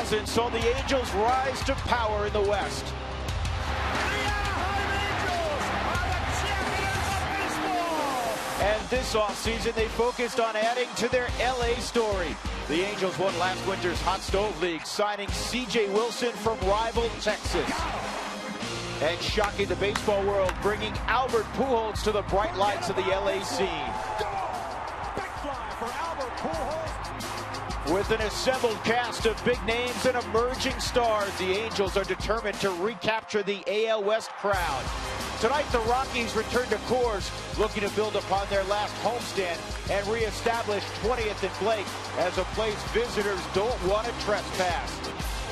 Saw the Angels rise to power in the West. And this offseason, they focused on adding to their LA story. The Angels won last winter's Hot Stove League, signing C.J. Wilson from rival Texas. And shocking the baseball world, bringing Albert Pujols to the bright lights of the LA scene. Big fly for Albert Pujols. With an assembled cast of big names and emerging stars, the Angels are determined to recapture the AL West crowd. Tonight, the Rockies return to Coors, looking to build upon their last homestand and reestablish 20th and Blake as a place visitors don't want to trespass.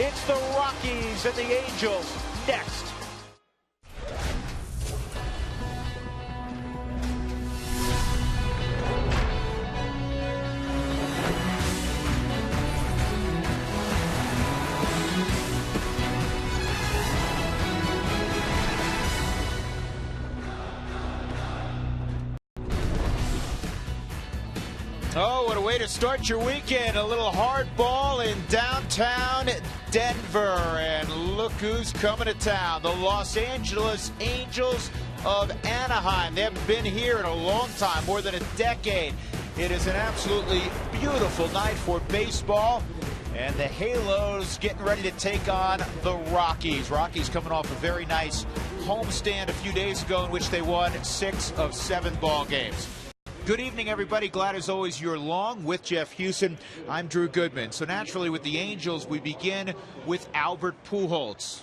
It's the Rockies and the Angels next. Oh, what a way to start your weekend. A little hardball in downtown Denver. And look who's coming to town. The Los Angeles Angels of Anaheim. They haven't been here in a long time, more than a decade. It is an absolutely beautiful night for baseball. And the Halos getting ready to take on the Rockies. Rockies coming off a very nice homestand a few days ago in which they won 6 of 7 ball games. Good evening, everybody. Glad as always you're along with Jeff Houston. I'm Drew Goodman. So naturally with the Angels, we begin with Albert Pujols.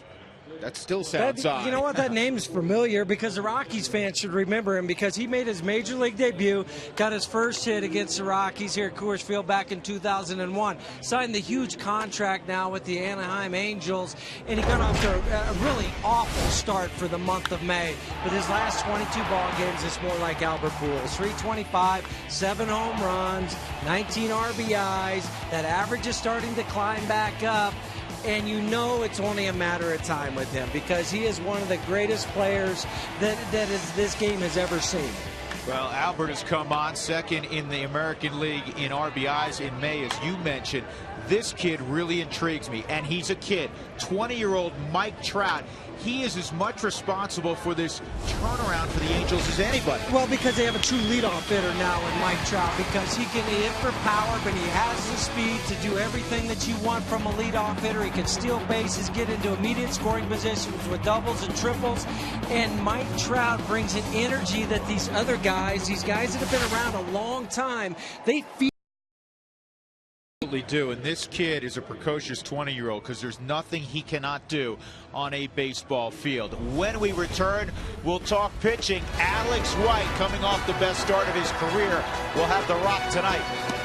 That still sounds odd. You know what? That name's familiar because the Rockies fans should remember him because he made his major league debut, got his first hit against the Rockies here at Coors Field back in 2001, signed the huge contract now with the Anaheim Angels, and he got off to a really awful start for the month of May. But his last 22 ball games, it's more like Albert Pujols. 325, 7 home runs, 19 RBIs. That average is starting to climb back up. And you know it's only a matter of time with him because he is one of the greatest players that this game has ever seen. Well, Albert has come on second in the American League in RBIs in May, as you mentioned. This kid really intrigues me, and he's a kid. 20-year-old Mike Trout. He is as much responsible for this turnaround for the Angels as anybody. Well, because they have a true leadoff hitter now in Mike Trout, because he can hit for power, but he has the speed to do everything that you want from a leadoff hitter. He can steal bases, get into immediate scoring positions with doubles and triples, and Mike Trout brings an energy that these other guys, these guys that have been around a long time, they feel. Do, and this kid is a precocious 20-year-old because there's nothing he cannot do on a baseball field. When we return, we'll talk pitching. Alex White coming off the best start of his career will have the rock tonight.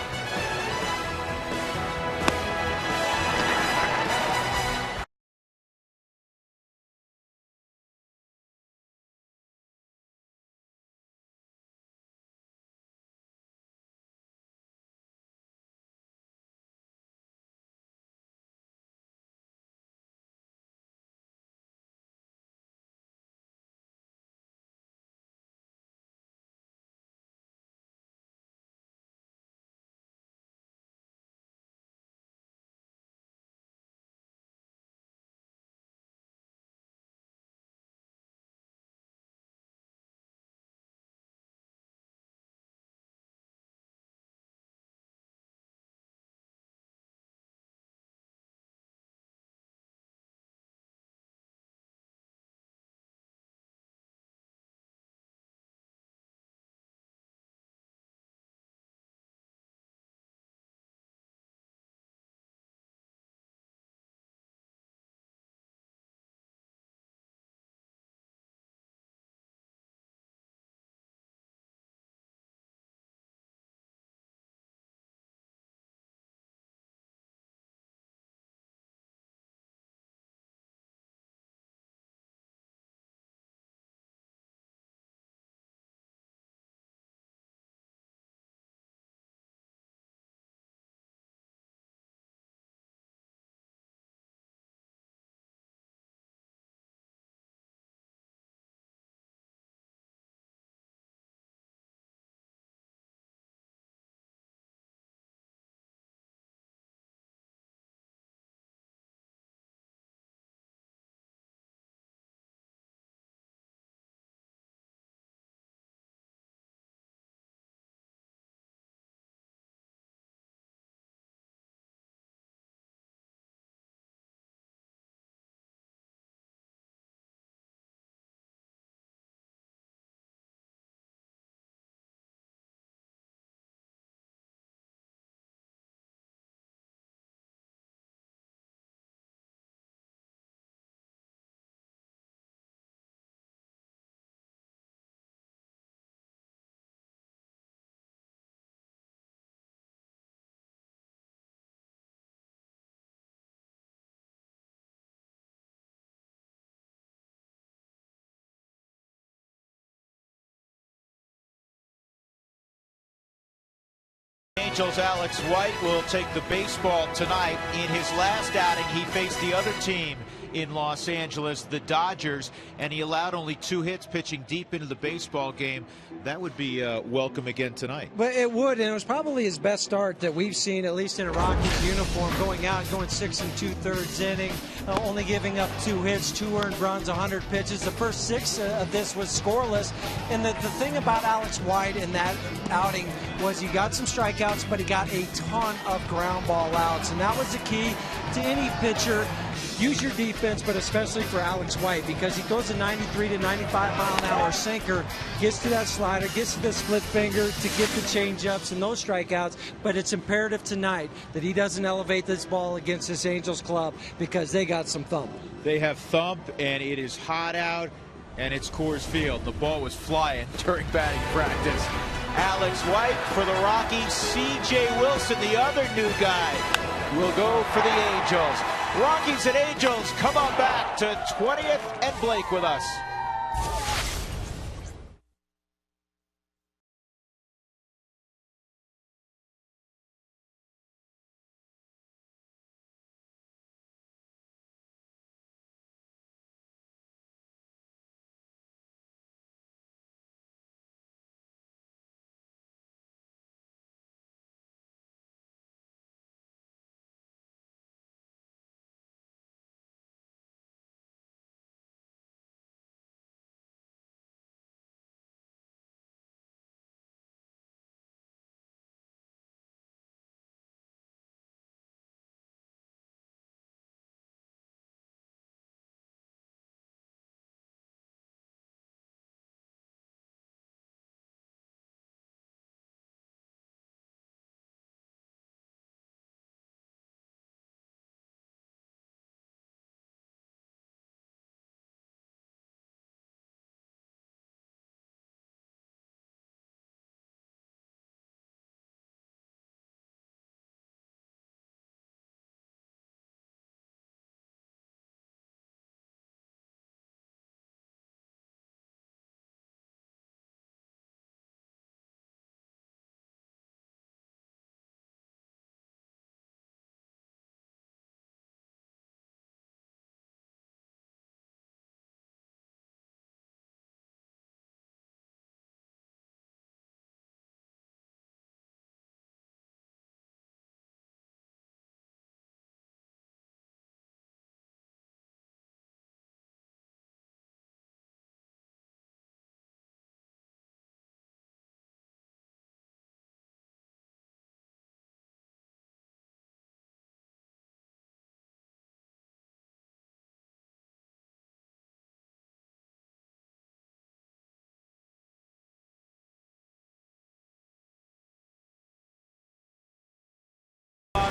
Angels' Alex White will take the baseball tonight. In his last outing, he faced the other team in Los Angeles, the Dodgers, and he allowed only 2 hits pitching deep into the baseball game. That would be welcome again tonight. But it would, and it was probably his best start that we've seen, at least in a Rockies uniform, going out, going 6 2/3 inning, only giving up 2 hits, 2 earned runs, 100 pitches. The first 6 of this was scoreless. And the thing about Alex White in that outing was he got some strikeouts, but he got a ton of ground ball outs. And that was the key to any pitcher. Use your defense, but especially for Alex White, because he throws a 93 to 95 mile an hour sinker, gets to that slider, gets to the split finger to get the change-ups and those strikeouts. But it's imperative tonight that he doesn't elevate this ball against this Angels club, because they got some thump. They have thump, and it is hot out, and it's Coors Field. The ball was flying during batting practice. Alex White for the Rockies. C.J. Wilson, the other new guy, will go for the Angels. Rockies and Angels, come on back to 20th and Blake with us.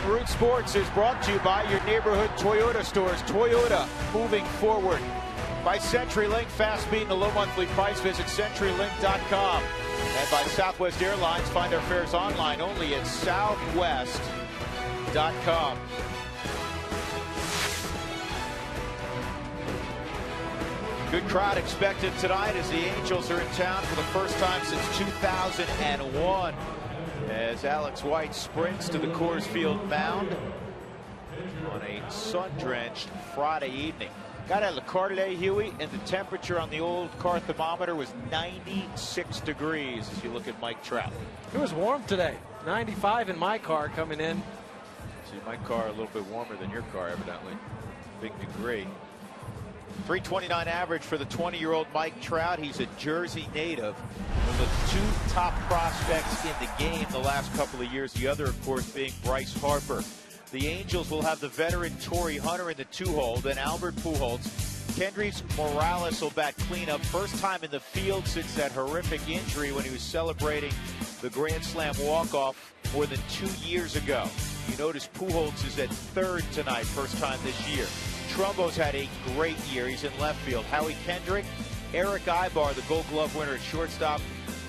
Root Sports is brought to you by your neighborhood Toyota stores. Toyota, moving forward. By CenturyLink, fast speed and a low monthly price. Visit CenturyLink.com. And by Southwest Airlines, find our fares online only at Southwest.com. Good crowd expected tonight as the Angels are in town for the first time since 2001. As Alex White sprints to the Coors Field mound on a sun-drenched Friday evening. Got out of the car today, Huey, and the temperature on the old car thermometer was 96 degrees as you look at Mike Trout. It was warm today. 95 in my car coming in. See, my car a little bit warmer than your car, evidently. Big degree. 329 average for the 20-year-old Mike Trout. He's a Jersey native. One of the 2 top prospects in the game the last couple of years. The other, of course, being Bryce Harper. The Angels will have the veteran Torrey Hunter in the 2-hole, then Albert Pujols. Kendrys Morales will bat cleanup. First time in the field since that horrific injury when he was celebrating the Grand Slam walk-off more than 2 years ago. You notice Pujols is at third tonight, first time this year. Trumbo's had a great year. He's in left field. Howie Kendrick, Eric Ibar, the Gold Glove winner at shortstop.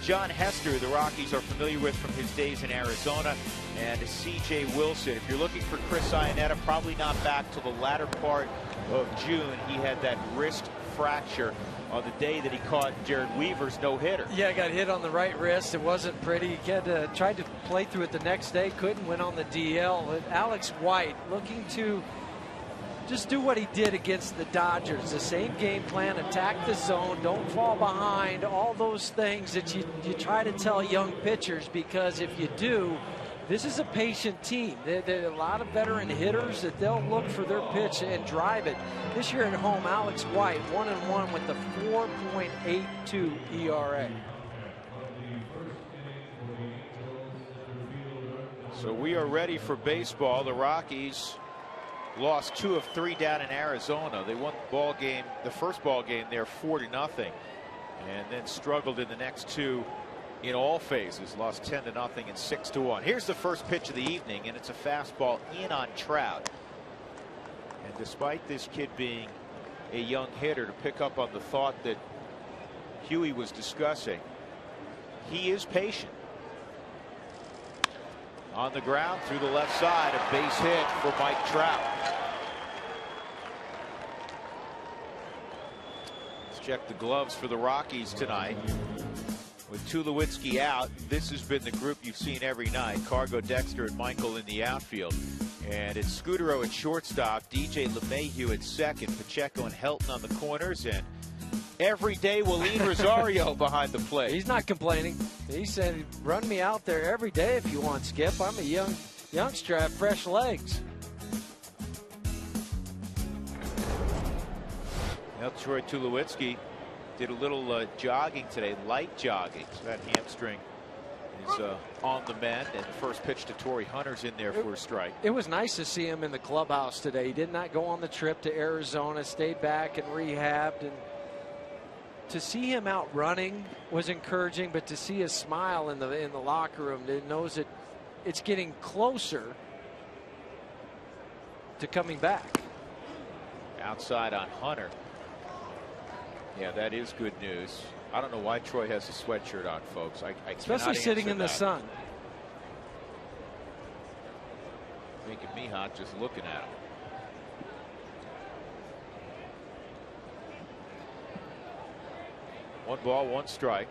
John Hester, the Rockies are familiar with from his days in Arizona. And C.J. Wilson. If you're looking for Chris Iannetta, probably not back till the latter part of June. He had that wrist fracture on the day that he caught Jared Weaver's no-hitter. Yeah, got hit on the right wrist. It wasn't pretty. He had tried to play through it the next day, couldn't, went on the DL. But Alex White looking to just do what he did against the Dodgers. The same game plan, attack the zone, don't fall behind, all those things that you try to tell young pitchers, because if you do, this is a patient team. There are a lot of veteran hitters that they'll look for their pitch and drive it. This year at home, Alex White 1-1 with the 4.82 ERA. So we are ready for baseball. The Rockies lost 2 of 3 down in Arizona. They won the first ball game there 4-0, and then struggled in the next 2 in all phases. Lost 10-0 and 6-1. Here's the first pitch of the evening, and it's a fastball in on Trout. And despite this kid being a young hitter, to pick up on the thought that Huey was discussing, he is patient. On the ground through the left side, a base hit for Mike Trout. Let's check the gloves for the Rockies tonight. With Tulowitzki out, this has been the group you've seen every night. Cargo, Dexter, and Michael in the outfield. And it's Scudero at shortstop, DJ LeMahieu at second, Pacheco and Helton on the corners, and everyday Waleed Rosario behind the plate. He's not complaining. He said, run me out there every day if you want, Skip. I'm a youngster, I have fresh legs. Now Troy Tulowitzki did a little jogging today, light jogging. So that hamstring is on the mend, and the first pitch to Torrey Hunter's in there for a strike. It was nice to see him in the clubhouse today. He did not go on the trip to Arizona, stayed back and rehabbed, and to see him out running was encouraging, but to see his smile in the locker room, it knows that it's getting closer to coming back. Outside on Hunter. Yeah, that is good news. I don't know why Troy has a sweatshirt on, folks. Especially sitting in the sun. Making me hot just looking at him. One ball, one strike.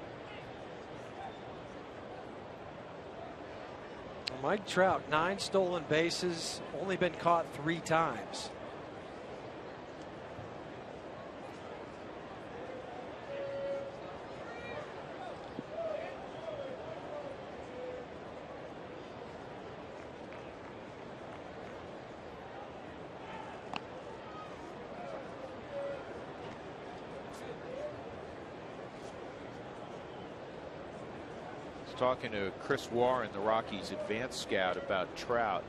Mike Trout, 9 stolen bases, only been caught 3 times. Talking to Chris Warren, the Rockies advanced scout, about Trout,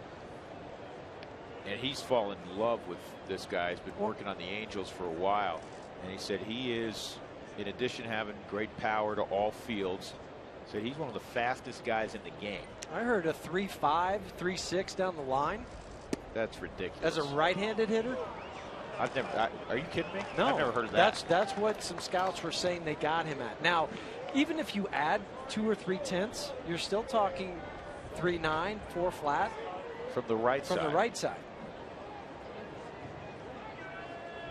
and he's fallen in love with this guy. He's been working on the Angels for a while, and he said he is, in addition to having great power to all fields, said he's one of the fastest guys in the game. I heard a 3.5, 3.6 down the line. That's ridiculous. As a right-handed hitter? I've never. Are you kidding me? No, I've never heard of that. That's what some scouts were saying they got him at. Now, even if you add 2 or 3 tenths, you're still talking 3.9, 4 flat from the right side. From the right side.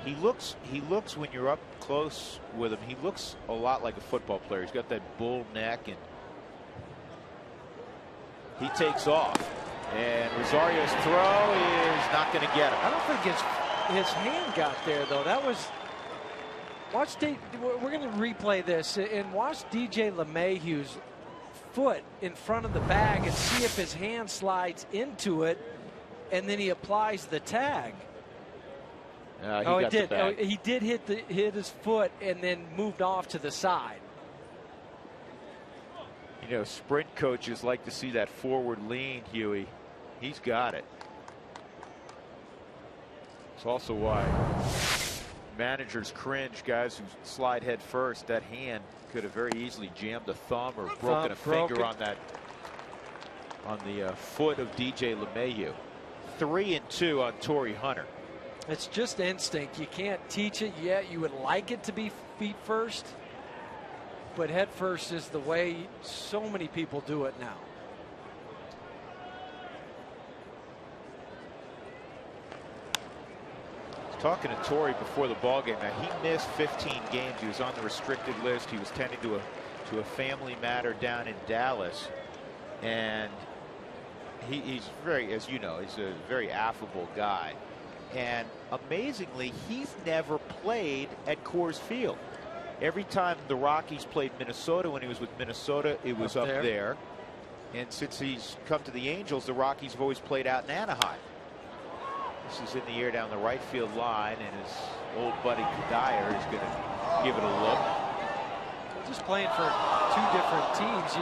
He looks when you're up close with him, he looks a lot like a football player. He's got that bull neck, and he takes off. And Rosario's throw is not going to get him. I don't think his hand got there, though. That was. We're going to replay this and watch DJ LeMahieu's foot in front of the bag and see if his hand slides into it, and then he applies the tag. He did. He did hit his foot and then moved off to the side. You know, sprint coaches like to see that forward lean, Huey. He's got it. It's also why managers cringe, guys who slide head first. That hand could have very easily jammed a thumb or broken a finger on the foot of DJ LeMahieu. 3-2 on Torrey Hunter. It's just instinct. You can't teach it yet. You would like it to be feet first, but head first is the way so many people do it now. Talking to Torrey before the ball game. Now, he missed 15 games. He was on the restricted list. He was tending to a family matter down in Dallas, and he's very, as you know, he's a very affable guy. And amazingly, he's never played at Coors Field. Every time the Rockies played Minnesota, when he was with Minnesota, it was up there. And since he's come to the Angels, the Rockies have always played out in Anaheim. This is in the air down the right field line, and his old buddy Dyer is going to give it a look. Just playing for two different teams.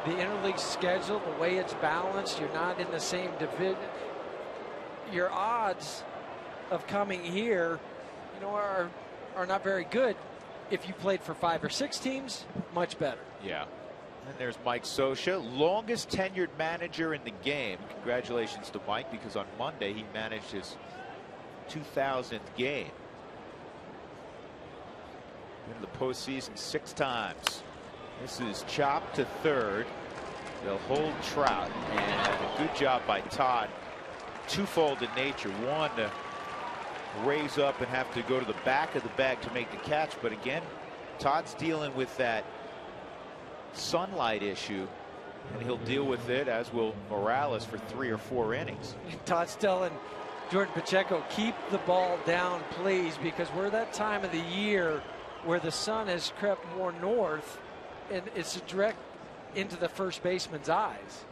The interleague schedule, the way it's balanced, you're not in the same division. Your odds of coming here, are not very good. If you played for 5 or 6 teams, much better. Yeah. And there's Mike Scioscia, longest tenured manager in the game. Congratulations to Mike, because on Monday he managed his 2000th game. Into the postseason 6 times. This is chopped to third. They'll hold Trout, and a good job by Todd. Twofold in nature. One, to raise up and have to go to the back of the bag to make the catch, but again, Todd's dealing with that sunlight issue, and he'll deal with it, as will Morales, for 3 or 4 innings. Todd's telling Jordan Pacheco, keep the ball down, please, because we're that time of the year where the sun has crept more north, and it's direct into the first baseman's eyes.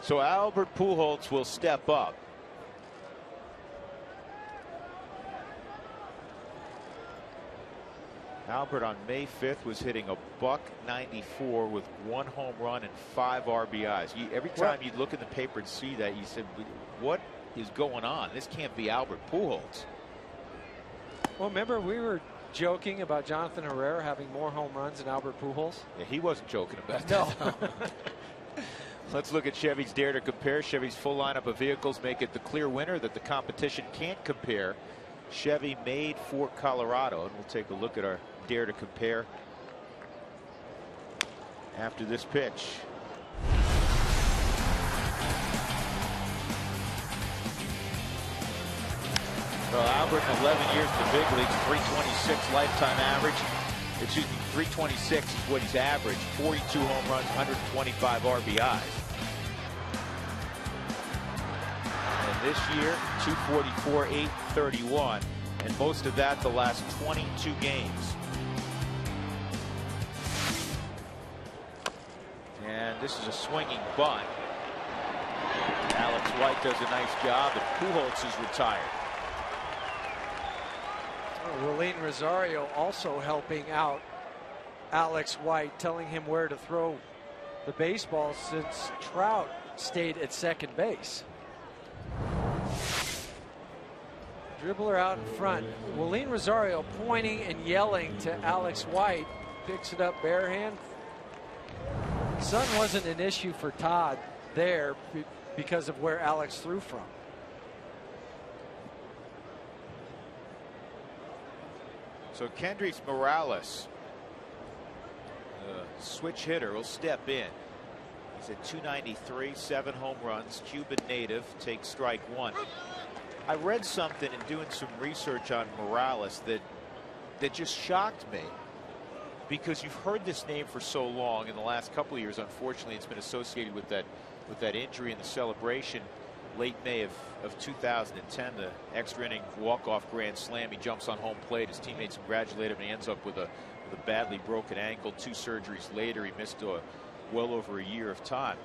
So Albert Pujols will step up. Albert on May 5th was hitting a .194 with 1 home run and 5 RBIs. Every time you look in the paper and see that, you said, what is going on? This can't be Albert Pujols. Well, remember, we were joking about Jonathan Herrera having more home runs than Albert Pujols. Yeah, he wasn't joking about that. No. Let's look at Chevy's Dare to Compare. Chevy's full lineup of vehicles make it the clear winner that the competition can't compare. Chevy made for Colorado, and we'll take a look at our Dare to Compare after this pitch. Well, Albert, in 11 years in the big leagues, 326 lifetime average. Excuse me, 326 is what he's averaged. 42 home runs, 125 RBIs. And this year, 244, 831, and most of that the last 22 games. And this is a swinging bunt. Alex White does a nice job, and Pujols is retired. Willeen Rosario also helping out Alex White, telling him where to throw the baseball since Trout stayed at second base. Dribbler out in front. Willeen Rosario pointing and yelling to Alex White. Picks it up bare hand. Sun wasn't an issue for Todd there because of where Alex threw from. So Kendrys Morales, switch hitter, will step in. He's at 293, 7 home runs, Cuban native, takes strike 1. I read something in doing some research on Morales that just shocked me, because you've heard this name for so long. In the last couple of years, unfortunately, it's been associated with that injury in the celebration late May of 2010, the extra inning walk-off grand slam. He jumps on home plate. His teammates congratulate him, and he ends up with a badly broken ankle. 2 surgeries later, he missed well over a year of time.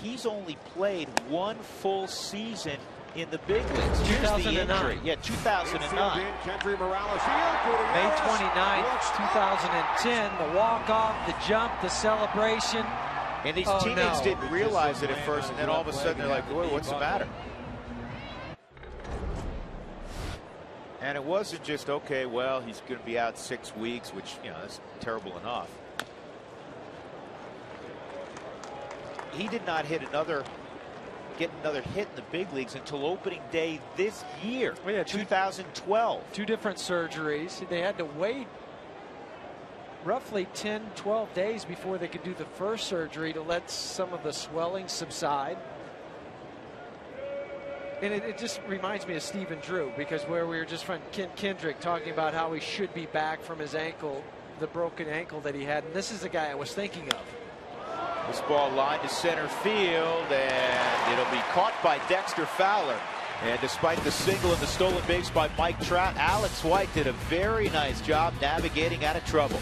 He's only played 1 full season in the big leagues. 2009. Yeah, 2009. May 29th, 2010. The walk-off, the jump, the celebration. And these teammates didn't realize it at first, and then all of a sudden they're like, boy, what's the matter? And it wasn't just, okay, well, he's going to be out 6 weeks, which, that's terrible enough. He did not get another hit in the big leagues until opening day this year, 2012. 2 different surgeries. They had to wait roughly 10-12 days before they could do the first surgery to let some of the swelling subside. And it just reminds me of Stephen Drew, because where we were just from Ken Kendrick talking about how he should be back from his ankle, the broken ankle that he had. And this is the guy I was thinking of. This ball lined to center field, and it'll be caught by Dexter Fowler. And despite the single and the stolen base by Mike Trout, Alex White did a very nice job navigating out of trouble.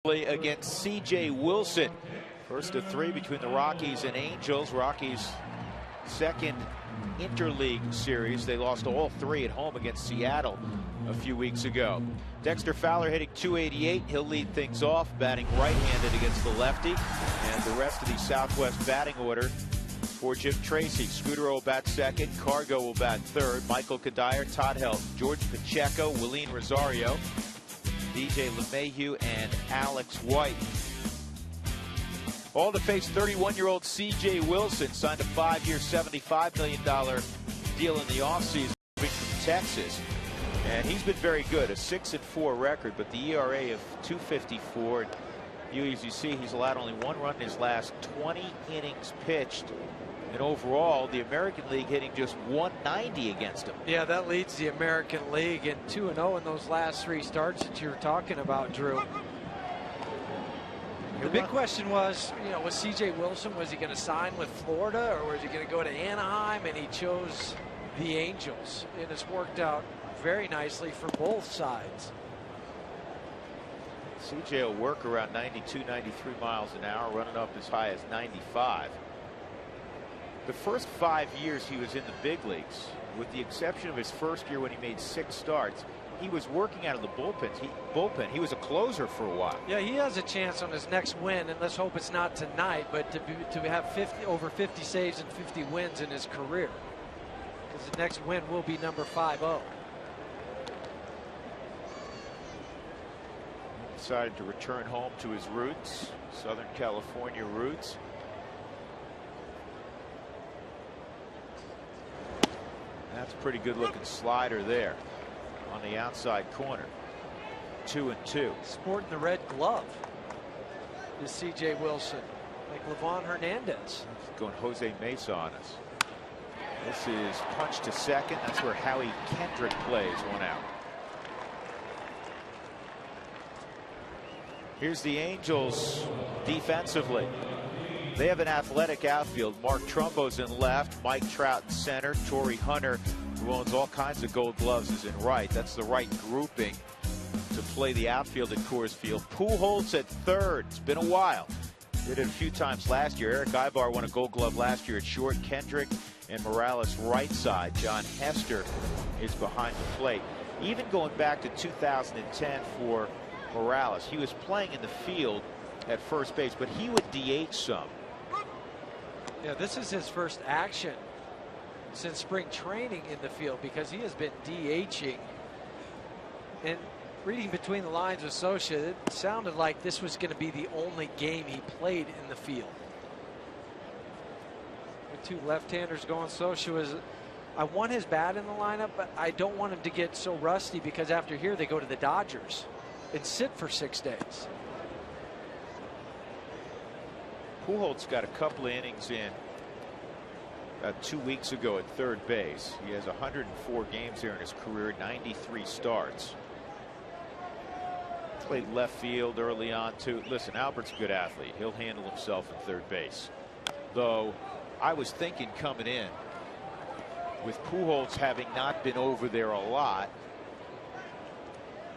Against C.J. Wilson. First of 3 between the Rockies and Angels. Rockies' second interleague series. They lost all 3 at home against Seattle a few weeks ago. Dexter Fowler hitting .288. He'll lead things off, batting right-handed against the lefty. And the rest of the Southwest batting order for Jim Tracy. Scudero will bat second. Cargo will bat third. Michael Kadire, Todd Helton, George Pacheco, Willeen Rosario, DJ LeMahieu, and Alex White. All to face 31-year-old C.J. Wilson. Signed a 5-year, $75 million deal in the offseason from Texas. And he's been very good, a 6-4 record, but the ERA of .254. As you see, he's allowed only 1 run in his last 20 innings pitched. And overall, the American League hitting just 190 against him. Yeah, that leads the American League, and 2-0 in those last 3 starts that you were talking about, Drew. The big question was, was C.J. Wilson, was he going to sign with Florida, or was he going to go to Anaheim? And he chose the Angels, and it's worked out very nicely for both sides. C.J. will work around 92, 93 miles an hour, running up as high as 95. The first 5 years he was in the big leagues, with the exception of his first year when he made 6 starts, he was working out of the bullpen. He was a closer for a while. Yeah, he has a chance on his next win, and let's hope it's not tonight, but to have over 50 saves and 50 wins in his career, because the next win will be number 50. Decided to return home to his roots, Southern California roots. That's a pretty good looking slider there on the outside corner. 2-2. Sporting the red glove is C.J. Wilson, like Livan Hernandez. Going Jose Mesa on us. This is punch to second. That's where Howie Kendrick plays. 1 out. Here's the Angels defensively. They have an athletic outfield. Mark Trumbo's in left, Mike Trout in center, Torrey Hunter, who owns all kinds of gold gloves, is in right. That's the right grouping to play the outfield at Coors Field. Pujols at third. It's been a while. Did it a few times last year. Eric Ibar won a gold glove last year at short. Kendrick and Morales right side. John Hester is behind the plate. Even going back to 2010 for Morales, he was playing in the field at first base, but he would DH some. Yeah, this is his first action since spring training in the field, because he has been DHing. And Reading between the lines with Socha, it sounded like this was going to be the only game he played in the field. With two left-handers going, Socha was, I want his bat in the lineup, but I don't want him to get so rusty because after here they go to the Dodgers and sit for 6 days. Pujols got a couple of innings in about 2 weeks ago at third base. He has 104 games there in his career, 93 starts. Played left field early on too. Listen, Albert's a good athlete. He'll handle himself in third base. Though I was thinking coming in, with Pujols having not been over there a lot,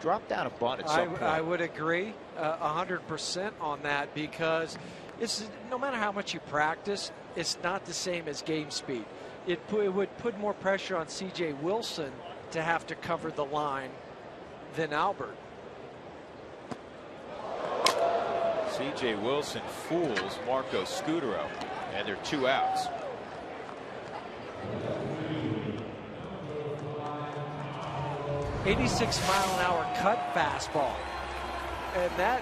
drop down a bunt at some point. I would agree 100% on that, because it's, no matter how much you practice, it's not the same as game speed. It would put more pressure on C.J. Wilson to have to cover the line than Albert. C.J. Wilson fools Marco Scutaro, and they're 2 outs. .86-mile-an-hour cut fastball, and that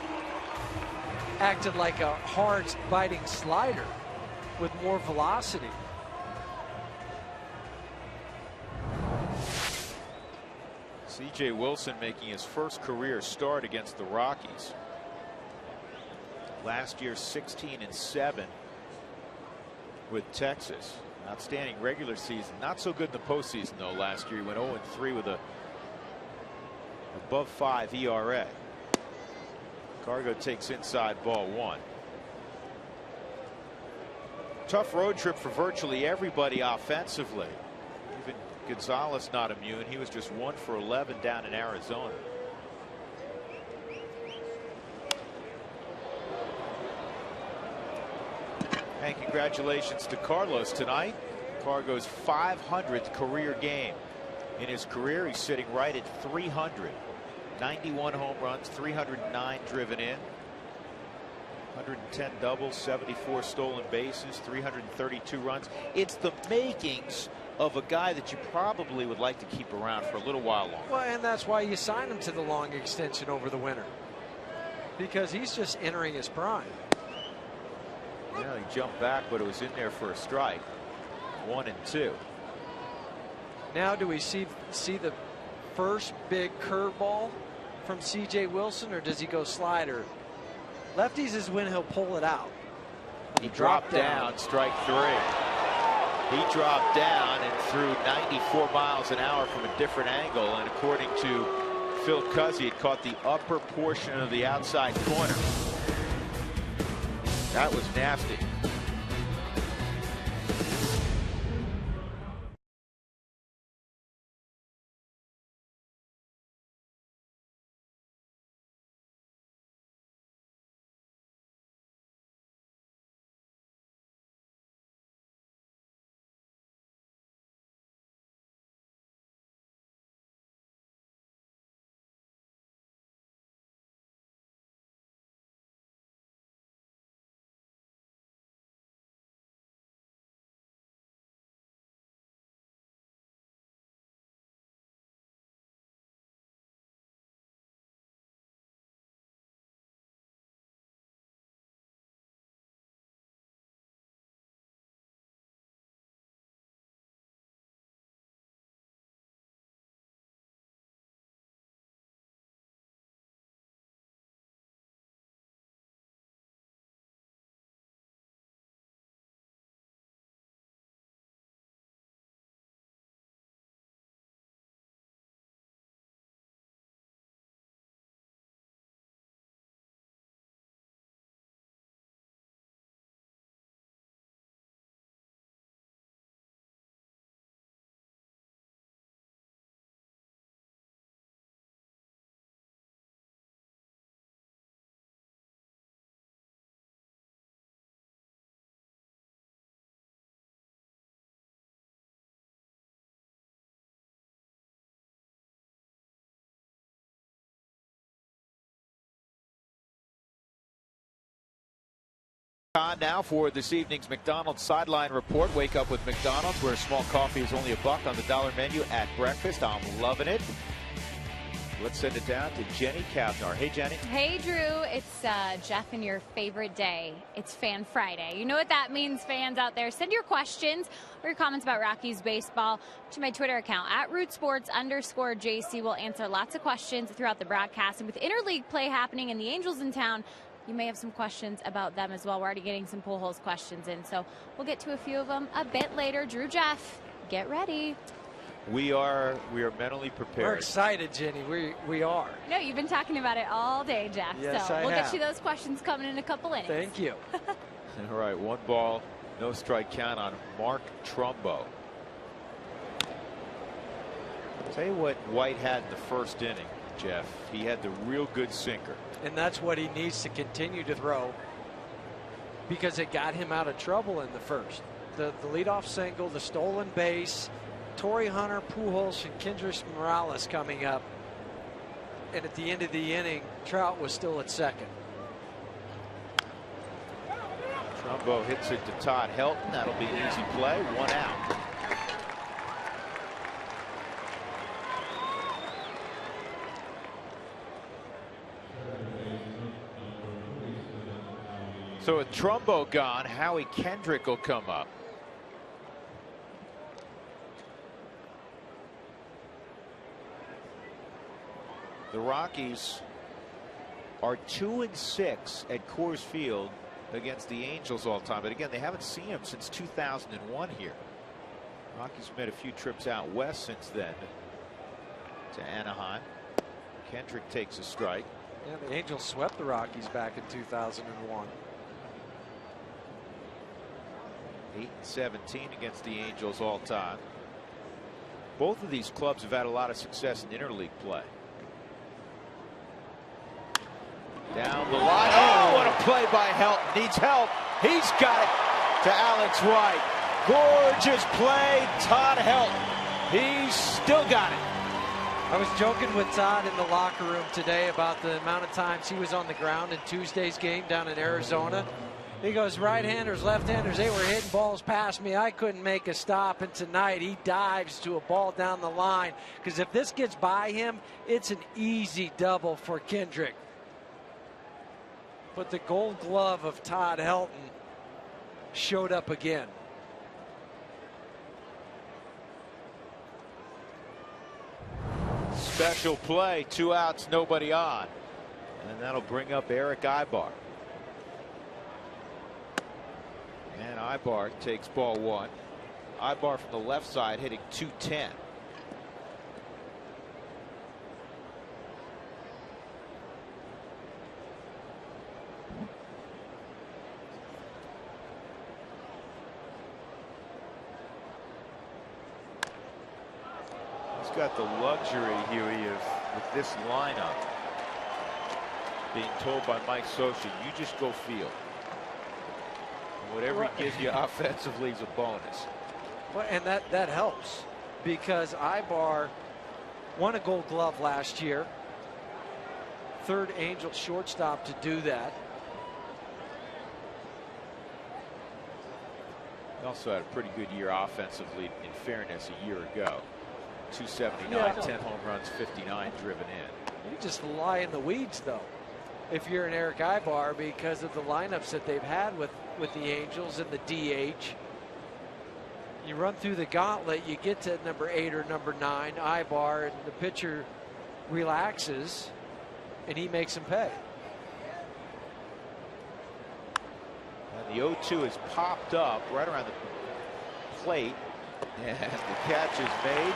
acted like a hard biting slider with more velocity. C.J. Wilson making his first career start against the Rockies. Last year 16-7 with Texas. Outstanding regular season. Not so good in the postseason though. Last year he went 0-3 with a above 5 ERA. Cargo takes inside, ball 1. Tough road trip for virtually everybody offensively. Even Gonzalez not immune. He was just 1 for 11 down in Arizona. And congratulations to Carlos tonight. Cargo's 500th career game. In his career, he's sitting right at 300. 91 home runs, 309 driven in, 110 doubles, 74 stolen bases, 332 runs. It's the makings of a guy that you probably would like to keep around for a little while longer. Well, and that's why you sign him to the long extension over the winter, because he's just entering his prime. Yeah, he jumped back, but it was in there for a strike. 1-2. Now do we see the first big curveball from C.J. Wilson, or does he go slider? Lefties is when he'll pull it out. He dropped down, strike 3. He dropped down and threw 94 miles an hour from a different angle, and according to Phil Cuzzy, it caught the upper portion of the outside corner. That was nasty. On now for this evening's McDonald's Sideline Report. Wake up with McDonald's, where a small coffee is only $1 on the dollar menu at breakfast. I'm loving it. Let's send it down to Jenny Kavnar. Hey, Jenny. Hey, Drew. It's Jeff and your favorite day. It's Fan Friday. You know what that means, fans out there. Send your questions or your comments about Rockies baseball to my Twitter account, @RootSports_JC. We'll answer lots of questions throughout the broadcast. And with interleague play happening and the Angels in town, you may have some questions about them as well. We're already getting some pool holes questions in, so we'll get to a few of them a bit later. Drew, Jeff, get ready. We are mentally prepared. We're excited, Jenny. We are. No, you've been talking about it all day, Jeff. Yes, so I we'll have. get you those questions coming in a couple innings. Thank you. All right, 1 ball, no strike count on Mark Trumbo. Tell you what White had in the first inning, Jeff. He had the real good sinker. And that's what he needs to continue to throw, because it got him out of trouble in the first. The leadoff single, the stolen base, Torrey Hunter, Pujols, and Kendrys Morales coming up. And at the end of the inning, Trout was still at second. Trumbo hits it to Todd Helton. That'll be an easy play. 1 out. So with Trumbo gone, Howie Kendrick will come up. The Rockies are 2-6 at Coors Field against the Angels all time. But again, they haven't seen him since 2001 here. Rockies made a few trips out west since then to Anaheim. Kendrick takes a strike. Yeah, the Angels swept the Rockies back in 2001. 8-17 against the Angels all time. Both of these clubs have had a lot of success in interleague play. Down the line. Oh, what a play by Helton. Needs help. He's got it to Alex White. Gorgeous play, Todd Helton. He's still got it. I was joking with Todd in the locker room today about the amount of times he was on the ground in Tuesday's game down in Arizona. He goes, right-handers, left-handers, they were hitting balls past me. I couldn't make a stop. And tonight he dives to a ball down the line, because if this gets by him, it's an easy double for Kendrick. But the Gold Glove of Todd Helton showed up again. Special play, 2 outs, nobody on. And that'll bring up Eric Ibar. And Ibar takes ball 1. Ibar from the left side hitting .210. He's got the luxury, Huey, of with this lineup being told by Mike Scioscia, you just go field. Whatever he gives you offensively is a bonus. Well, and that helps, because Ibar won a Gold Glove last year. Third Angel shortstop to do that. He also had a pretty good year offensively, in fairness, a year ago. 279, Yeah, 10 home runs, 59 driven in. You just lie in the weeds, though, if you're an Eric Ibar, because of the lineups that they've had with the Angels and the DH. You run through the gauntlet, you get to number 8 or number 9, Ibar, and the pitcher relaxes, and he makes him pay. And the 0-2 is popped up right around the plate, and the catch is made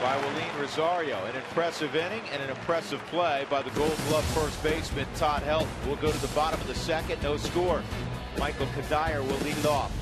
by Willeen Rosario. An impressive inning and an impressive play by the Gold Glove first baseman Todd Helton. We'll go to the bottom of the second, no score. Michael Kadire will lead it off.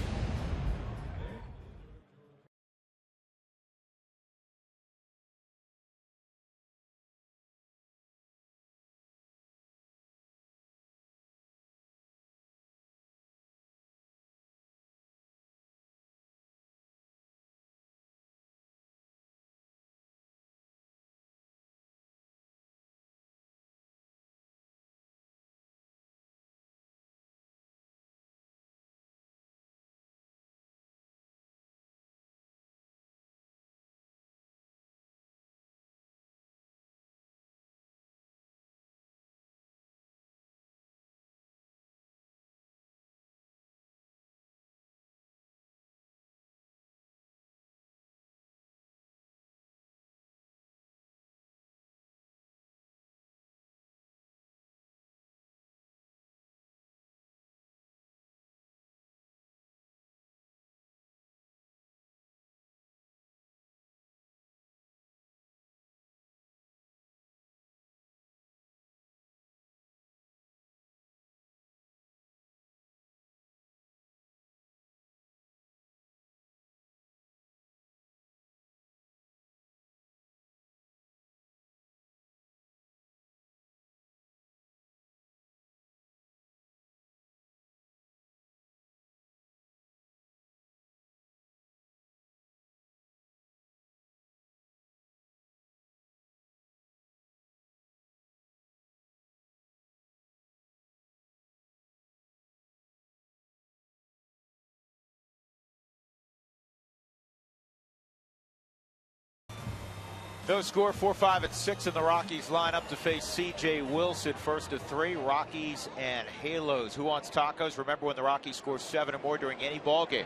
No score, 4-5 at 6 in the Rockies line up to face C.J. Wilson. First of 3, Rockies and Halos. Who wants tacos? Remember, when the Rockies score 7 or more during any ball game,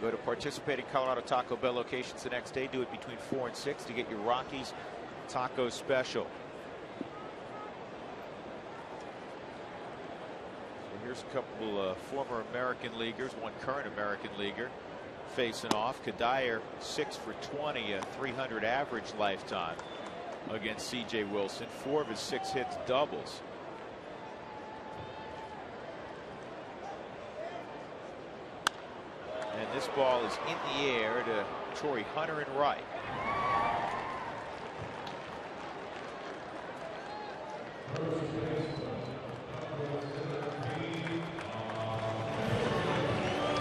go to participating Colorado Taco Bell locations the next day. Do it between 4 and 6 to get your Rockies taco special. So here's a couple former American leaguers, one current American leaguer facing off. Kadire 6 for 20, a 300 average lifetime against C.J. Wilson. 4 of his 6 hits doubles. And this ball is in the air to Troy Hunter and right.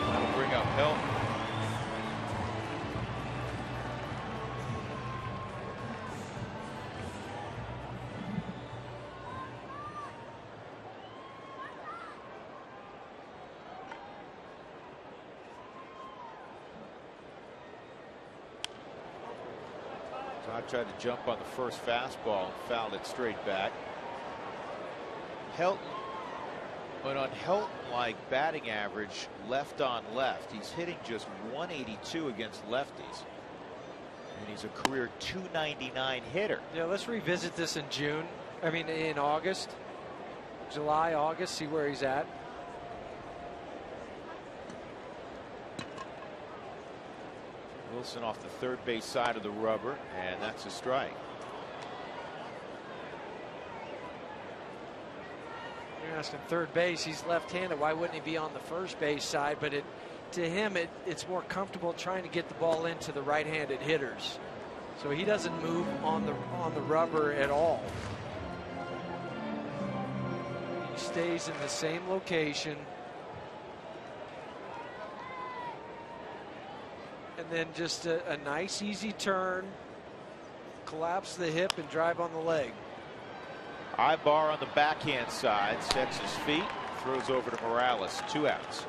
That'll bring up Helton. Todd tried to jump on the first fastball and fouled it straight back. Helton, but on Helton-like batting average left on left, he's hitting just 182 against lefties. And he's a career 299 hitter. Yeah, let's revisit this in June. I mean, in August, July, August, see where he's at. Wilson off the third base side of the rubber, and that's a strike. You're asking third base, he's left-handed. Why wouldn't he be on the first base side? But to him, it's more comfortable trying to get the ball into the right-handed hitters. So he doesn't move on the rubber at all. He stays in the same location. And then just a nice easy turn, collapse the hip and drive on the leg. Ibar on the backhand side, sets his feet, throws over to Morales. 2 outs.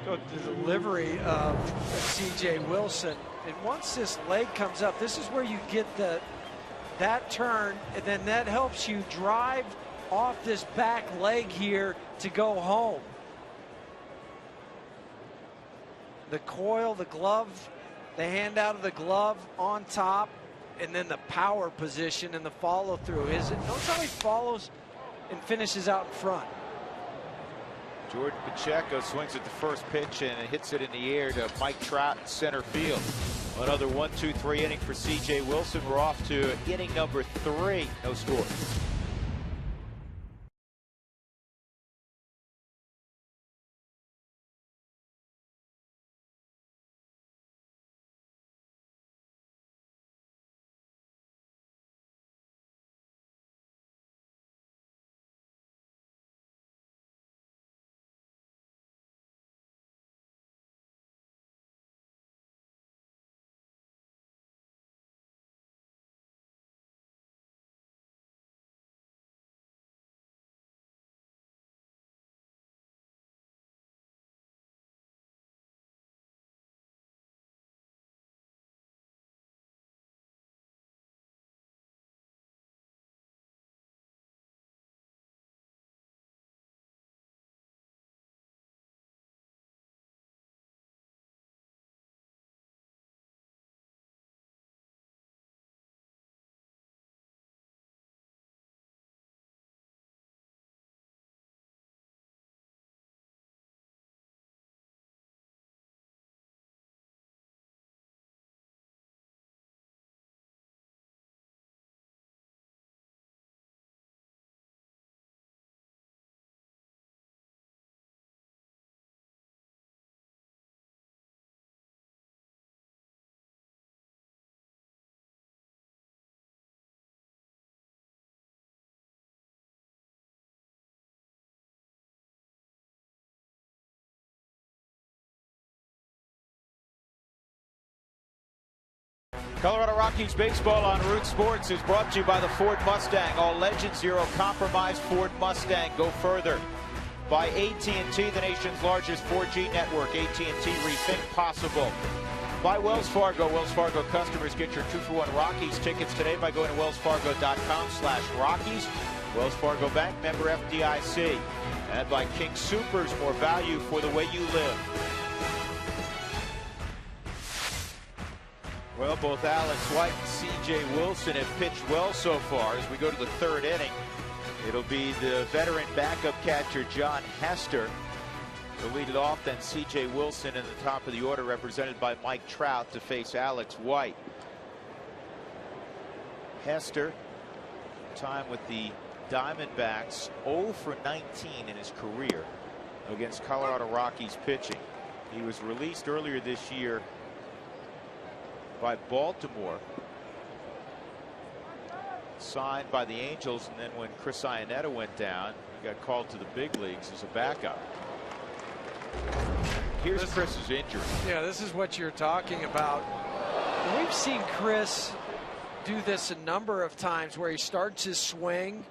The delivery of C.J. Wilson, and once this leg comes up, this is where you get that turn, and then that helps you drive off this back leg here to go home. The coil, the glove, the hand out of the glove on top, and then the power position and the follow through. Notice how he follows and finishes out in front. Jordan Pacheco swings at the first pitch and hits it in the air to Mike Trout in center field. Another 1-2-3 inning for C.J. Wilson. We're off to inning number 3. No score. Colorado Rockies baseball on Root Sports is brought to you by the Ford Mustang. All legend, zero compromise Ford Mustang. Go further. By AT, the nation's largest 4G network. AT, rethink possible. By Wells Fargo. Wells Fargo customers get your 2-for-1 Rockies tickets today by going to wellsfargo.com/Rockies. Wells Fargo Bank, member FDIC. And by King Soopers, more value for the way you live. Well, both Alex White and C.J. Wilson have pitched well so far. As we go to the third inning, it'll be the veteran backup catcher John Hester to lead it off, then C.J. Wilson in the top of the order, represented by Mike Trout, to face Alex White. Hester, time with the Diamondbacks, 0 for 19 in his career against Colorado Rockies pitching. He was released earlier this year by Baltimore, signed by the Angels, and then when Chris Iannetta went down, he got called to the big leagues as a backup. Here's Chris's injury. Yeah, this is what you're talking about. We've seen Chris do this a number of times where he starts his swing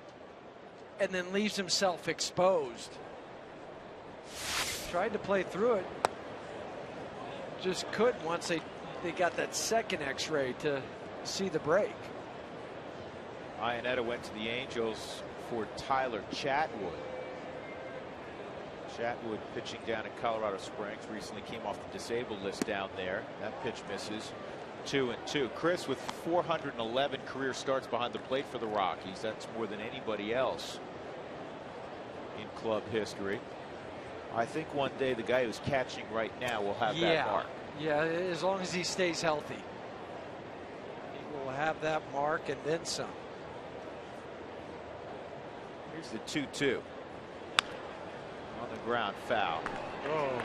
and then leaves himself exposed. Tried to play through it, just couldn't once they got that second x-ray to see the break. Iannetta went to the Angels for Tyler Chatwood. Chatwood pitching down in Colorado Springs, recently came off the disabled list down there. That pitch misses. 2-2. Chris with 411 career starts behind the plate for the Rockies. That's more than anybody else in club history. I think one day the guy who's catching right now will have that mark. Yeah, as long as he stays healthy, he will have that mark and then some. Here's the 2-2. On the ground, foul. Oh.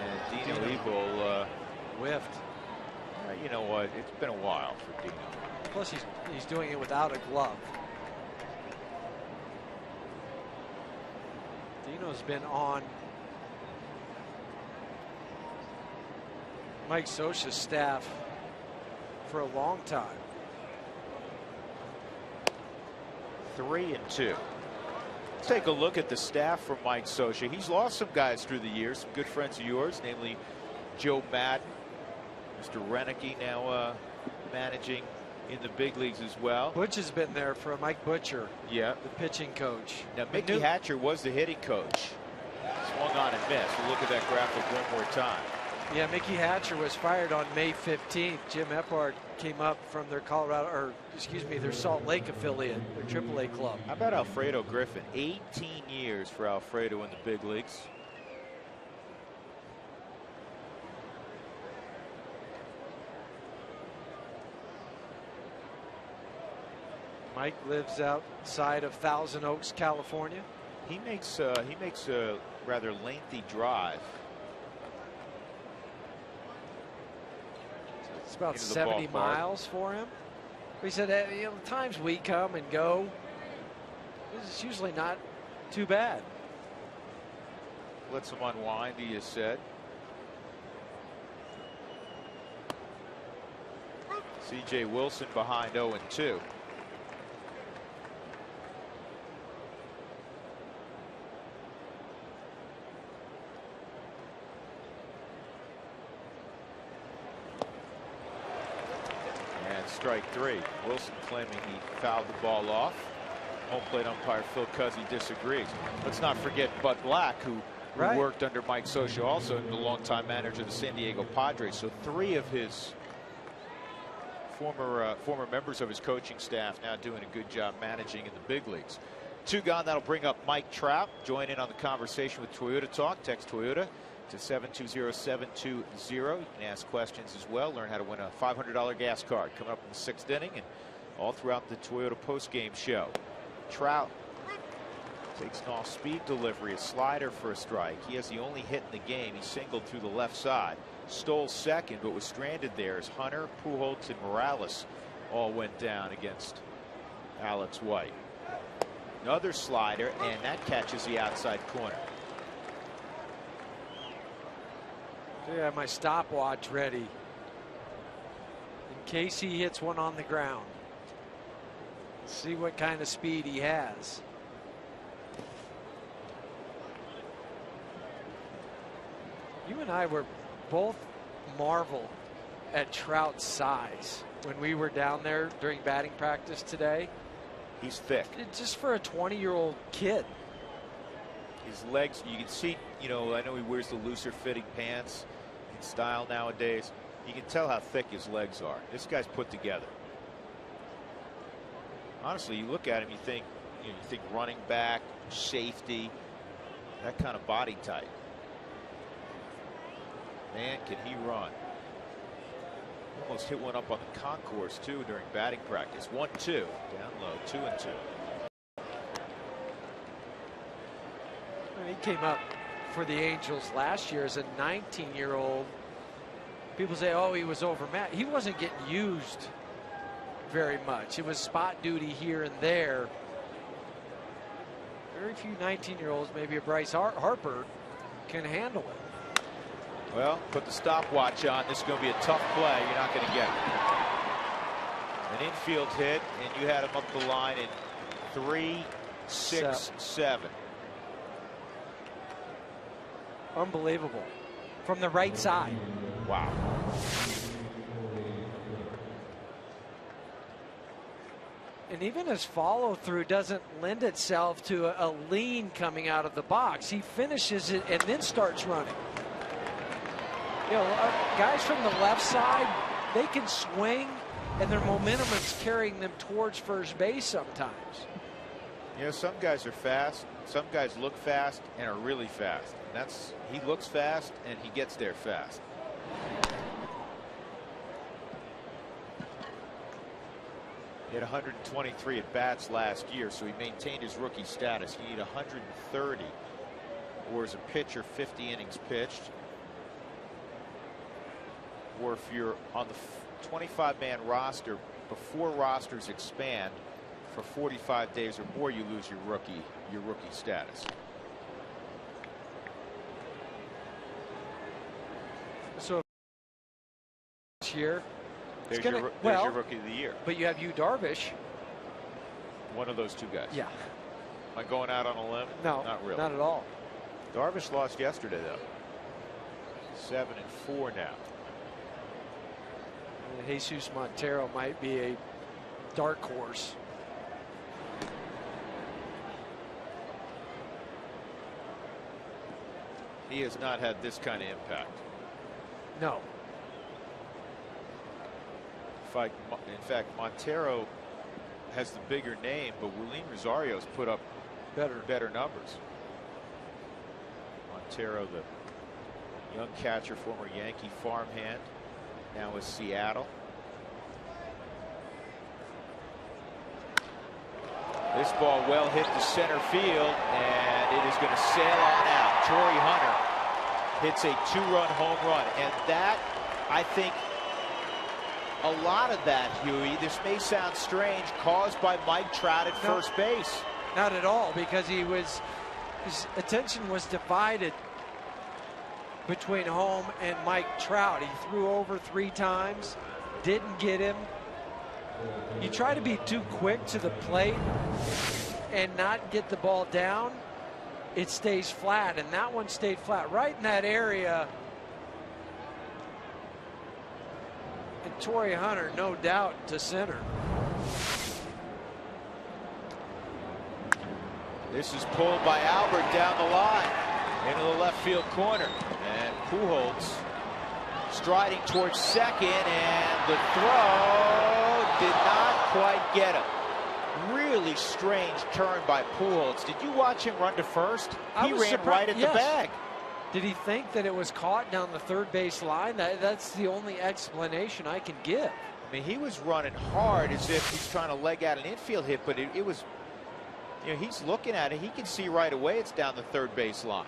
And Dino Ebel whiffed. You know what? It's been a while for Dino. Plus, he's doing it without a glove. Dino's been on Mike Scioscia's staff for a long time. 3-2. Let's take a look at the staff for Mike Scioscia. He's lost some guys through the years, some good friends of yours, namely Joe Madden, Mr. Renicky, now managing in the big leagues as well. Butch has been there for Mike Butcher, yeah, the pitching coach. Now Mickey Hatcher was the hitting coach. Swung on and missed. We'll look at that graphic one more time. Yeah, Mickey Hatcher was fired on May 15th. Jim Eppard came up from their their Salt Lake affiliate, their AAA club. How about Alfredo Griffin? 18 years for Alfredo in the big leagues. Mike lives outside of Thousand Oaks, California. He makes a rather lengthy drive. It's about 70 miles for him. He said, you know, the times we come and go, it's usually not too bad. Lets him unwind, he has said. C.J. Wilson behind 0-2. Strike 3. Wilson claiming he fouled the ball off. Home plate umpire Phil Cuzzy disagrees. Let's not forget Bud Black, who worked under Mike Scioscia, also the longtime manager of the San Diego Padres. So 3 of his former members of his coaching staff now doing a good job managing in the big leagues. 2 gone. That'll bring up Mike Trout. Join in on the conversation with Toyota Talk. Text Toyota to 720-720. You can ask questions as well. Learn how to win a $500 gas card coming up in the 6th inning and all throughout the Toyota postgame show. Trout takes an off-speed delivery, a slider for a strike. He has the only hit in the game. He singled through the left side, stole second, but was stranded there as Hunter, Pujols, and Morales all went down against Alex White. Another slider, and that catches the outside corner. I have my stopwatch ready in case he hits one on the ground. See what kind of speed he has. You and I were both marveled at Trout's size when we were down there during batting practice today. He's thick. Just for a 20-year-old kid. His legs, you can see, you know, I know he wears the looser fitting pants in style nowadays. You can tell how thick his legs are. This guy's put together. Honestly, you look at him, you think running back, safety, that kind of body type. Man, can he run. Almost hit one up on the concourse too during batting practice. 1-2 down low, 2-2. He came up for the Angels last year as a 19-year-old. People say, oh, he was overmatched. He wasn't getting used very much. It was spot duty here and there. Very few 19-year-olds, maybe a Bryce Harper, can handle it. Well, put the stopwatch on. This is going to be a tough play. You're not going to get it. An infield hit, and you had him up the line in 3, 6, 7. Unbelievable. From the right side. Wow. And even his follow through doesn't lend itself to a lean coming out of the box. He finishes it and then starts running. You know, guys from the left side, they can swing and their momentum is carrying them towards first base sometimes. You know, some guys are fast, some guys look fast and are really fast. And he looks fast and he gets there fast. He had 123 at bats last year, so he maintained his rookie status. You need 130, or as a pitcher, 50 innings pitched. Or if you're on the 25-man roster, before rosters expand for 45 days or more, you lose your rookie status. So this year, there's your rookie of the year. But you have Darvish. One of those two guys. Yeah. Am I going out on a limb? No, not really. Not at all. Darvish lost yesterday, though. 7-4 now. Jesus Montero might be a dark horse. He has not had this kind of impact. No. In fact, Montero has the bigger name, but Willeen Rosario's put up better numbers. Montero, the young catcher, former Yankee farmhand, now with Seattle. This ball well hit to center field, and it is going to sail on out. Torrey Hunter hits a 2-run home run, and that, I think, a lot of that, Huey, this may sound strange, caused by Mike Trout at first base. Not at all, because his attention was divided between home and Mike Trout. He threw over 3 times, didn't get him. You try to be too quick to the plate and not get the ball down, it stays flat, and that one stayed flat right in that area. And Torrey Hunter, no doubt, to center. This is pulled by Albert down the line into the left field corner, and Pujols striding towards second, and the throw did not quite get him. Really strange turn by Pujols. Did you watch him run to first? He ran right at the bag. Did he think that it was caught down the third base line? That's the only explanation I can give. I mean, he was running hard as if he's trying to leg out an infield hit, but it was, you know, he's looking at it. He can see right away it's down the third base line.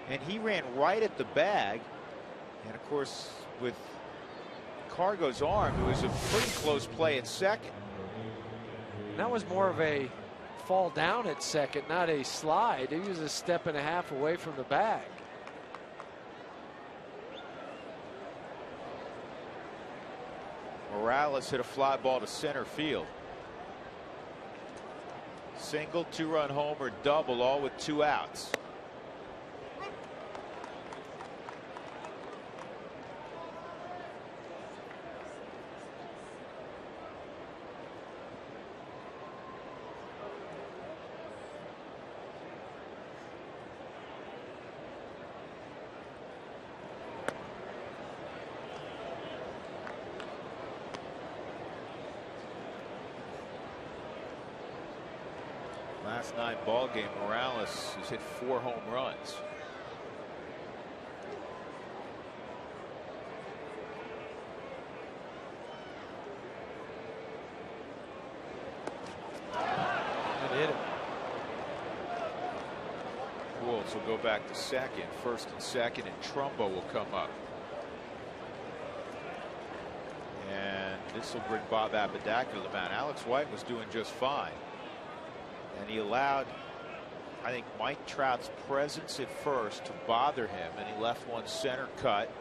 And he ran right at the bag. And, of course, with Cargo's arm, it was a pretty close play at second. That was more of a fall down at second, not a slide. He was a step and a half away from the bag. Morales hit a fly ball to center field. Single, 2-run homer, double, all with 2 outs. Last 9 ball game, Morales has hit 4 home runs. Hit it. Pujols will go back to second. First and second, and Trumbo will come up. And this will bring Bob Apodaca to the mound. Alex White was doing just fine. And he allowed, I think, Mike Trout's presence at first to bother him, and he left one center cut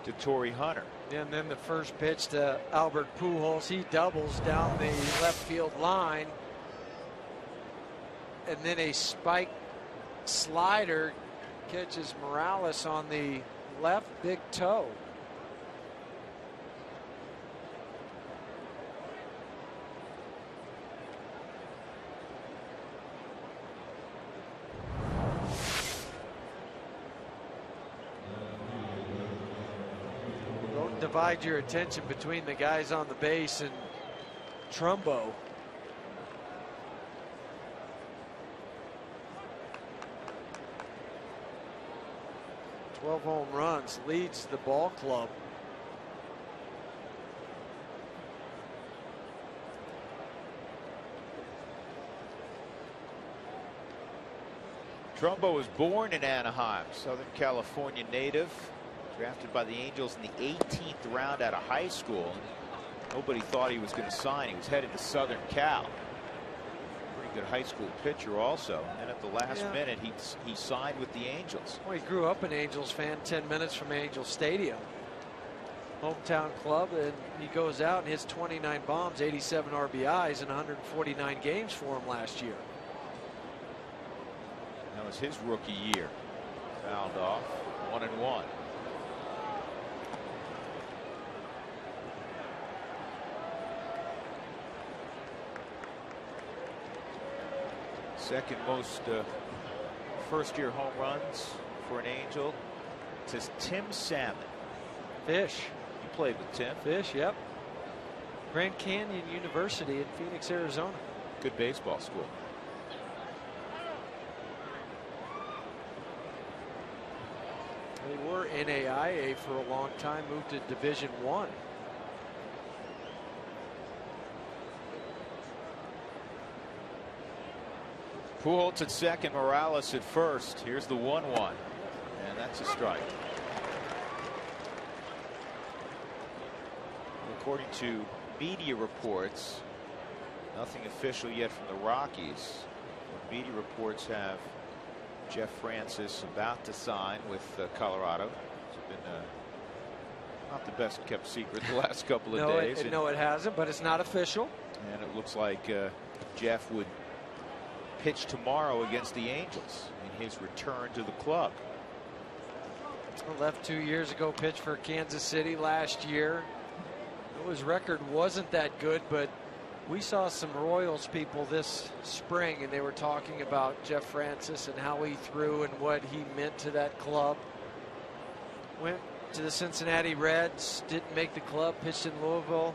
to Torrey Hunter. And then the first pitch to Albert Pujols, he doubles down the left field line. And then a spike slider catches Morales on the left big toe. Don't divide your attention between the guys on the base and Trumbo. 12 home runs, leads the ball club. Trumbo was born in Anaheim, Southern California native, drafted by the Angels in the 18th round out of high school. Nobody thought he was going to sign. He was headed to Southern Cal. Pretty good high school pitcher also, and at the last minute he signed with the Angels. Well, he grew up an Angels fan, 10 minutes from Angel Stadium, hometown club, and he goes out and hits 29 bombs, 87 RBIs, and 149 games for him last year. That was his rookie year. Fouled off, 1-1. Second most first-year home runs for an Angel. It says Tim Salmon. Fish. You played with Tim. Fish, yep. Grand Canyon University in Phoenix, Arizona. Good baseball school. They were NAIA for a long time, moved to Division I. Pujols at second, Morales at first. Here's the 1-1, and that's a strike. According to media reports, nothing official yet from the Rockies. Media reports have Jeff Francis about to sign with Colorado. It's been not the best kept secret the last couple of days. No, it hasn't, but it's not official. And it looks like Jeff would pitch tomorrow against the Angels in his return to the club. Left 2 years ago, pitched for Kansas City last year. His record wasn't that good, but we saw some Royals people this spring, and they were talking about Jeff Francis and how he threw and what he meant to that club. Went to the Cincinnati Reds, didn't make the club, pitched in Louisville,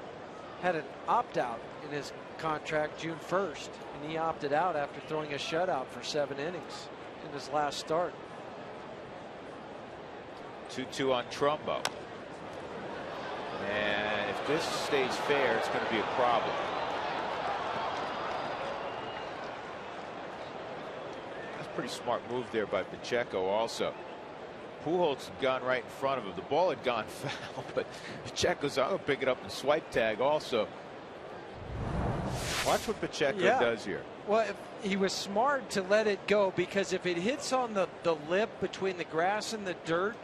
had an opt-out in his contract June 1st, and he opted out after throwing a shutout for 7 innings in his last start. 2-2 on Trumbo. And if this stays fair, it's going to be a problem. That's a pretty smart move there by Pacheco also. Pujols had gone right in front of him. The ball had gone foul, but Pacheco's, I'm going to pick it up and swipe tag also. Watch what Pacheco does here. Well, he was smart to let it go, because if it hits on the lip between the grass and the dirt,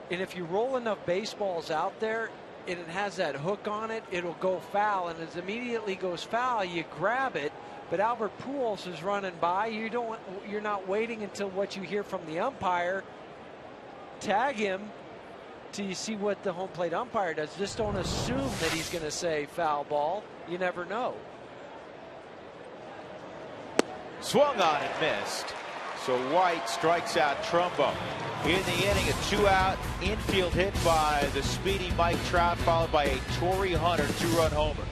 and if you roll enough baseballs out there and it has that hook on it, it'll go foul, and as it immediately goes foul, you grab it. But Albert Pujols is running by. You're not waiting until what you hear from the umpire. Tag him till you see what the home plate umpire does. Just don't assume that he's going to say foul ball. You never know. Swung on and missed. So White strikes out Trumbo. In the inning, a 2-out infield hit by the speedy Mike Trout, followed by a Torrey Hunter 2-run homer.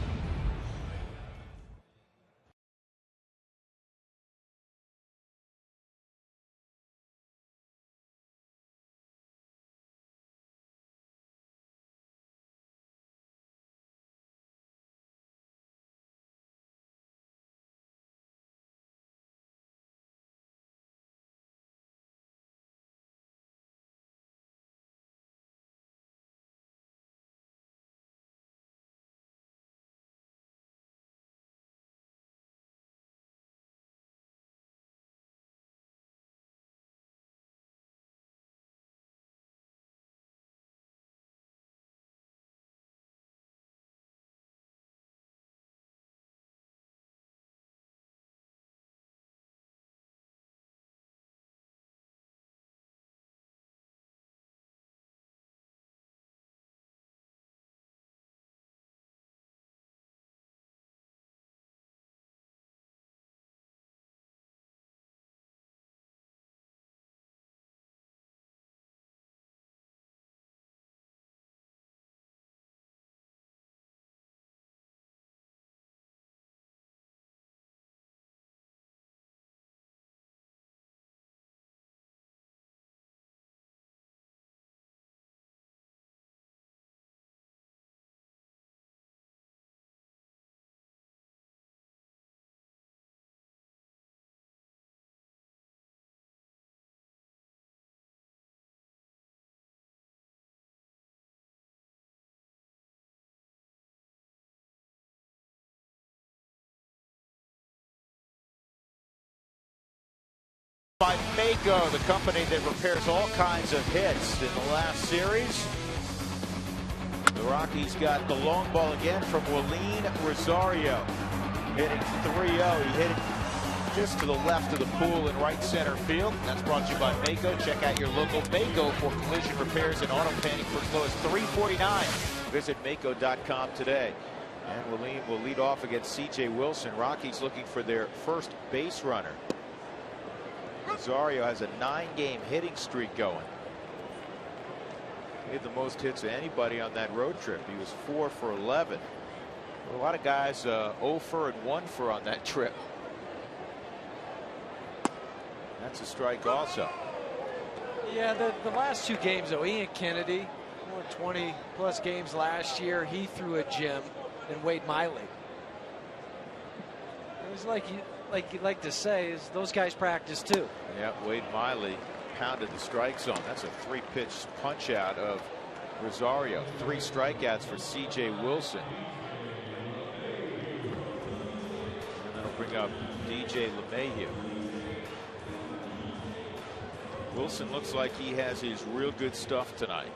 By Mako, the company that repairs all kinds of hits. In the last series, the Rockies got the long ball again from Willeen Rosario, hitting 3-0. He hit it just to the left of the pool in right center field. That's brought to you by Mako. Check out your local Mako for collision repairs and auto painting for as low as $349. Visit Mako.com today. And Willeen will lead off against C.J. Wilson. Rockies looking for their first base runner. Rosario has a 9-game hitting streak going. He had the most hits of anybody on that road trip. He was 4 for 11. A lot of guys 0 for and 1 for on that trip. That's a strike also. Yeah, the last 2 games though, Ian Kennedy, 20 plus games last year, he threw a gem, and Wade Miley. It was like you like to say, is those guys practice too. Yeah, Wade Miley pounded the strike zone. That's a 3-pitch punch out of Rosario. 3 strikeouts for C.J. Wilson. And that'll bring up DJ LeMahieu. Wilson looks like he has his real good stuff tonight.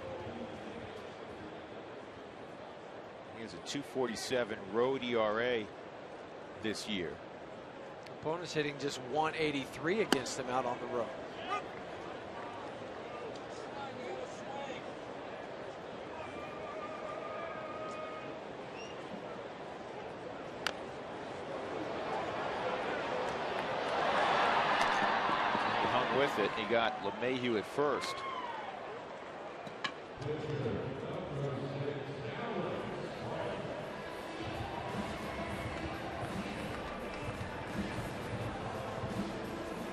He has a 2.47 road ERA this year. Opponents hitting just 183 against them out on the road. He hung with it. He got LeMahieu at first.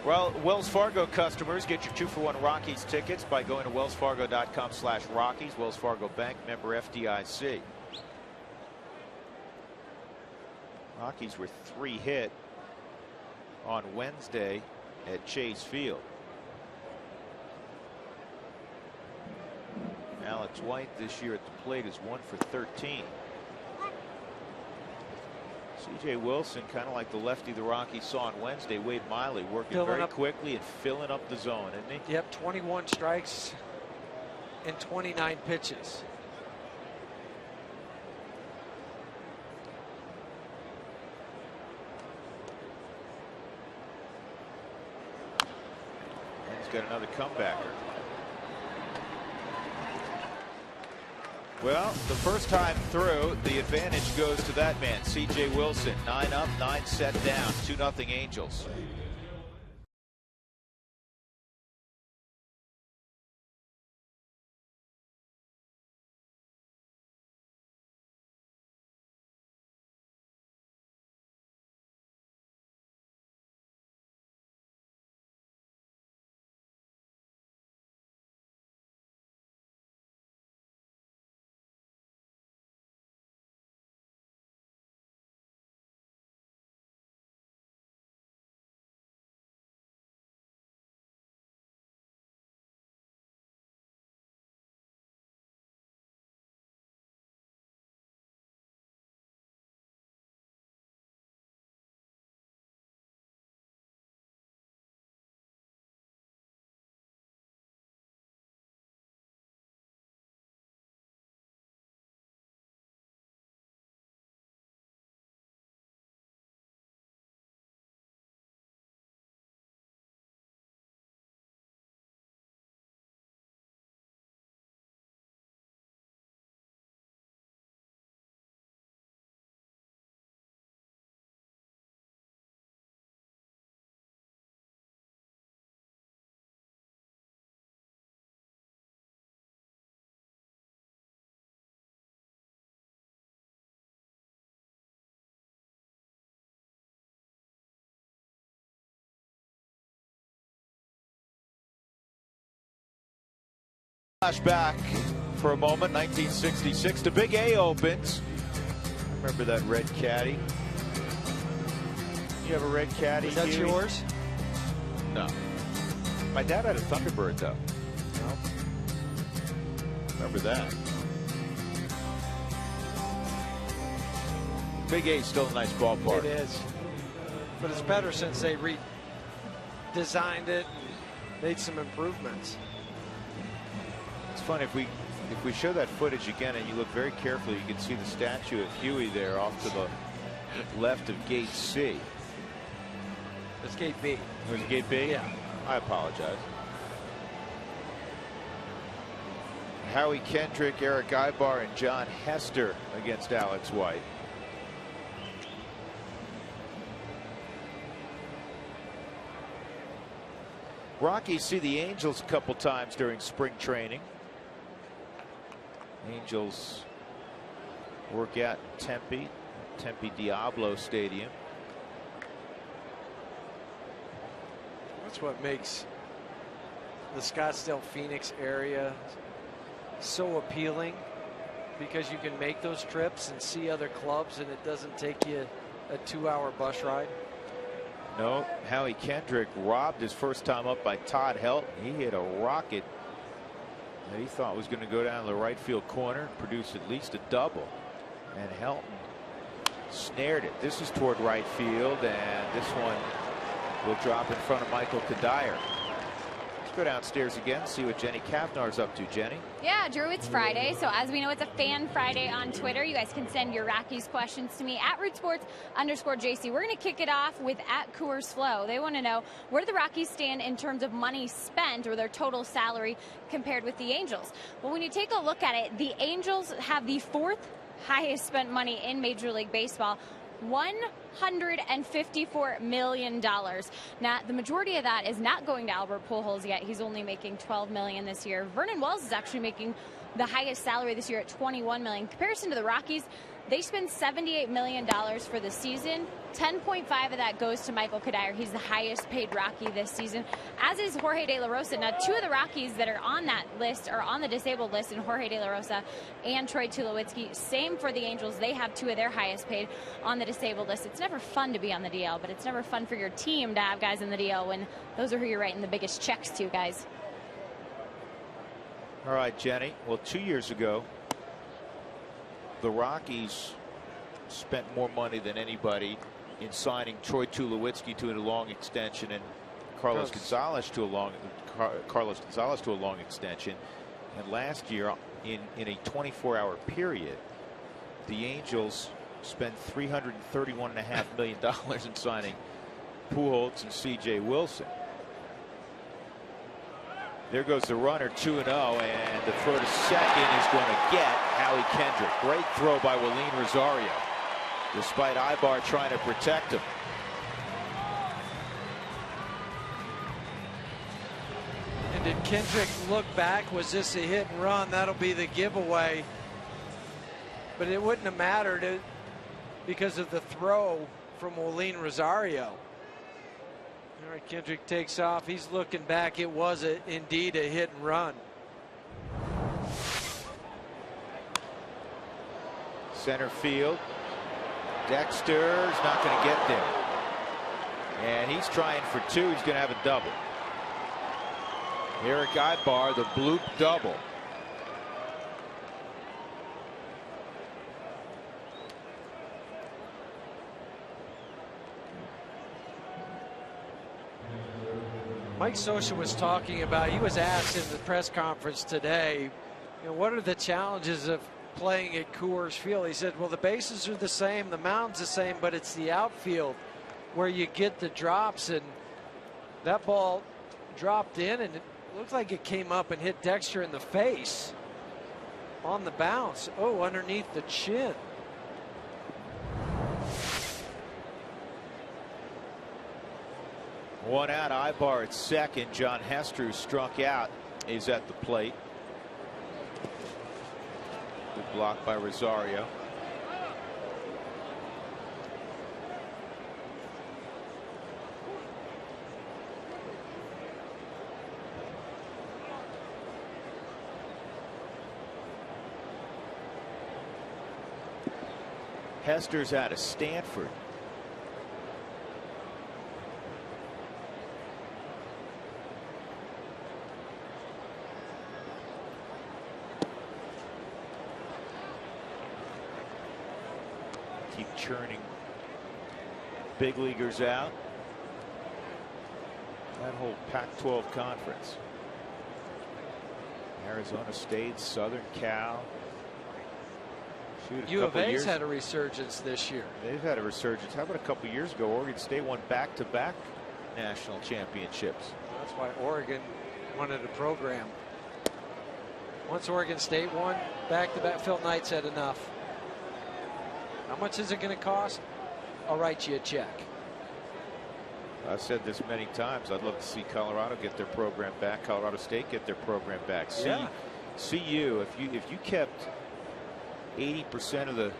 Well, Wells Fargo customers get your 2-for-1 Rockies tickets by going to wellsfargo.com/Rockies. Wells Fargo Bank, member FDIC. Rockies were 3 hit on Wednesday at Chase Field. Alex White this year at the plate is 1 for 13. C.J. Wilson, kind of like the lefty the Rockies saw on Wednesday. Wade Miley working very quickly and filling up the zone, isn't he? Yep, 21 strikes and 29 pitches. And he's got another comebacker. Well, the first time through, the advantage goes to that man, C.J. Wilson. 9 up, 9 set down, 2-0 Angels. Flashback for a moment, 1966. The Big A opens. Remember that red caddy? You have a red caddy? Is that Huey? yours? No. My dad had a Thunderbird, though. No. Remember that. Big A's still a nice ballpark. It is. But it's better since they redesigned it and made some improvements. It's funny, if we show that footage again and you look very carefully, you can see the statue of Huey there off to the left of gate C. It's gate B. Was it gate B? Yeah. I apologize. Howie Kendrick, Eric Ibar, and John Hester against Alex White. Rockies see the Angels a couple times during spring training. Angels work out in Tempe Diablo Stadium. That's what makes the Scottsdale Phoenix area so appealing, because you can make those trips and see other clubs, and it doesn't take you a 2-hour bus ride. No, Howie Kendrick robbed his first time up by Todd Helton. He hit a rocket that he thought was going to go down the right field corner, produce at least a double, and Helton snared it. This is toward right field, and this one will drop in front of Michael Kadire. Let's go downstairs again, see what Jenny Kavnar's up to. Jenny? Yeah, Drew, it's Friday, so as we know, it's a Fan Friday on Twitter. You guys can send your Rockies questions to me at @RootSports_JC. We're going to kick it off with at Coors Flow. They want to know, where do the Rockies stand in terms of money spent or their total salary compared with the Angels? Well, when you take a look at it, the Angels have the 4th highest spent money in Major League Baseball. $154 million. Now, the majority of that is not going to Albert Pujols yet. He's only making $12 million this year. Vernon Wells is actually making the highest salary this year at $21 million. In comparison to the Rockies, they spend $78 million for the season. 10.5 of that goes to Michael Kadire. He's the highest paid Rocky this season, as is Jorge De La Rosa. Now, 2 of the Rockies that are on that list are on the disabled list, and Jorge De La Rosa and Troy Tulowitzki. Same for the Angels. They have 2 of their highest paid on the disabled list. It's never fun to be on the DL, but it's never fun for your team to have guys in the DL when those are who you're writing the biggest checks to, guys. All right, Jenny. Well, 2 years ago, the Rockies spent more money than anybody in signing Troy Tulowitzki to a long extension and Carlos Gonzalez to a long extension. And last year, in a 24-hour period, the Angels spent $331.5 million in signing Pujols and C.J. Wilson. There goes the runner, 2-0, and the throw to second is going to get Howie Kendrick. Great throw by Willeen Rosario, despite Ibar trying to protect him. And did Kendrick look back? Was this a hit and run? That'll be the giveaway. But it wouldn't have mattered because of the throw from Willeen Rosario. All right, Kendrick takes off. He's looking back. It was indeed a hit and run. Center field. Dexter's not going to get there. And he's trying for 2. He's going to have a double. Eric Ibar, the bloop double. Mike Scioscia was talking about, he was asked in the press conference today, what are the challenges of playing at Coors Field? He said, well, the bases are the same, the mound's the same, but it's the outfield where you get the drops. And that ball dropped in, and it looked like it came up and hit Dexter in the face on the bounce. Oh, underneath the chin. One out, Ibar at second. John Hester, who struck out, is at the plate. Good block by Rosario. Hester's out of Stanford. Keep churning big leaguers out. that whole Pac-12 conference. Arizona State, Southern Cal. Shoot, U of A's had a resurgence this year. They've had a resurgence. How about a couple years ago, Oregon State won back-to-back national championships. That's why Oregon wanted a program. Once Oregon State won back-to-back, Phil Knight said enough. How much is it going to cost? I'll write you a check. I've said this many times. I'd love to see Colorado get their program back. Colorado State get their program back. CU, if you kept 80% of the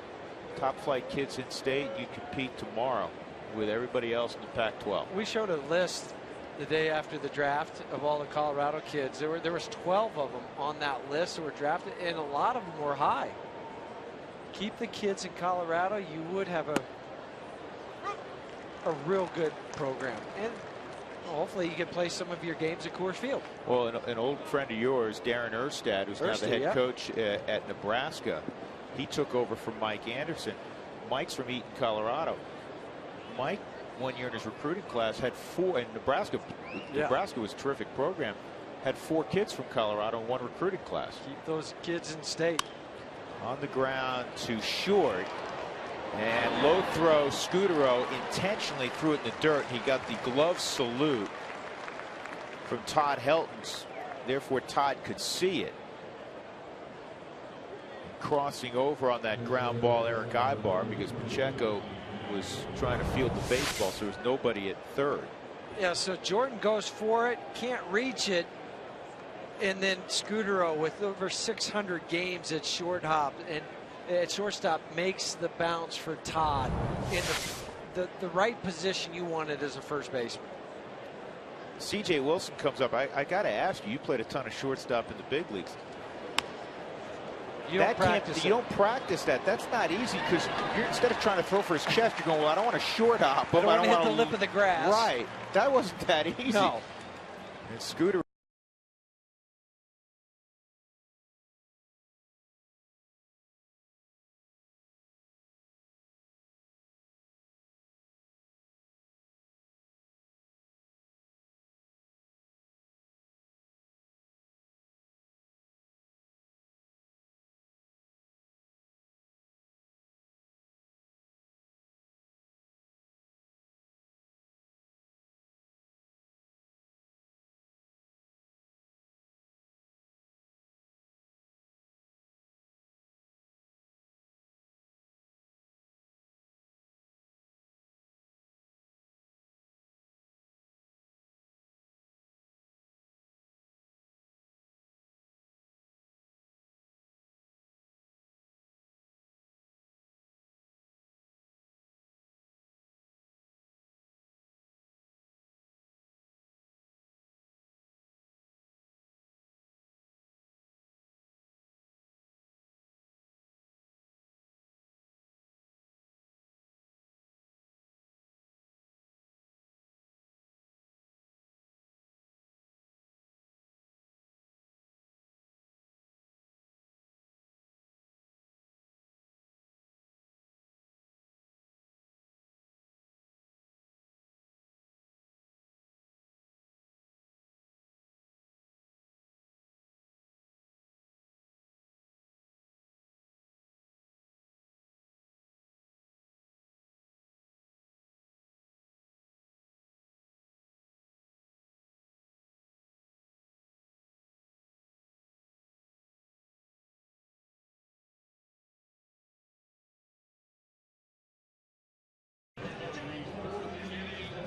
top flight kids in state, you'd compete tomorrow with everybody else in the Pac-12. We showed a list the day after the draft of all the Colorado kids. There was 12 of them on that list that were drafted, and a lot of them were high. Keep the kids in Colorado, you would have a real good program, and hopefully you can play some of your games at Coors Field. Well, an old friend of yours, Darren Erstad, who's now the head coach at Nebraska, he took over from Mike Anderson. Mike's from Eaton, Colorado. Mike, 1 year in his recruiting class, had 4 in Nebraska. Nebraska was a terrific program. Had 4 kids from Colorado in 1 recruiting class. Keep those kids in state. On the ground to short. And low throw, Scudero intentionally threw it in the dirt. He got the glove salute from Todd Heltons. Therefore, Todd could see it. Crossing over on that ground ball, Eric Ibar, because Pacheco was trying to field the baseball, so there was nobody at third. Yeah, so Jordan goes for it, can't reach it, and then Scudero, with over 600 games at shortstop, makes the bounce for Todd in the right position you wanted as a first baseman. C.J. Wilson comes up. I got to ask you, you played a ton of shortstop in the big leagues. You don't practice that. That's not easy, because instead of trying to throw for his chest, you're going, well, I don't want to short hop him. I don't want to hit the lip of the grass. Right. That wasn't that easy. No. And Scooter.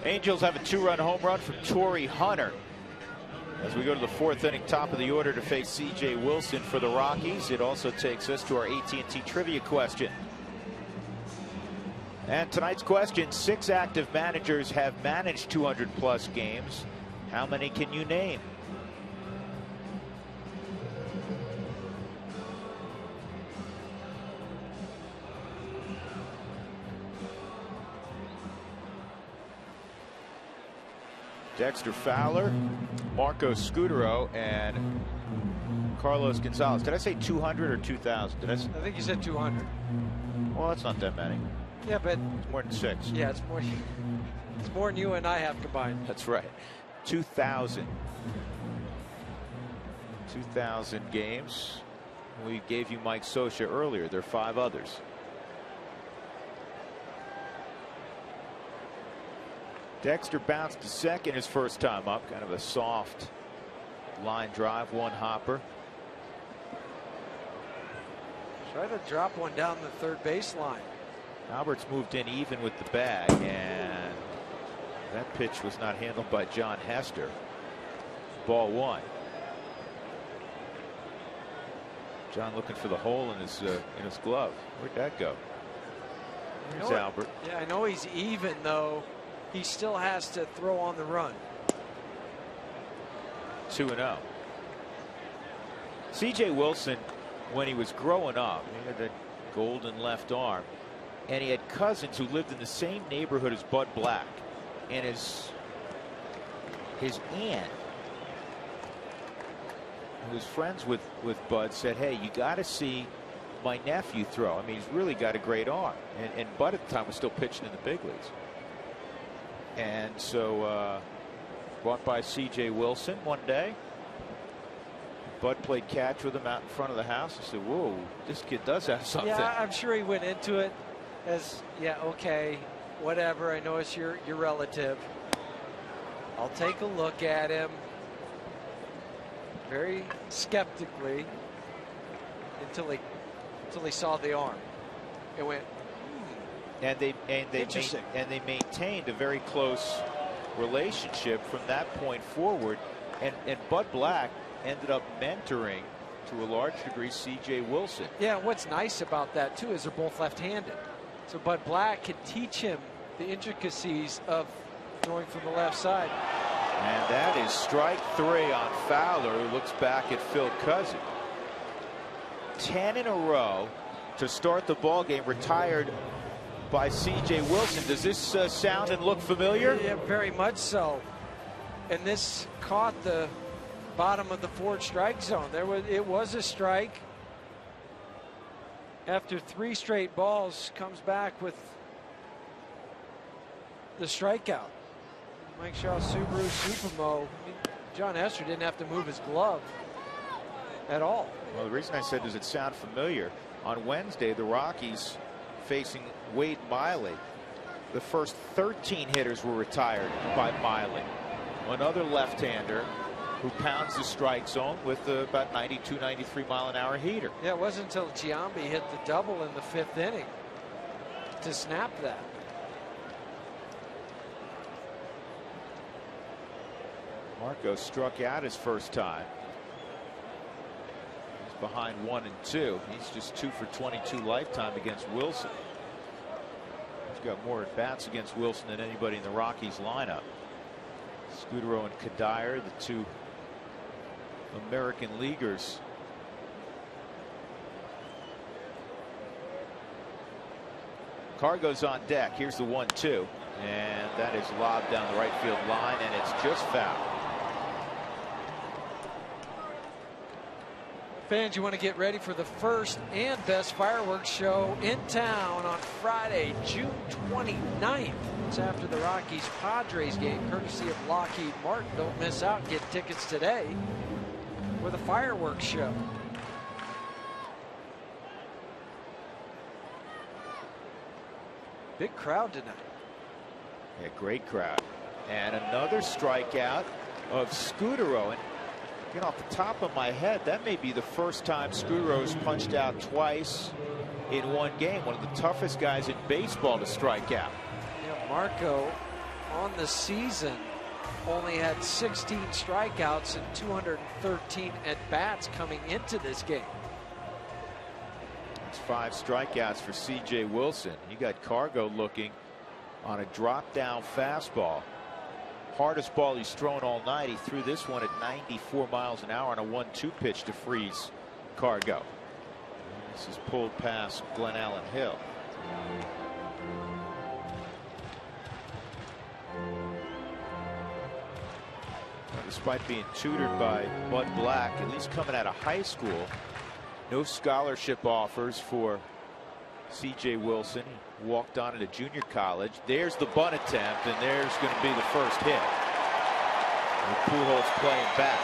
Angels have a 2-run home run from Torrey Hunter. As we go to the 4th inning, top of the order to face C.J. Wilson for the Rockies. It also takes us to our AT&T trivia question. And tonight's question, 6 active managers have managed 200-plus games. How many can you name? Dexter Fowler, Marco Scudero, and Carlos Gonzalez. Did I say 200 or 2,000? I think you said 200. Well, that's not that many. Yeah, but It's more than 6. Yeah, it's more than you and I have combined. That's right. 2,000 games. We gave you Mike Scioscia earlier. There are 5 others. Dexter bounced to second his first time up. Kind of a soft line drive, 1 hopper. Try to drop one down the third baseline. Albert's moved in even with the bag, and that pitch was not handled by John Hester. Ball 1. John looking for the hole in his glove. Where'd that go? There's Albert. Yeah, I know he's even, though. He still has to throw on the run. 2-0. C.J. Wilson, when he was growing up, he had that golden left arm, and he had cousins who lived in the same neighborhood as Bud Black, and his aunt, who was friends with Bud, said, "Hey, you got to see my nephew throw. I mean, he's really got a great arm." And Bud at the time was still pitching in the big leagues. And so brought by C.J. Wilson one day. Bud played catch with him out in front of the house. I said, "Whoa, this kid does have something." Yeah, I'm sure he went into it as, yeah, okay, whatever. I know it's your relative. I'll take a look at him very skeptically until he saw the arm. It went. And they maintained a very close relationship from that point forward, and Bud Black ended up mentoring to a large degree C.J. Wilson. Yeah, what's nice about that too is they're both left-handed, so Bud Black can teach him the intricacies of throwing from the left side. And that is strike 3 on Fowler, who looks back at Phil Cousin. 10 in a row to start the ball game, retired by C.J. Wilson. Does this sound and look familiar? Yeah, very much so. And this caught the bottom of the 4th strike zone. It was a strike. After 3 straight balls, comes back with the strikeout. Mike Shaw, Subaru, Supermo. I mean, John Hester didn't have to move his glove at all. Well, the reason I said, does it sound familiar? On Wednesday, the Rockies facing Wade Miley. The first 13 hitters were retired by Miley. Another left-hander who pounds the strike zone with about 92, 93 mile an hour heater. Yeah, it wasn't until Giambi hit the double in the 5th inning to snap that. Marco struck out his first time. He's behind 1 and 2. He's just 2 for 22 lifetime against Wilson. He's got more at bats against Wilson than anybody in the Rockies lineup. Scudero and Kadire, the 2 American leaguers. Cargo's on deck. Here's the 1-2, and that is lobbed down the right field line, and it's just foul. Fans, you want to get ready for the first and best fireworks show in town on Friday, June 29th. It's after the Rockies Padres game, courtesy of Lockheed Martin. Don't miss out. Get tickets today for the fireworks show. Big crowd tonight. Yeah, great crowd. And another strikeout of Scudero. And get off the top of my head, that may be the first time Scudero's punched out twice in one game. One of the toughest guys in baseball to strike out. Yeah, Marco on the season only had 16 strikeouts and 213 at bats coming into this game. It's 5 strikeouts for C.J. Wilson. You got Cargo looking on a drop down fastball. Hardest ball he's thrown all night. He threw this one at 94 miles an hour on a 1-2 pitch to freeze Cargo. This is pulled past Glen Allen Hill. Despite being tutored by Bud Black, at least coming out of high school, no scholarship offers for C.J. Wilson. He walked on into junior college. There's the bunt attempt, and there's going to be the first hit. With Pujols playing back.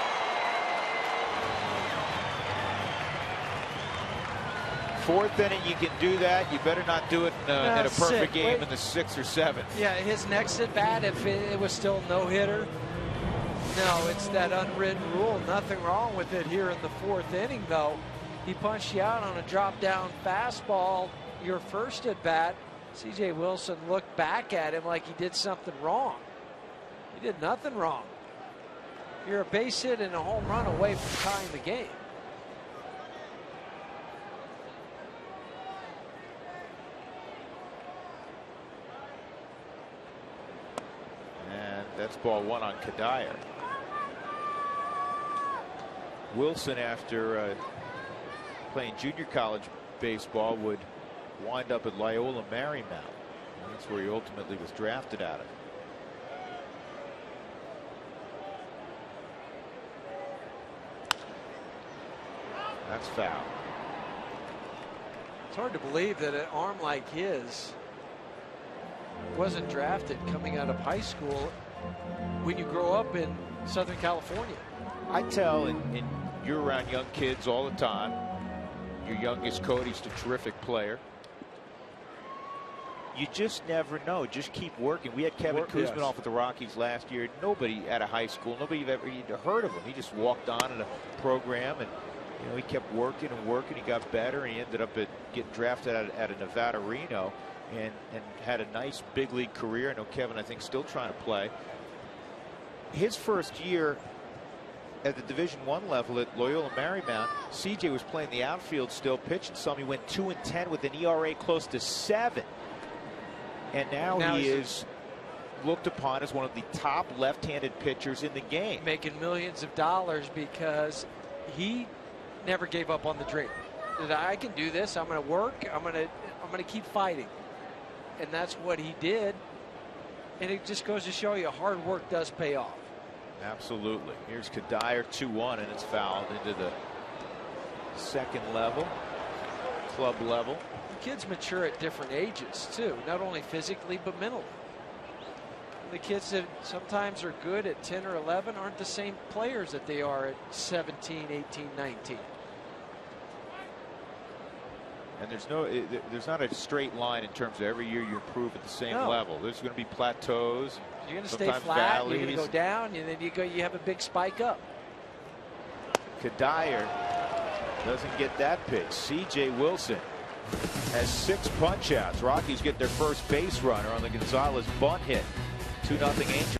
Fourth inning, you can do that. You better not do it in a perfect game in the 6th or 7th. Yeah, his next at bat, if it was still no hitter, no, it's that unwritten rule. Nothing wrong with it here in the 4th inning, though. He punched you out on a drop down fastball. Your first at bat, C.J. Wilson looked back at him like he did something wrong. He did nothing wrong. You're a base hit and a home run away from tying the game. And that's ball 1 on Kadire. Wilson, after playing junior college baseball, would wind up at Loyola Marymount. That's where he ultimately was drafted out of. That's foul. It's hard to believe that an arm like his wasn't drafted coming out of high school when you grow up in Southern California. I tell, and you're around young kids all the time. Your youngest, Cody's a terrific player. You just never know. Just keep working. We had Kevin Kuzminoff with the Rockies last year. Nobody out of high school, nobody ever heard of him. He just walked on in a program, and he kept working and working. He got better, and he ended up getting drafted out of Nevada Reno, and had a nice big league career. I know Kevin, I think, still trying to play. His first year at the Division I level at Loyola Marymount, CJ was playing the outfield still, pitching some. He went 2-10 with an ERA close to 7. And now he is looked upon as one of the top left-handed pitchers in the game. Making millions of dollars because he never gave up on the dream. I can do this. I'm going to work. I'm going to keep fighting. And that's what he did. And it just goes to show you hard work does pay off. Absolutely. Here's Kadire, 2-1, and it's fouled into the 2nd level, club level. Kids mature at different ages too, not only physically but mentally. The kids that sometimes are good at 10 or 11 aren't the same players that they are at 17, 18, 19. And there's not a straight line in terms of every year you improve at the same level. There's going to be plateaus. You're going to stay flat. Valleys. You're going to go down, and then you have a big spike up. Kadire doesn't get that pitch. C.J. Wilson has 6 punch outs. Rockies get their first base runner on the Gonzalez bunt hit. 2-0 Angels.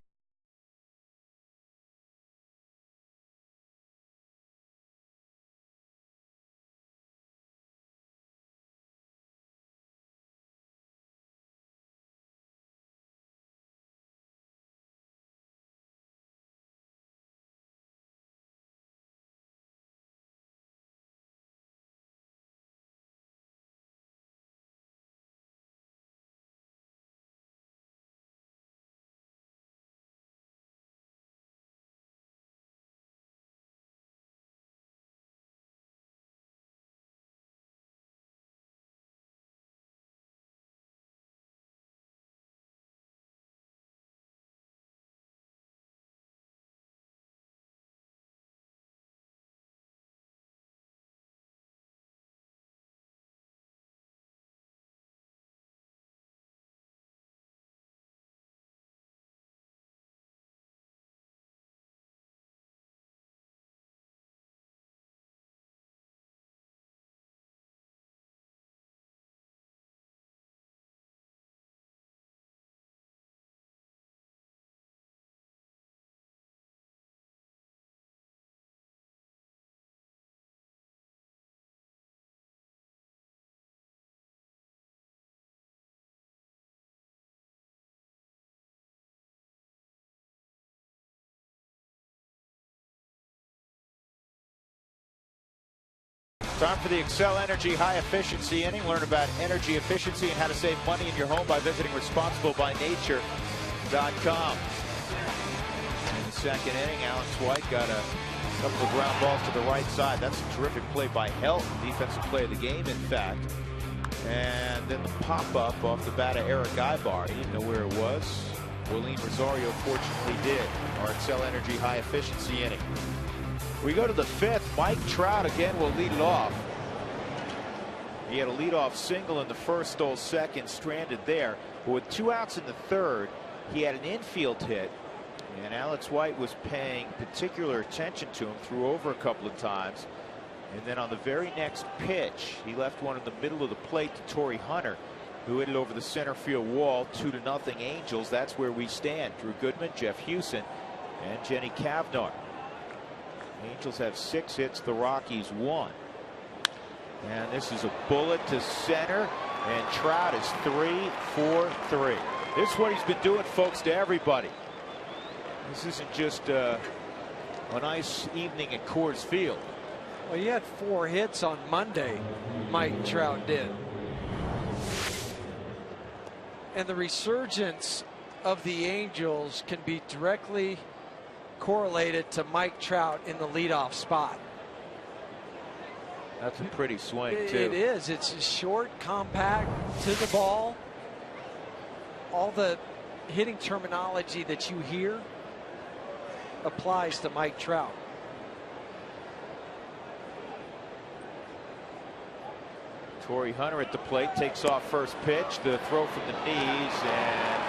Time for the Excel Energy High Efficiency Inning. Learn about energy efficiency and how to save money in your home by visiting responsiblebynature.com. In the 2nd inning, Alex White got a couple of ground balls to the right side. That's a terrific play by Helton, defensive play of the game, in fact. And then the pop-up off the bat of Eric Ibar. He didn't know where it was. Willeen Rosario fortunately did. Our Excel Energy high efficiency inning. We go to the 5th. Mike Trout again will lead it off. He had a leadoff single in the first, stole second, stranded there. But with 2 outs in the 3rd, he had an infield hit. And Alex White was paying particular attention to him, threw over a couple of times. And then on the very next pitch, he left one in the middle of the plate to Torrey Hunter, who hit it over the center field wall. 2-0 Angels. That's where we stand. Drew Goodman, Jeff Hewson, and Jenny Cavnar. Angels have 6 hits, the Rockies 1. And this is a bullet to center, and Trout is 3 for 3. This is what he's been doing, folks, to everybody. This isn't just a nice evening at Coors Field. Well, he had 4 hits on Monday, Mike Trout did. And the resurgence of the Angels can be directly correlated to Mike Trout in the leadoff spot. That's a pretty swing, too. It is. It's short, compact, to the ball. All the hitting terminology that you hear applies to Mike Trout. Torrey Hunter at the plate, takes off first pitch, the throw from the knees, and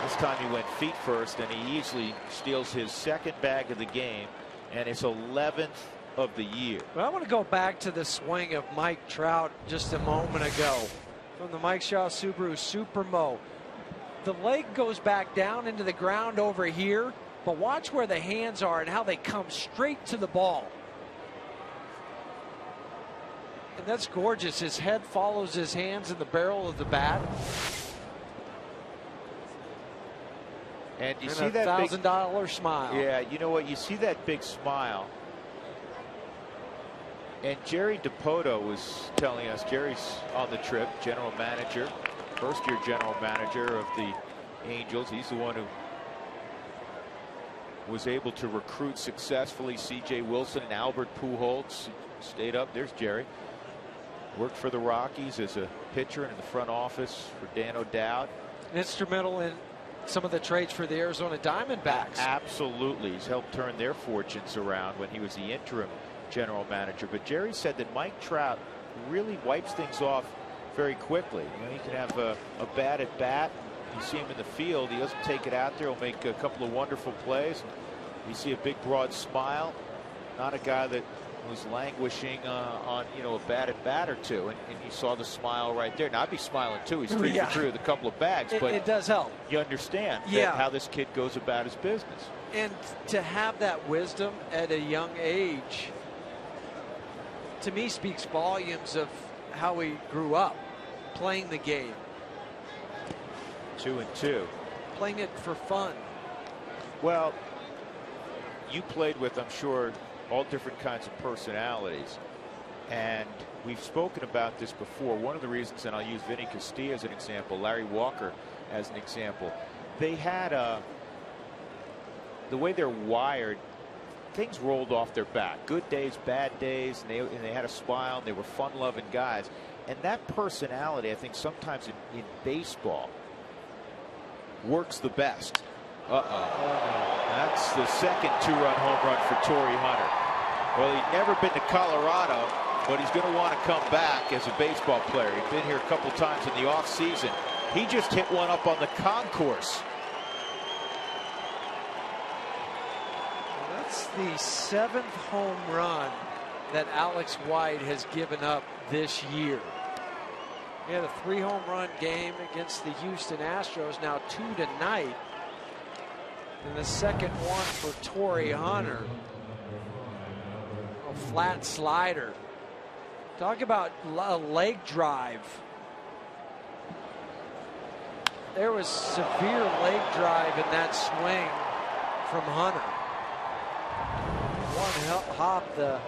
this time he went feet first, and he easily steals his 2nd bag of the game and his 11th of the year. But I want to go back to the swing of Mike Trout just a moment ago from the Mike Shaw Subaru Supermo. The leg goes back down into the ground over here, but watch where the hands are and how they come straight to the ball. And that's gorgeous. His head follows his hands in the barrel of the bat. And you and see that $1,000 smile. Yeah, you know what? You see that big smile. And Jerry DiPoto was telling us, Jerry's on the trip, general manager, first-year general manager of the Angels. He's the one who was able to recruit successfully C.J. Wilson and Albert Pujols. Stayed up. There's Jerry. Worked for the Rockies as a pitcher and in the front office for Dan O'Dowd. Instrumental in some of the trades for the Arizona Diamondbacks. Absolutely. He's helped turn their fortunes around when he was the interim general manager. But Jerry said that Mike Trout really wipes things off very quickly. You know, he can have a bad at bat. You see him in the field, he doesn't take it out there. He'll make a couple of wonderful plays. You see a big broad smile. Not a guy that was languishing on a bad at bat or two, and you saw the smile right there. Now I'd be smiling too. He's 3 for 3 with a couple of bags, but it does help. You understand how this kid goes about his business. And to have that wisdom at a young age, to me, speaks volumes of how he grew up playing the game. 2-2. Playing it for fun. Well, you played with, I'm sure, all different kinds of personalities. And we've spoken about this before. One of the reasons, and I'll use Vinny Castilla as an example, Larry Walker as an example, they had the way they're wired, things rolled off their back. Good days, bad days, and they had a smile, and they were fun-loving guys. And that personality, I think, sometimes in baseball works the best. That's the second 2-run home run for Torrey Hunter. Well, he'd never been to Colorado, but he's going to want to come back as a baseball player. He'd been here a couple times in the offseason. He just hit one up on the concourse. That's the 7th home run that Alex White has given up this year. He had a 3-home run game against the Houston Astros, now 2 tonight. And the second one for Torrey Hunter. A flat slider. Talk about a leg drive. There was severe leg drive in that swing from Hunter. One hop the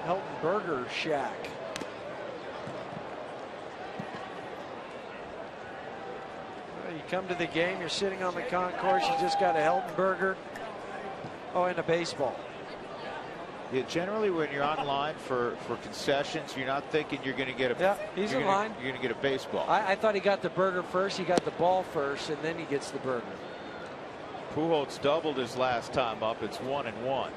Helton Burger shack. You come to the game, you're sitting on the concourse, you just got a Helton Burger. Oh, and a baseball. Yeah, generally when you're online for concessions, you're not thinking you're going to get a he's in line. You're going to get a baseball. I thought he got the burger first, he got the ball first, and then he gets the burger. Pujols doubled his last time up. It's 1-1. Well,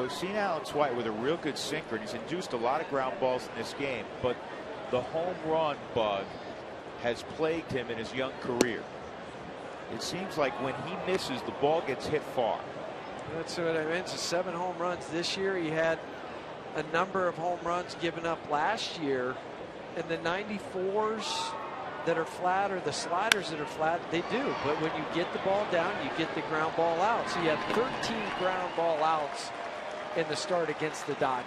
we've seen Alex White with a real good sinker, and he's induced a lot of ground balls in this game, but the home run bug has plagued him in his young career. It seems like when he misses, the ball gets hit far. That's what I mentioned. 7 home runs this year. He had a number of home runs given up last year, and the 94s that are flat or the sliders that are flat, they do. But when you get the ball down, you get the ground ball out. So you have 13 ground ball outs in the start against the Dodgers.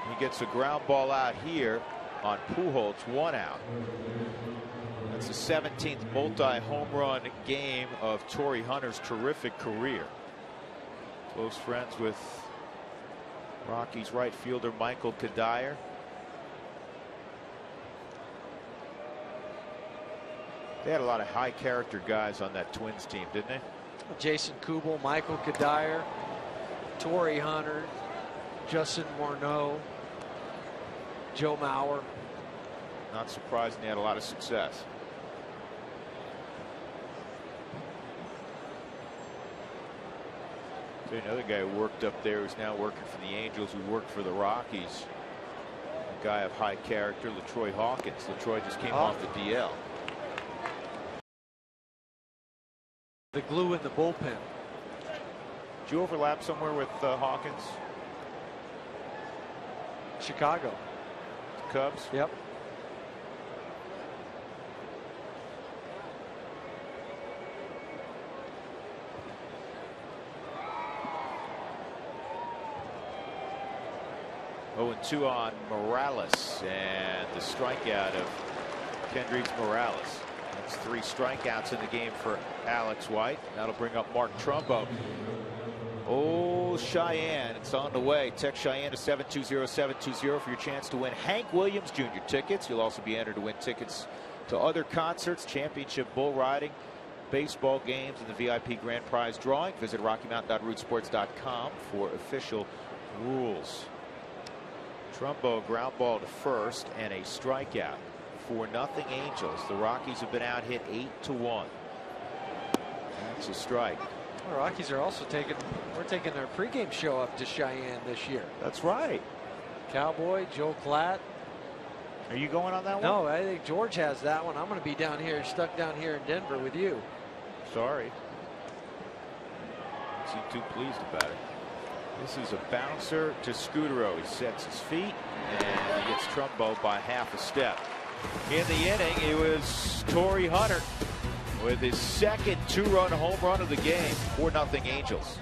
He gets a ground ball out here on Pujols, 1 out. That's the 17th multi-home run game of Torrey Hunter's terrific career. Close friends with Rockies right fielder Michael Kadire. They had a lot of high character guys on that Twins team, didn't they? Jason Kubel, Michael Kadire, Torrey Hunter, Justin Morneau, Joe Mauer. Not surprising they had a lot of success. So another guy who worked up there who's now working for the Angels, who worked for the Rockies. A guy of high character, LaTroy Hawkins. LaTroy just came off the DL. The glue in the bullpen. Did you overlap somewhere with Hawkins? Chicago. Cubs? Yep. Oh, and 2 on Morales, and the strikeout of Kendrys Morales. That's 3 strikeouts in the game for Alex White. That'll bring up Mark Trumbo. Oh, Cheyenne, it's on the way. Text Cheyenne to 720-720 for your chance to win Hank Williams Jr. tickets. You'll also be entered to win tickets to other concerts, championship bull riding, baseball games, and the VIP grand prize drawing. Visit RockyMountain.rootsports.com for official rules. Trumbo ground ball to first and a strikeout. 4-0 Angels. The Rockies have been out hit 8-1. That's a strike. The Rockies are also taking their pregame show up to Cheyenne this year. That's right. Cowboy, Joe Klatt. Are you going on that one? No, I think George has that one. I'm going to be down here, stuck down here in Denver with you. Sorry. Don't seem too pleased about it. This is a bouncer to Scutaro. He sets his feet and he gets Trumbo by half a step. In the inning, it was Torrey Hunter with his second 2-run home run of the game. 4-0 Angels.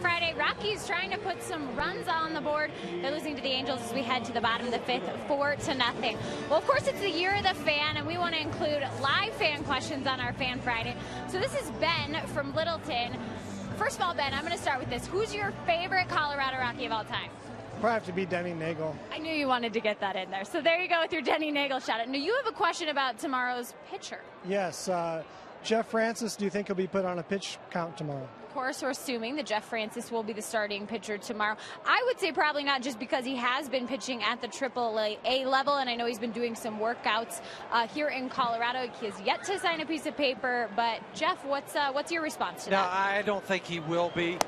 Friday. Rockies trying to put some runs on the board. They're losing to the Angels as we head to the bottom of the fifth, 4-0. Well, of course, it's the year of the fan, and we want to include live fan questions on our Fan Friday. So this is Ben from Littleton. First of all, Ben, I'm going to start with this. Who's your favorite Colorado Rocky of all time? Probably have to be Denny Nagel. I knew you wanted to get that in there. So there you go with your Denny Nagel shout-out. Now, you have a question about tomorrow's pitcher. Yes. Jeff Francis, do you think he'll be put on a pitch count tomorrow? Of course, we're assuming that Jeff Francis will be the starting pitcher tomorrow. I would say probably not, just because he has been pitching at the AAA level, and I know he's been doing some workouts here in Colorado. He has yet to sign a piece of paper. But, Jeff, what's your response to that? No, I don't think he will be.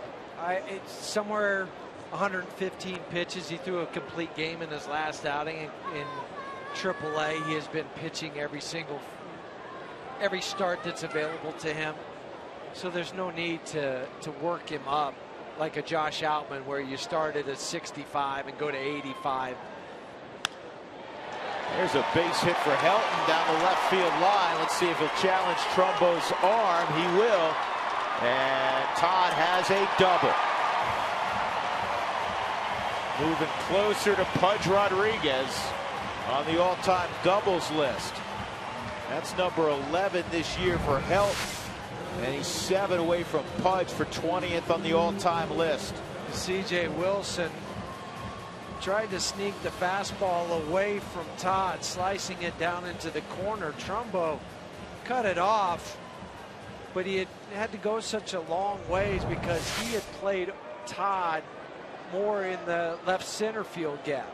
It's somewhere 115 pitches. He threw a complete game in his last outing in AAA. He has been pitching every start that's available to him. So there's no need to work him up like a Josh Outman, where you start at a 65 and go to 85. There's a base hit for Helton down the left field line. Let's see if he'll challenge Trumbo's arm. He will. And Todd has a double. Moving closer to Pudge Rodriguez on the all-time doubles list. That's number 11 this year for Helton. And he's 7 away from Pudge for 20th on the all-time list. C.J. Wilson tried to sneak the fastball away from Todd, slicing it down into the corner. Trumbo cut it off, but he had to go such a long ways because he had played Todd more in the left center field gap.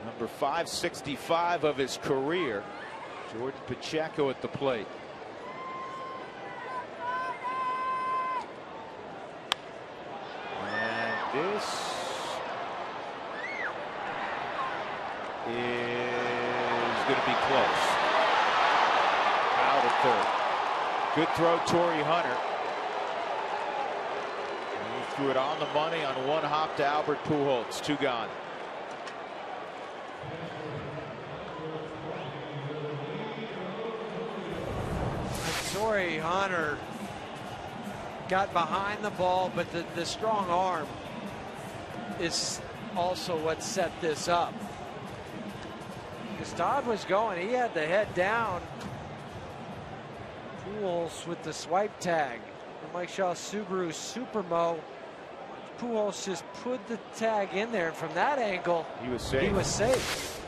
Number 565 of his career, Jordan Pacheco at the plate. This is going to be close. Out at third. Good throw, Torrey Hunter. He threw it on the money on one hop to Albert Pujols. 2 gone. Torrey Hunter got behind the ball, but the strong arm is also what set this up. Because Todd was going, he had the head down. Pujols with the swipe tag. And Mike Shaw Subaru Supermo. Pujols just put the tag in there, and from that angle, he was safe. He was safe.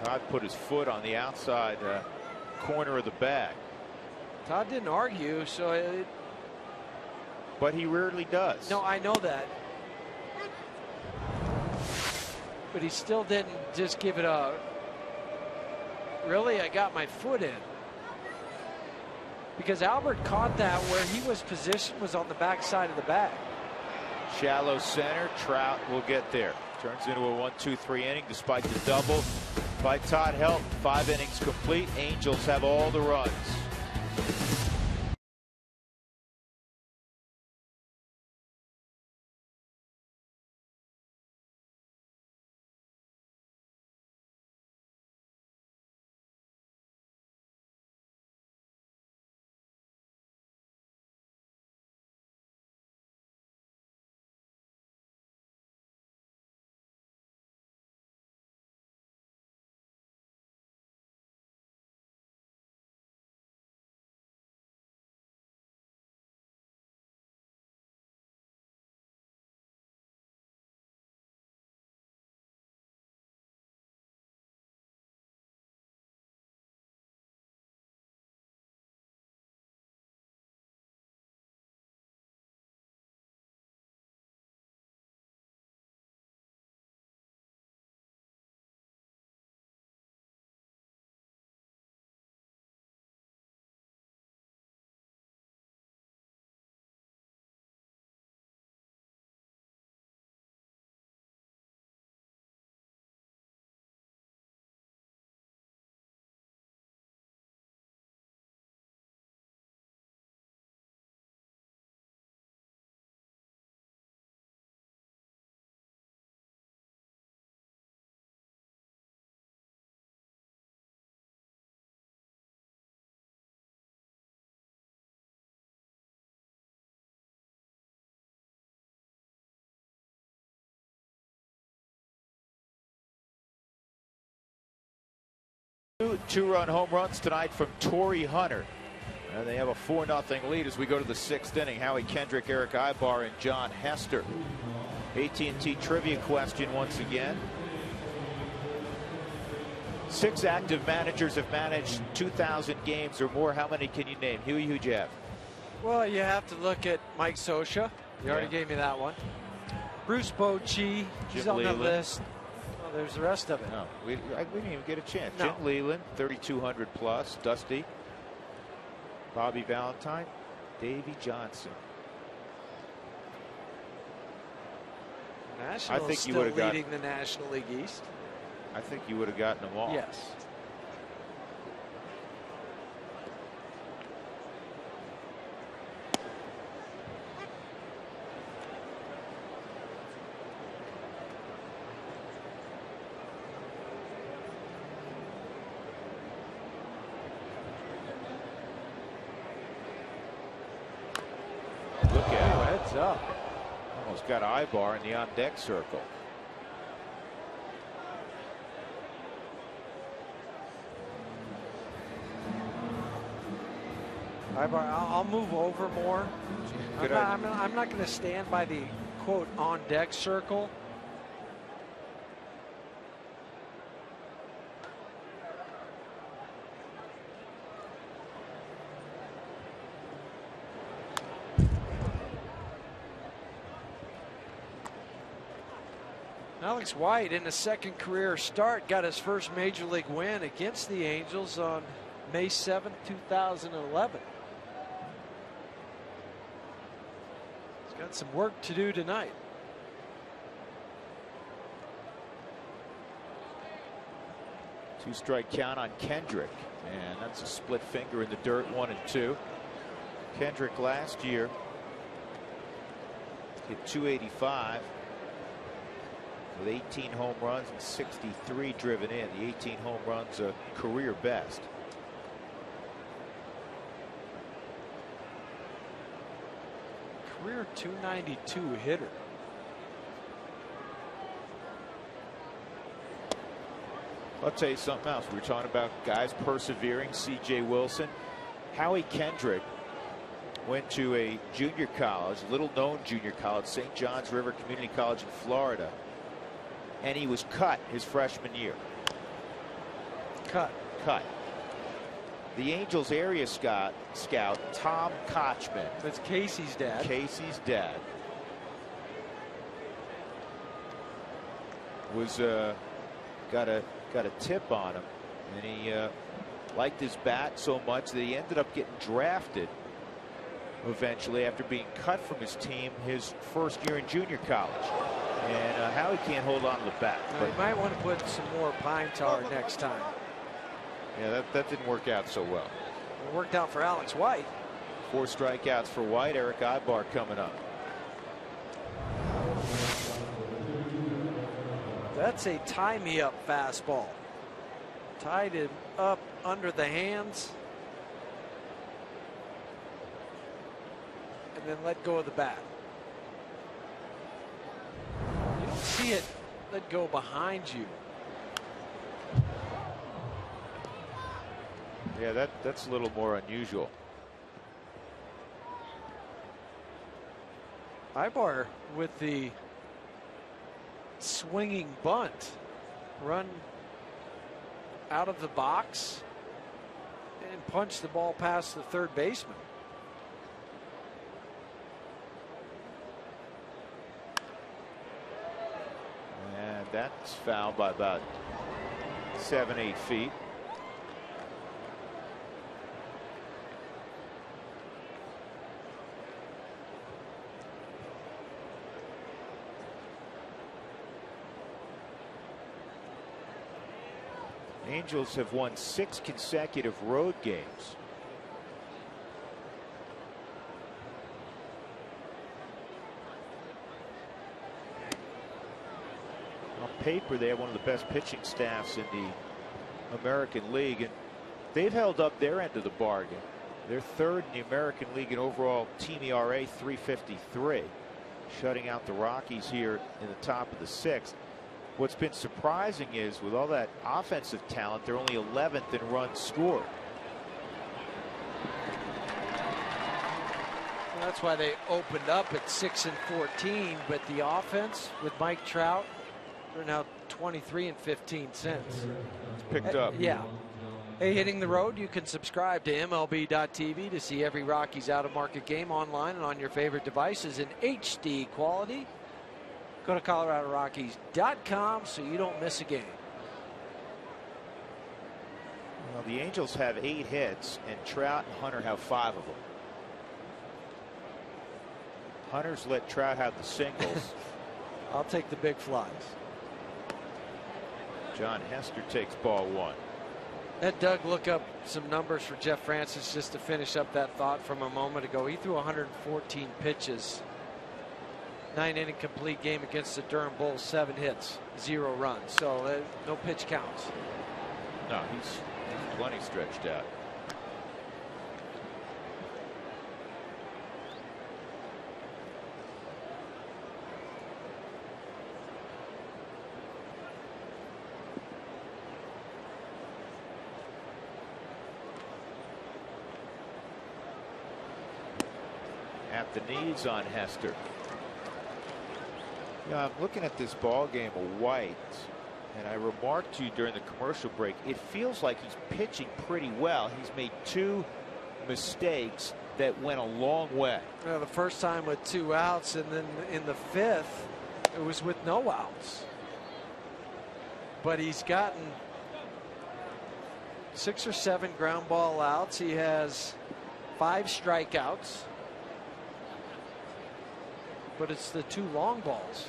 Todd put his foot on the outside corner of the bag. Todd didn't argue, so but he rarely does. No, I know that. But he still didn't just give it a, really, I got my foot in. Because Albert caught that where he was positioned was on the back side of the bag. Shallow center. Trout will get there. Turns into a 1-2-3 inning despite the double by Todd Helton. 5 innings complete. Angels have all the runs. Two two-run home runs tonight from Torrey Hunter. And they have a 4-0 lead as we go to the 6th inning. Howie Kendrick, Eric Ibar, and John Hester. AT&T trivia question once again. 6 active managers have managed 2,000 games or more. How many can you name? Huey, who'd you have? Well, you have to look at Mike Scioscia. You already gave me that one. Bruce Bochy. He's on the list. Well, there's the rest of it. No, we didn't even get a chance. No. Jim Leland, 3,200 plus. Dusty. Bobby Valentine. Davey Johnson. Nationals I think you still would have leading the National League East. I think you would have gotten them all. Yes. Look at it. Heads up. Almost got Ibar in the on-deck circle. I'll move over more. I'm not going to stand by the quote on deck circle. Alex White, in his second career start, got his first major league win against the Angels on May 7th, 2011. He's got some work to do tonight. Two-strike count on Kendrick, and that's a split finger in the dirt, 1-2. Kendrick last year hit .285 with 18 home runs and 63 driven in. The 18 home runs a career best. Career .292 hitter. I'll tell you something else. We were talking about guys persevering. C.J. Wilson. Howie Kendrick went to a junior college, little-known junior college, St. John's River Community College in Florida, and he was cut his freshman year. Cut. The Angels area scout Tom Kochman. That's Casey's dad. Casey's dad was got a tip on him, and he liked his bat so much that he ended up getting drafted eventually after being cut from his team his first year in junior college. And Howie can't hold on to the bat. But you might want to put some more pine tar next time. Yeah, that didn't work out so well. It worked out for Alex White. 4 strikeouts for White. Eric Ibar coming up. That's a tie-me-up fastball. Tied him up under the hands. And then let go of the bat. You don't see it let go behind you. Yeah, that's a little more unusual. Ibar with the swinging bunt, run out of the box and punch the ball past the third baseman. And that's fouled by about 7-8 feet. Angels have won 6 consecutive road games. On paper, they have one of the best pitching staffs in the American League, and they've held up their end of the bargain. They're third in the American League in overall team ERA, 3.53, shutting out the Rockies here in the top of the 6th. What's been surprising is with all that offensive talent, they're only 11th in runs scored. Well, that's why they opened up at 6-14, but the offense with Mike Trout, they're now 23-15 since. It's picked up. Yeah. Hey, Hitting the Road, you can subscribe to MLB.tv to see every Rockies out-of-market game online and on your favorite devices in HD quality. Go to ColoradoRockies.com so you don't miss a game. Well, the Angels have 8 hits, and Trout and Hunter have 5 of them. Hunter's let Trout have the singles. I'll take the big flies. John Hester takes ball 1. Let Doug look up some numbers for Jeff Francis just to finish up that thought from a moment ago. He threw 114 pitches. 9-inning complete game against the Durham Bulls, 7 hits, 0 runs. So no pitch counts. No, he's plenty stretched out. At the knees on Hester. Yeah, I'm looking at this ball game of White, and I remarked to you during the commercial break, it feels like he's pitching pretty well. He's made 2 mistakes that went a long way. Well, the first time with 2 outs, and then in the 5th, it was with no outs. But he's gotten 6 or 7 ground ball outs. He has 5 strikeouts. But it's the 2 long balls.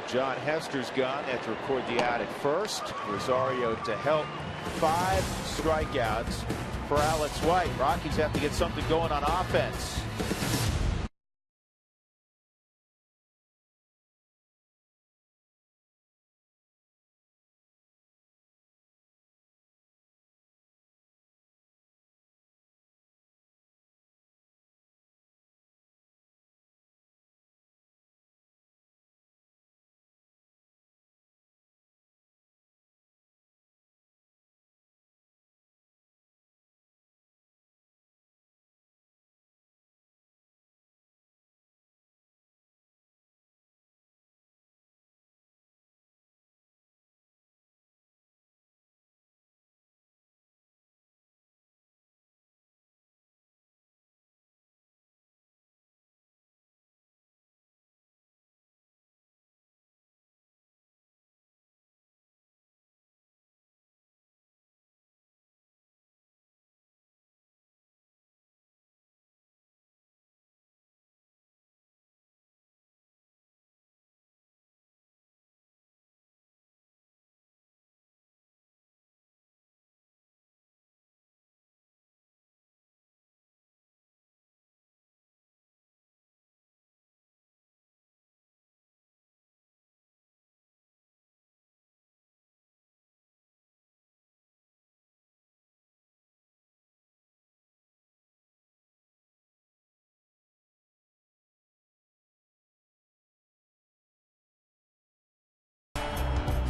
John Hester's gone. They have to record the out at first. Rosario to help. 5 strikeouts for Alex White. Rockies have to get something going on offense.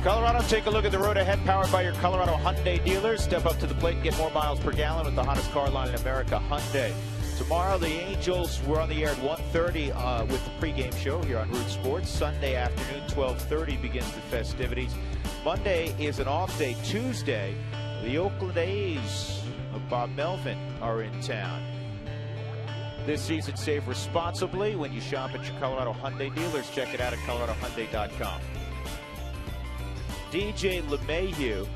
Colorado, take a look at the road ahead, powered by your Colorado Hyundai dealers. Step up to the plate and get more miles per gallon with the hottest car line in America, Hyundai. Tomorrow, the Angels were on the air at 1:30 with the pregame show here on Root Sports. Sunday afternoon, 12:30 begins the festivities. Monday is an off day. Tuesday, the Oakland A's of Bob Melvin are in town. This season, save responsibly when you shop at your Colorado Hyundai dealers. Check it out at coloradohyundai.com. DJ LeMahieu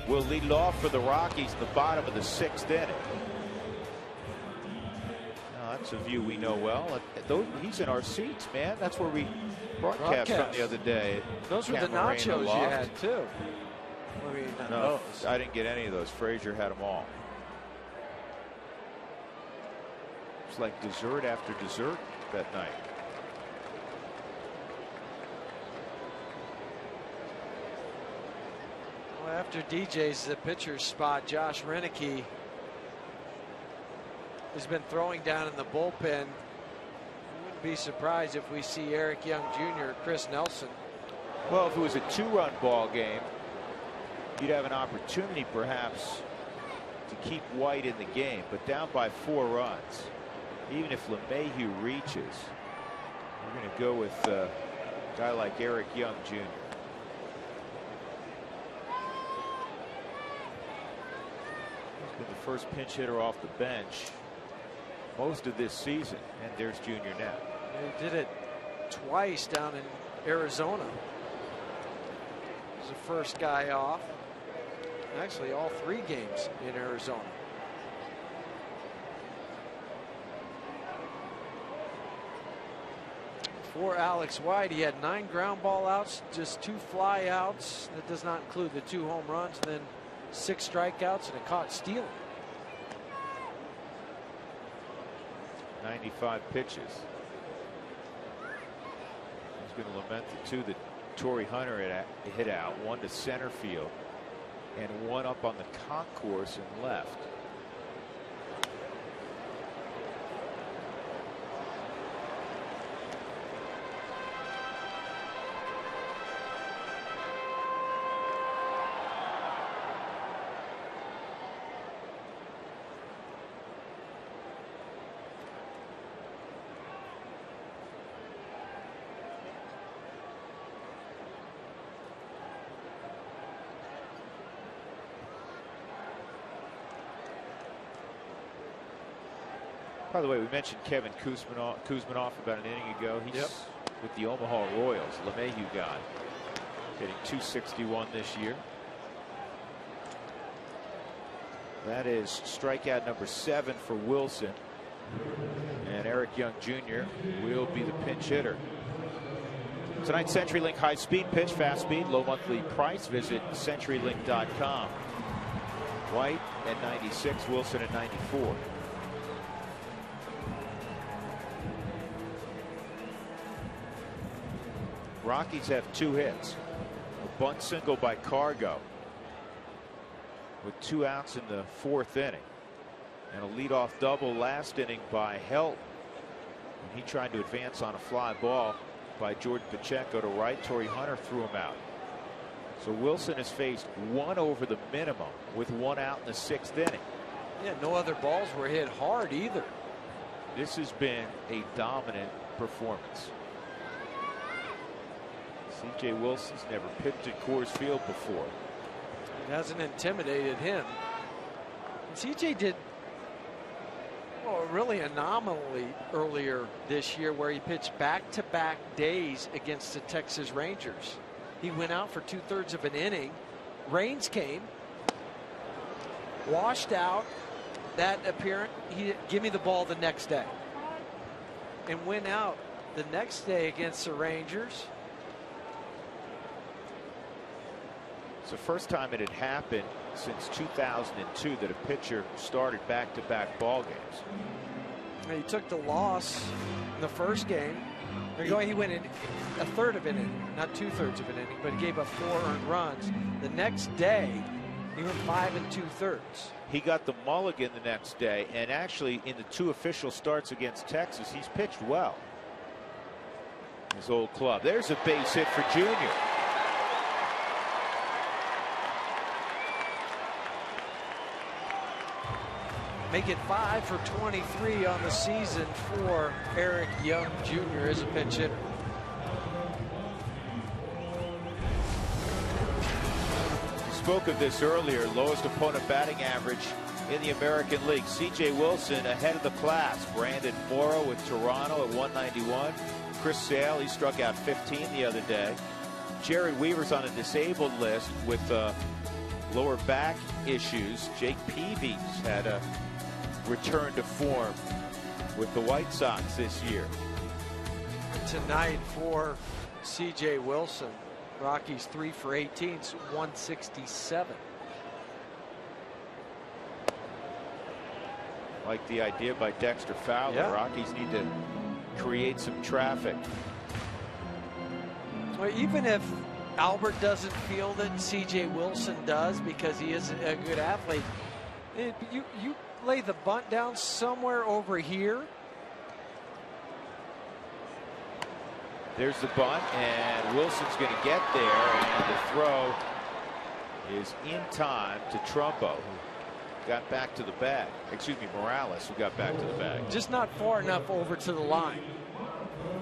will lead it off for the Rockies in the bottom of the 6th inning. Now, that's a view we know well. He's in our seats, man. That's where we broadcast from the other day. Those were the nachos you had, too. I mean, no, I didn't get any of those. Frazier had them all. It's like dessert after dessert that night. Well, after DJ's the pitcher's spot, Josh Renicky has been throwing down in the bullpen. Wouldn't be surprised if we see Eric Young Jr. or Chris Nelson. Well, if it was a 2-run ball game, you'd have an opportunity perhaps to keep White in the game, but down by 4 runs, even if LeMahieu reaches, we're going to go with a guy like Eric Young Jr. He's been the first pinch hitter off the bench most of this season, and there's Junior now. He did it twice down in Arizona. He was the first guy off. Actually, all 3 games in Arizona. For Alex White, he had 9 ground ball outs, just 2 fly outs. That does not include the 2 home runs, and then 6 strikeouts and a caught stealing. 95 pitches. He's going to lament the 2 that Torrey Hunter hit out, 1 to center field and 1 up on the concourse and left. By the way, we mentioned Kevin Kuzminoff about an inning ago. He's with the Omaha Royals, LeMahieu guy, hitting .261 this year. That is strikeout number 7 for Wilson. And Eric Young Jr. will be the pinch hitter. Tonight, CenturyLink high-speed pitch, fast speed, low monthly price. Visit CenturyLink.com. White at 96, Wilson at 94. Rockies have 2 hits. A bunt single by Cargo with 2 outs in the 4th inning. And a leadoff double last inning by Helt. He tried to advance on a fly ball by Jordan Pacheco to right. Torrey Hunter threw him out. So Wilson has faced 1 over the minimum with 1 out in the 6th inning. Yeah, no other balls were hit hard either. This has been a dominant performance. C.J. Wilson's never pitched at Coors Field before. It hasn't intimidated him. And C.J. did really anomaly earlier this year where he pitched back-to-back days against the Texas Rangers. He went out for 2/3 of an inning. Rains came, washed out that appearance. He give me the ball the next day, and went out the next day against the Rangers. It's the first time it had happened since 2002 that a pitcher started back-to-back ball games. He took the loss in the first game. He went in 1/3 of an inning, not 2/3 of an inning, but he gave up 4 earned runs. The next day, he went 5 2/3. He got the mulligan the next day, and actually in the 2 official starts against Texas, he's pitched well. His old club. There's a base hit for Junior. Make it 5 for 23 on the season for Eric Young Jr. as a pinch hitter. Spoke of this earlier. Lowest opponent batting average in the American League. C.J. Wilson ahead of the class. Brandon Morrow with Toronto at 191. Chris Sale, he struck out 15 the other day. Jared Weaver's on a disabled list with lower back issues. Jake Peavy's had a return to form with the White Sox this year. Tonight for C.J. Wilson, Rockies 3 for 18, 167. Like the idea by Dexter Fowler. Yeah. Rockies need to create some traffic. Well, even if Albert doesn't feel that C.J. Wilson does because he is a good athlete, you lay the bunt down somewhere over here There's the bunt, and Wilson's going to get there, and the throw is in time to Trumbo, who got back to the bag. Excuse me, Morales, who got back to the bag. Just not far enough over to the line.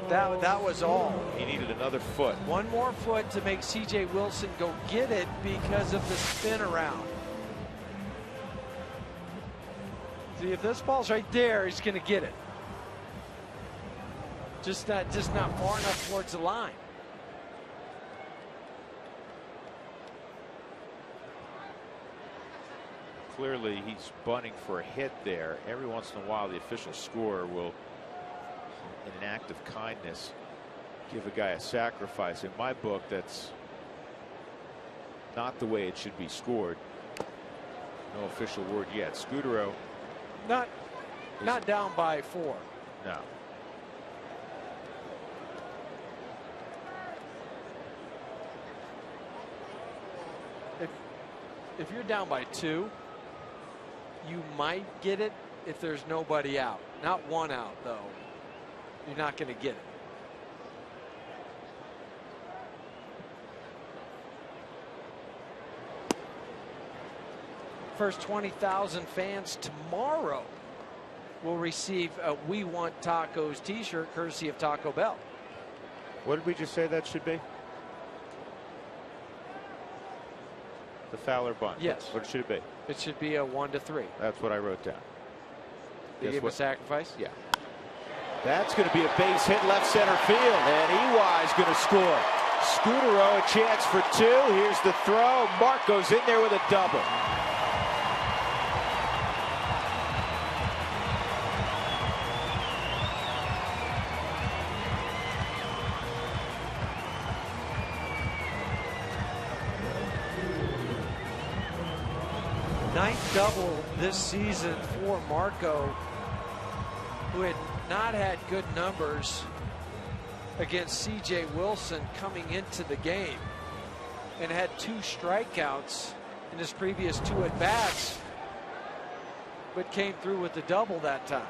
That was all. He needed another foot. One more foot to make C.J. Wilson go get it because of the spin around. See, if this ball's right there, he's going to get it. Just not far enough towards the line. Clearly, he's bunting for a hit there. Every once in a while, the official scorer will, in an act of kindness, give a guy a sacrifice. In my book, that's not the way it should be scored. No official word yet. Scudero. Not down by 4. No. If you're down by 2, you might get it if there's nobody out. Not 1 out, though. You're not going to get it. First 20,000 fans tomorrow will receive a We Want Tacos t-shirt courtesy of Taco Bell. What did we just say that should be? The Fowler bunt. Yes. What should it be? It should be a 1-3. That's what I wrote down. They gave a sacrifice? Yeah. That's going to be a base hit left center field, and Ewy's going to score. Scudero a chance for 2. Here's the throw. Mark goes in there with a double. Ninth double this season for Marco, who had not had good numbers against C.J. Wilson coming into the game and had 2 strikeouts in his previous 2 at-bats, but came through with the double that time.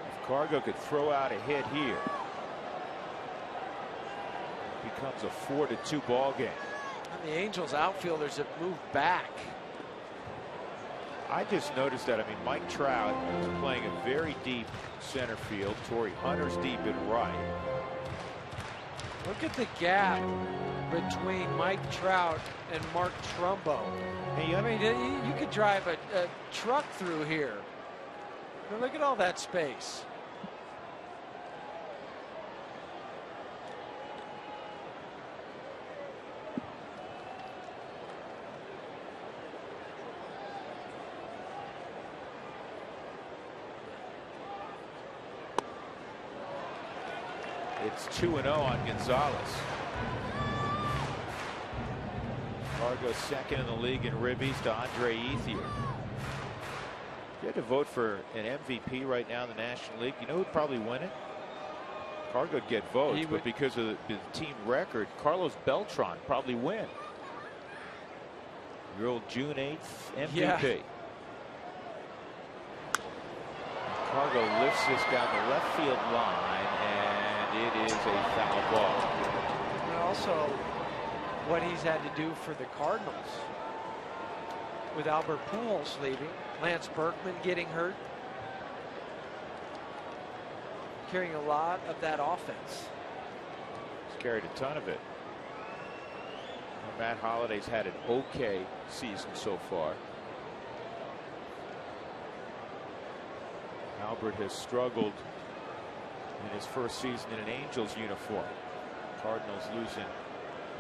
If Cargo could throw out a hit here, it becomes a 4-2 ball game. And the Angels outfielders have moved back. I just noticed that. I mean, Mike Trout is playing a very deep center field. Torrey Hunter's deep in right. Look at the gap between Mike Trout and Mark Trumbo. Hey, I mean, you could drive a truck through here. But look at all that space. It's 2-0 on Gonzalez. Cargo second in the league in ribbies to Andre Ethier. If you had to vote for an MVP right now in the National League, you know who'd probably win it? Cargo'd get votes, but because of the team record, Carlos Beltran probably win. Your old June 8th MVP. Yeah. Cargo lifts this down the left field line, and it is a foul ball. And also what he's had to do for the Cardinals with Albert Pujols leaving, Lance Berkman getting hurt, carrying a lot of that offense. He's carried a ton of it. Matt Holliday's had an okay season so far. Albert has struggled in his first season in an Angels uniform. Cardinals losing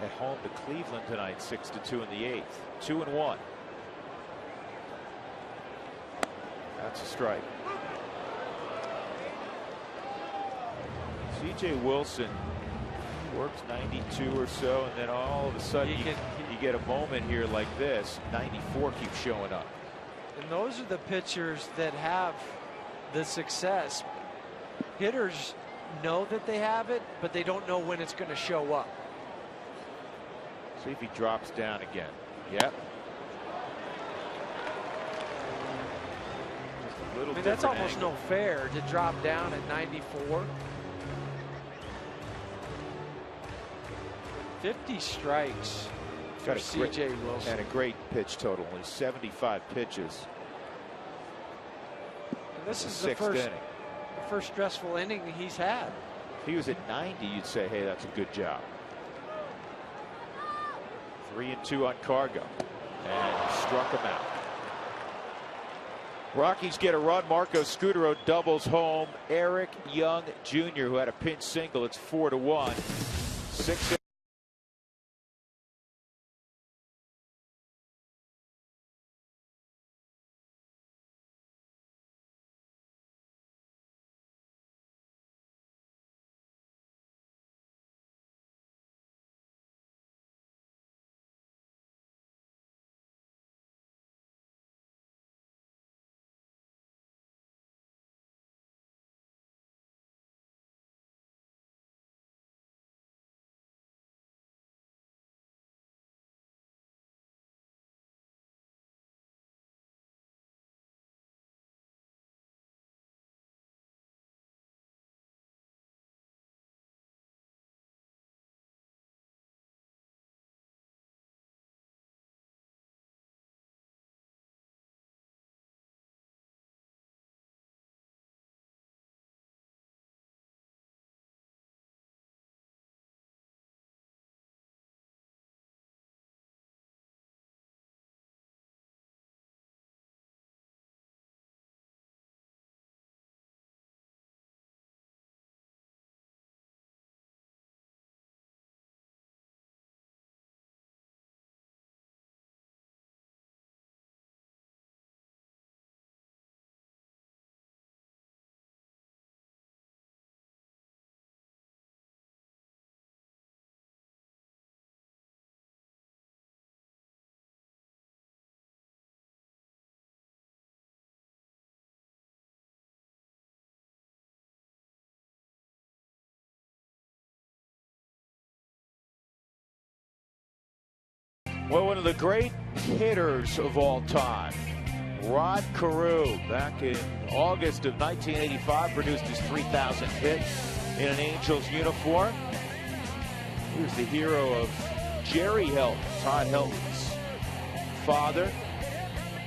at home to Cleveland tonight, 6-2 in the 8th. 2-1. That's a strike. C.J. Wilson works 92 or so, and then all of a sudden you get a moment here like this. 94 keeps showing up. And those are the pitchers that have the success. Hitters know that they have it, but they don't know when it's going to show up. See if he drops down again. Yep. Just a little that's almost angle. no fair to drop down at 94. 50 strikes for Got a C.J. Wilson. And a great pitch total, only 75 pitches. And this is the Sixth inning. first stressful inning he's had. If he was at 90, you'd say, hey, that's a good job. 3-2 on Cargo, and struck him out. Rockies get a run. Marco Scutaro doubles home Eric Young Jr., who had a pinch single. It's 4-1. 6. Well, one of the great hitters of all time, Rod Carew, back in August of 1985, produced his 3,000th hit in an Angels uniform. He was the hero of Jerry Helton, Todd Helton's father.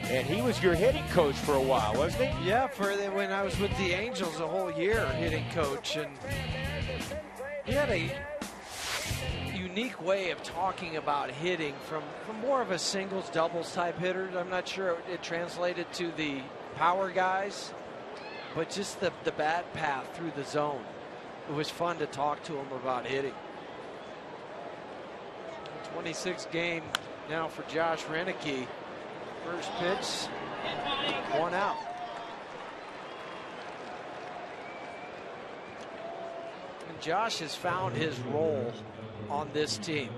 And he was your hitting coach for a while, wasn't he? Yeah, when I was with the Angels a whole year, hitting coach. And he had a unique way of talking about hitting from more of a singles, doubles type hitter. I'm not sure it translated to the power guys, but just the bat path through the zone. It was fun to talk to him about hitting. 26th game now for Josh Renicky. First pitch, 1 out. And Josh has found his role on this team.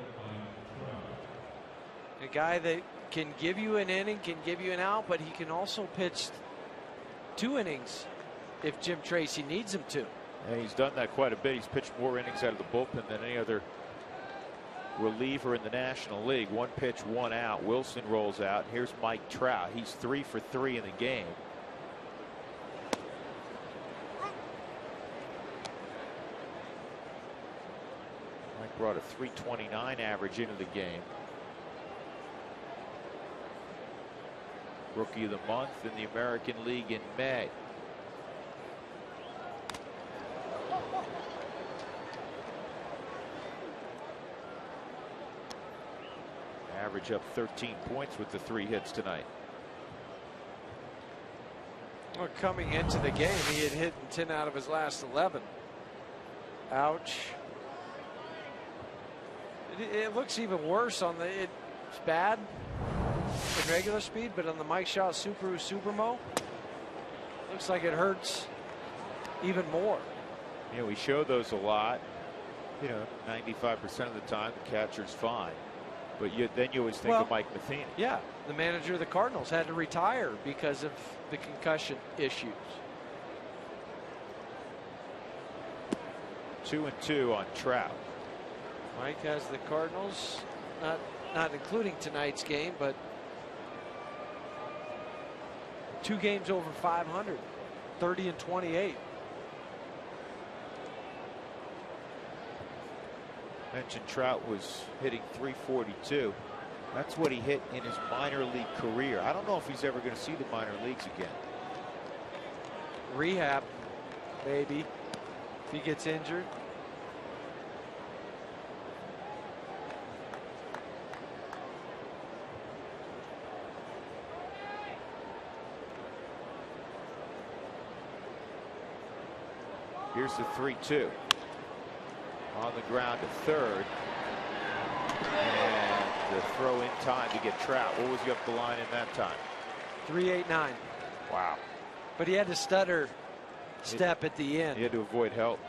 A guy that can give you an inning, can give you an out, but he can also pitch 2 innings if Jim Tracy needs him to. And he's done that quite a bit. He's pitched more innings out of the bullpen than any other reliever in the National League. 1 pitch, 1 out. Wilson rolls out. Here's Mike Trout. He's 3 for 3 in the game. Mike brought a .329 average into the game. Rookie of the month in the American League in May. Average up 13 points with the 3 hits tonight. Well, coming into the game, he had hit 10 out of his last 11. Ouch. It looks even worse on it's bad in regular speed, but on the Mike Shaw Subaru Supermo, looks like it hurts even more. Yeah, we show those a lot. 95% of the time the catcher's fine. But then you always think of Mike Matheny. Yeah, the manager of the Cardinals had to retire because of the concussion issues. 2-2 on Trout. Mike has the Cardinals, not including tonight's game, but 2 games over 500, 30-28. Mentioned Trout was hitting 342. That's what he hit in his minor league career. I don't know if he's ever going to see the minor leagues again. Rehab, maybe, if he gets injured. Here's the 3-2. On the ground to third. And the throw in time to get Trout. What was he up the line in that time? 3.89. Wow. But he had to stutter step at the end. He had to avoid help.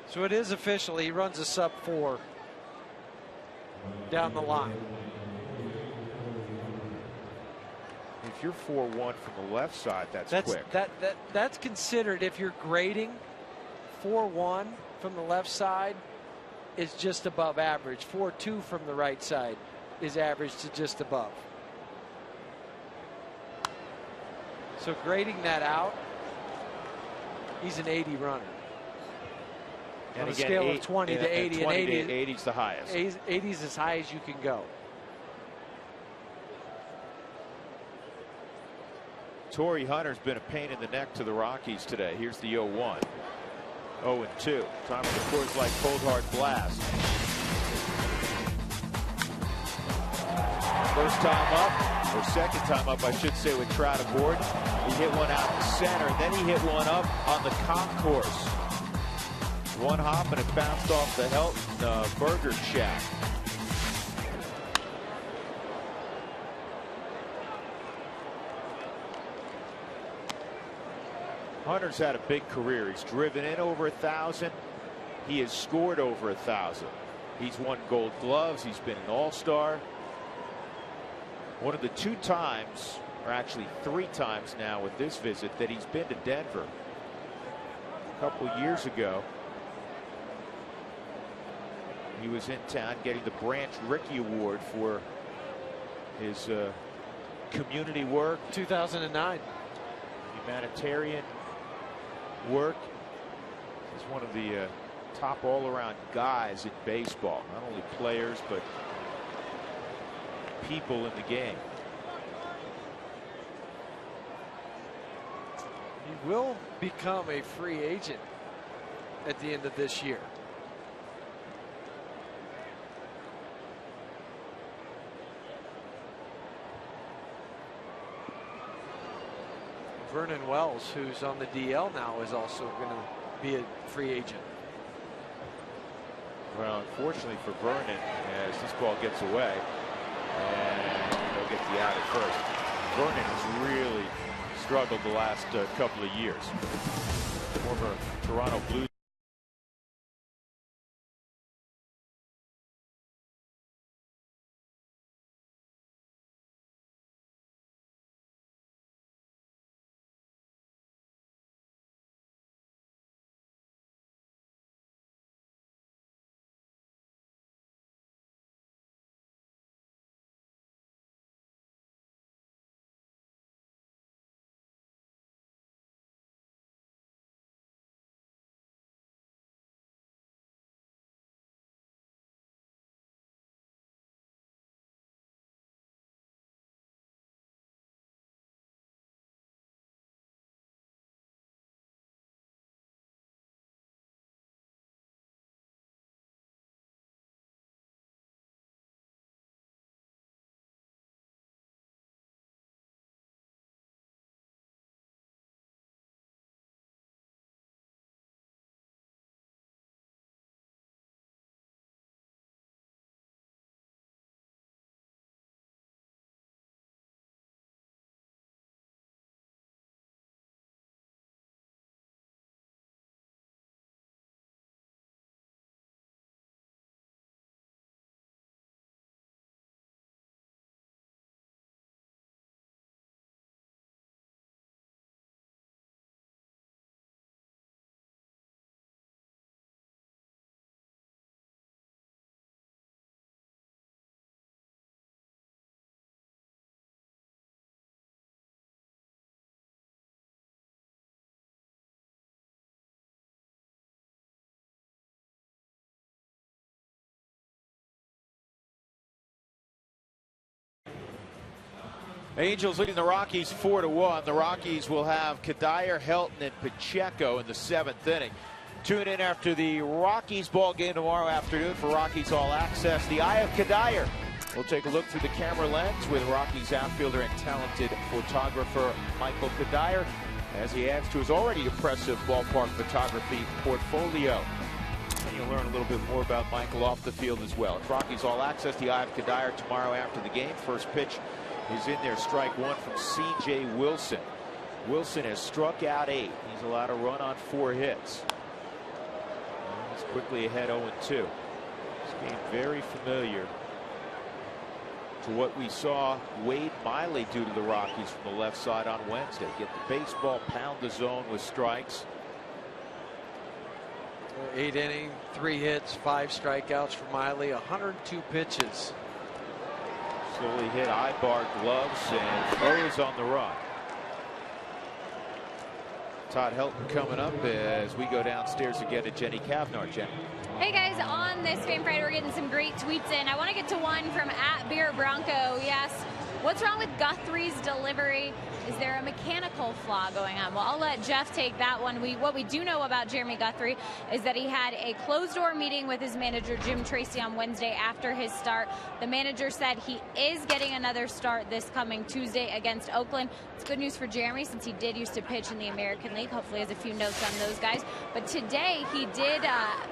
So it is official. He runs a sub-4 down the line. If you're 4-1 from the left side, that's quick. That's considered, if you're grading, 4-1 from the left side is just above average. 4-2 from the right side is average to just above. So grading that out, he's an 80 runner. And on a again, scale of 20 to 80. 20 and 80, to 80 is the highest. 80 is as high as you can go. Torrey Hunter's been a pain in the neck to the Rockies today. Here's the 0-1. 0-2. Time for the Coors Light Cold Hard Blast. First time up, or second time up, I should say, with Trout aboard. He hit one out to center, then he hit one up on the concourse. One hop and it bounced off the Helton Burger Shack. Hunter's had a big career. He's driven in over 1,000. He has scored over 1,000. He's won Gold Gloves. He's been an All-Star. One of the 2 times, or actually 3 times now with this visit, that he's been to Denver. A couple years ago, he was in town getting the Branch Rickey Award for his community work. 2009. Humanitarian work. He's one of the top all-around guys in baseball. Not only players, but people in the game. He will become a free agent at the end of this year. Vernon Wells, who's on the DL now, is also going to be a free agent. Well, unfortunately for Vernon, as this ball gets away, and he'll get the out at first. Vernon has really struggled the last couple of years. Former Toronto Blue Angels leading the Rockies 4-1. The Rockies will have Kadire, Helton, and Pacheco in the 7th inning. Tune in after the Rockies ball game tomorrow afternoon for Rockies All Access. The Eye of Kadire. We'll take a look through the camera lens with Rockies outfielder and talented photographer Michael Kadire as he adds to his already impressive ballpark photography portfolio. And you'll learn a little bit more about Michael off the field as well. It's Rockies All Access, the Eye of Kadire tomorrow after the game. First pitch is in there, strike one from C.J. Wilson. Wilson has struck out 8. He's allowed a run on 4 hits. He's quickly ahead 0-2. This game very familiar to what we saw Wade Miley do to the Rockies from the left side on Wednesday. Get the baseball, pound the zone with strikes. 8 innings, 3 hits, 5 strikeouts for Miley, 102 pitches. Slowly hit eye-bar gloves and throws on the run. Todd Helton coming up as we go downstairs again to Jenny Cavnar. Jenny. Hey guys, on this Fan Friday, we're getting some great tweets in. I want to get to one from @BeerBronco. Yes, what's wrong with Guthrie's delivery? Is there a mechanical flaw going on? Well, I'll let Jeff take that one. What we do know about Jeremy Guthrie is that he had a closed-door meeting with his manager, Jim Tracy, on Wednesday after his start. The manager said he is getting another start this coming Tuesday against Oakland. It's good news for Jeremy since he did used to pitch in the American League. Hopefully he has a few notes on those guys. But today he did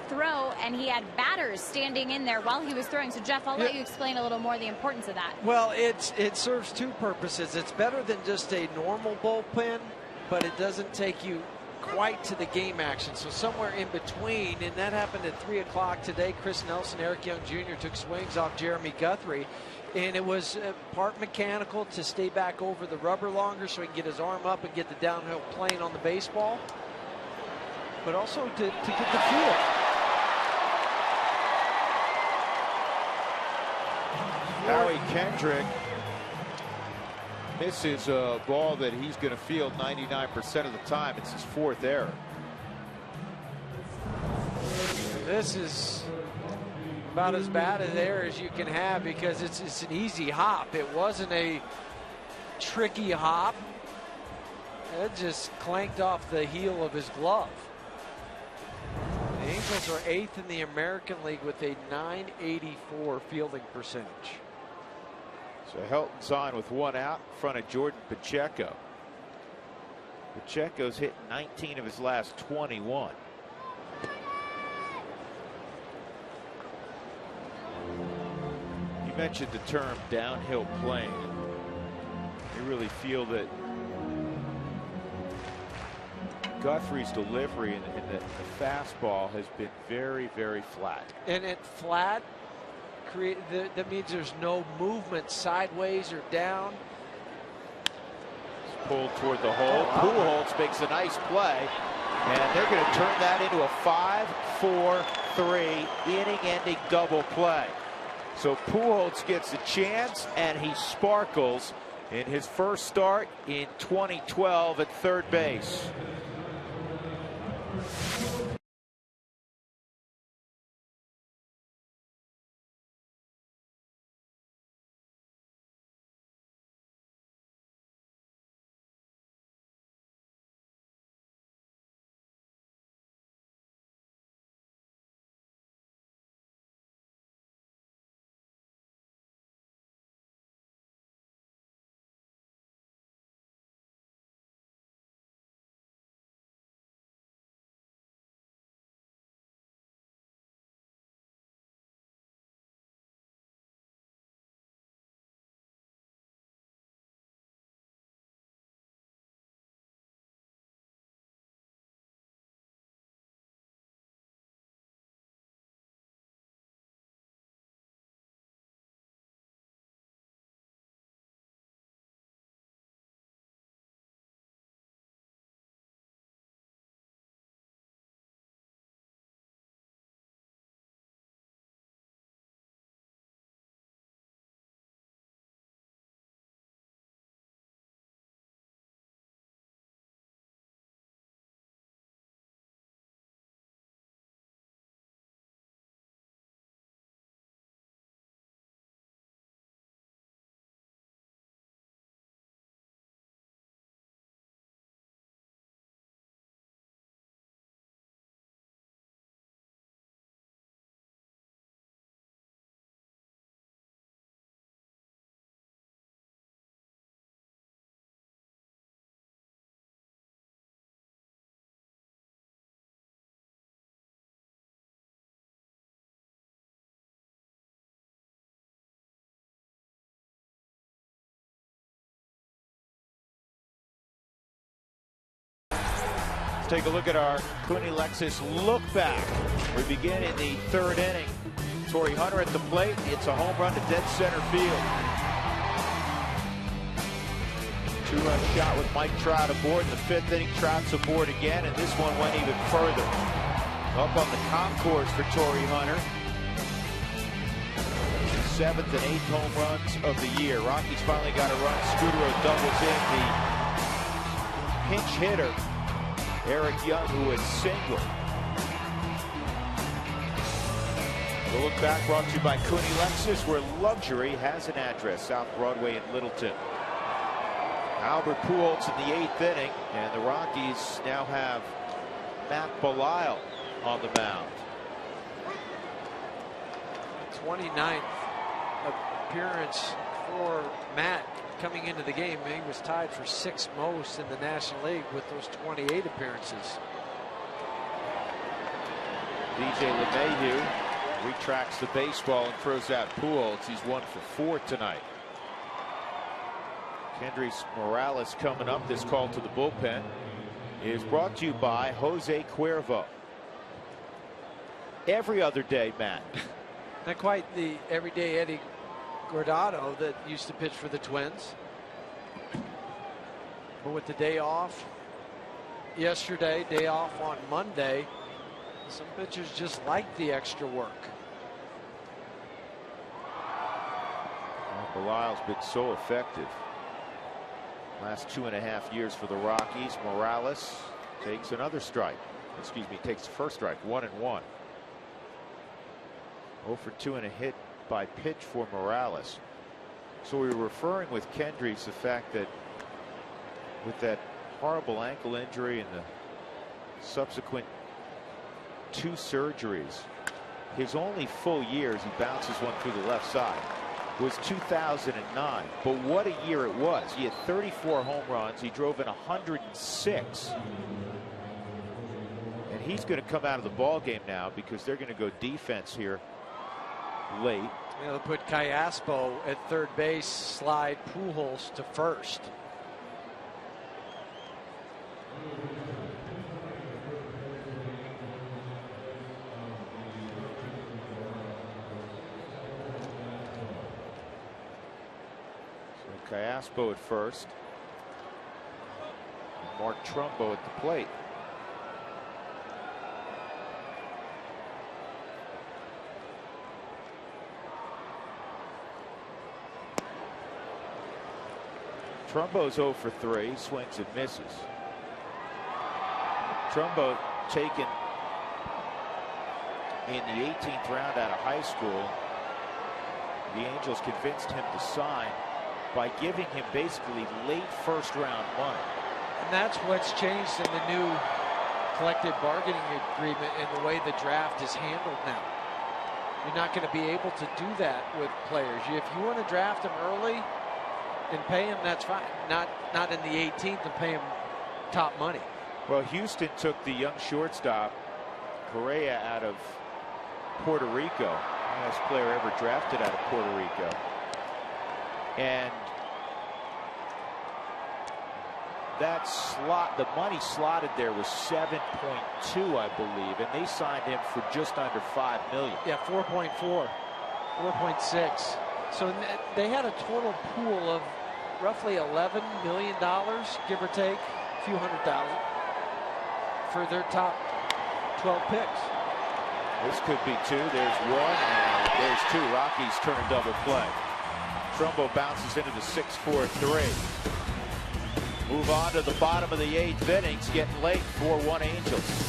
throw, and he had batters standing in there while he was throwing. So, Jeff, I'll let you explain a little more the importance of that. Well, it serves 2 purposes. It's better than just a normal bullpen, but it doesn't take you quite to the game action. So somewhere in between, and that happened at 3 o'clock today. Chris Nelson, Eric Young Jr. took swings off Jeremy Guthrie, and it was part mechanical to stay back over the rubber longer so he can get his arm up and get the downhill plane on the baseball, but also to get the feel. Howie Kendrick misses a ball that he's going to field 99% of the time. It's his 4th error. This is about as bad an error as you can have because it's an easy hop. It wasn't a tricky hop. It just clanked off the heel of his glove. The Angels are 8th in the American League with a .984 fielding percentage. So Helton's on with 1 out in front of Jordan Pacheco. Pacheco's hit 19 of his last 21. You mentioned the term downhill plane. You really feel that Guthrie's delivery in the fastball has been very, very flat. And it flat, that means there's no movement sideways or down. It's pulled toward the hole. Pujols makes a nice play, and they're going to turn that into a 5-4-3 inning-ending double play. So Pujols gets a chance, and he sparkles in his first start in 2012 at third base. take a look at our Cooney Lexus look back. We begin in the third inning. Torrey Hunter at the plate. It's a home run to dead center field. Two-run shot with Mike Trout aboard. In the fifth inning, Trout's aboard again, and this one went even further. Up on the concourse for Torrey Hunter. Seventh and eighth home runs of the year. Rockies finally got a run. Scudero doubles in. The pinch hitter, Eric Young, who had singled. We'll look back, brought to you by Cooney Lexus, where luxury has an address. South Broadway in Littleton. Albert Pujols in the eighth inning, and the Rockies now have Matt Belisle on the mound. 29th appearance for Matt coming into the game. He was tied for sixth most in the National League with those 28 appearances. DJ LeMahieu retracts the baseball and throws out Pujols. He's 1 for 4 tonight. Kendrys Morales coming up. This call to the bullpen is brought to you by Jose Cuervo. Every other day, Matt. Not quite the everyday Eddie Guardado that used to pitch for the Twins. But with the day off yesterday, day off on Monday, some pitchers just like the extra work. Belisle's been so effective last 2.5 years for the Rockies. Morales takes another strike. Excuse me, takes the first strike. 1-1. 0 for 2 and a hit by pitch for Morales. So we were referring with Kendrys the fact that with that horrible ankle injury and the subsequent 2 surgeries, his only full year as he bounces one through the left side was 2009. But what a year it was. He had 34 home runs. He drove in 106. And he's going to come out of the ball game now because they're going to go defense here late. They'll put Callaspo at third base, slide Pujols to first. So Callaspo at first. Mark Trumbo at the plate. Trumbo's 0 for 3, swings and misses. Trumbo taken in the 18th round out of high school. The Angels convinced him to sign by giving him basically late first round money. And that's what's changed in the new collective bargaining agreement and the way the draft is handled now. You're not going to be able to do that with players. If you want to draft them early and pay him, that's fine. Not in the 18th and pay him top money. Well, Houston took the young shortstop Correa out of Puerto Rico, highest player ever drafted out of Puerto Rico, and that slot, the money slotted there was 7.2, I believe, and they signed him for just under $5 million. Yeah, 4.4, 4.6. So they had a total pool of roughly $11 million, give or take, a few $100,000 for their top 12 picks. This could be 2. There's 1, and there's 2. Rockies turn a double play. Trumbo bounces into the 6-4-3. Move on to the bottom of the 8th inning. It's getting late. 4-1 Angels.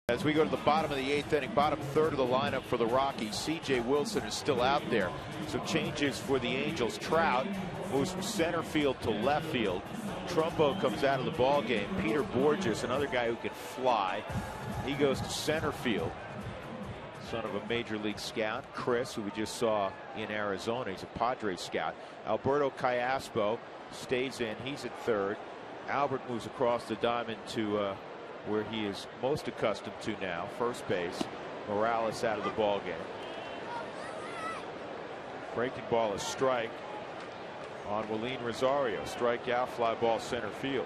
As we go to the bottom of the 8th inning, bottom third of the lineup for the Rockies, C.J. Wilson is still out there. Some changes for the Angels. Trout moves from center field to left field. Trumbo comes out of the ball game. Peter Borges, another guy who can fly, he goes to center field. Son of a major league scout, Chris, who we just saw in Arizona. He's a Padres scout. Alberto Callaspo stays in. He's at third. Albert moves across the diamond to where he is most accustomed to now, first base. Morales out of the ball game. Breaking ball, a strike on Willeen Rosario. Strikeout, fly ball, center field.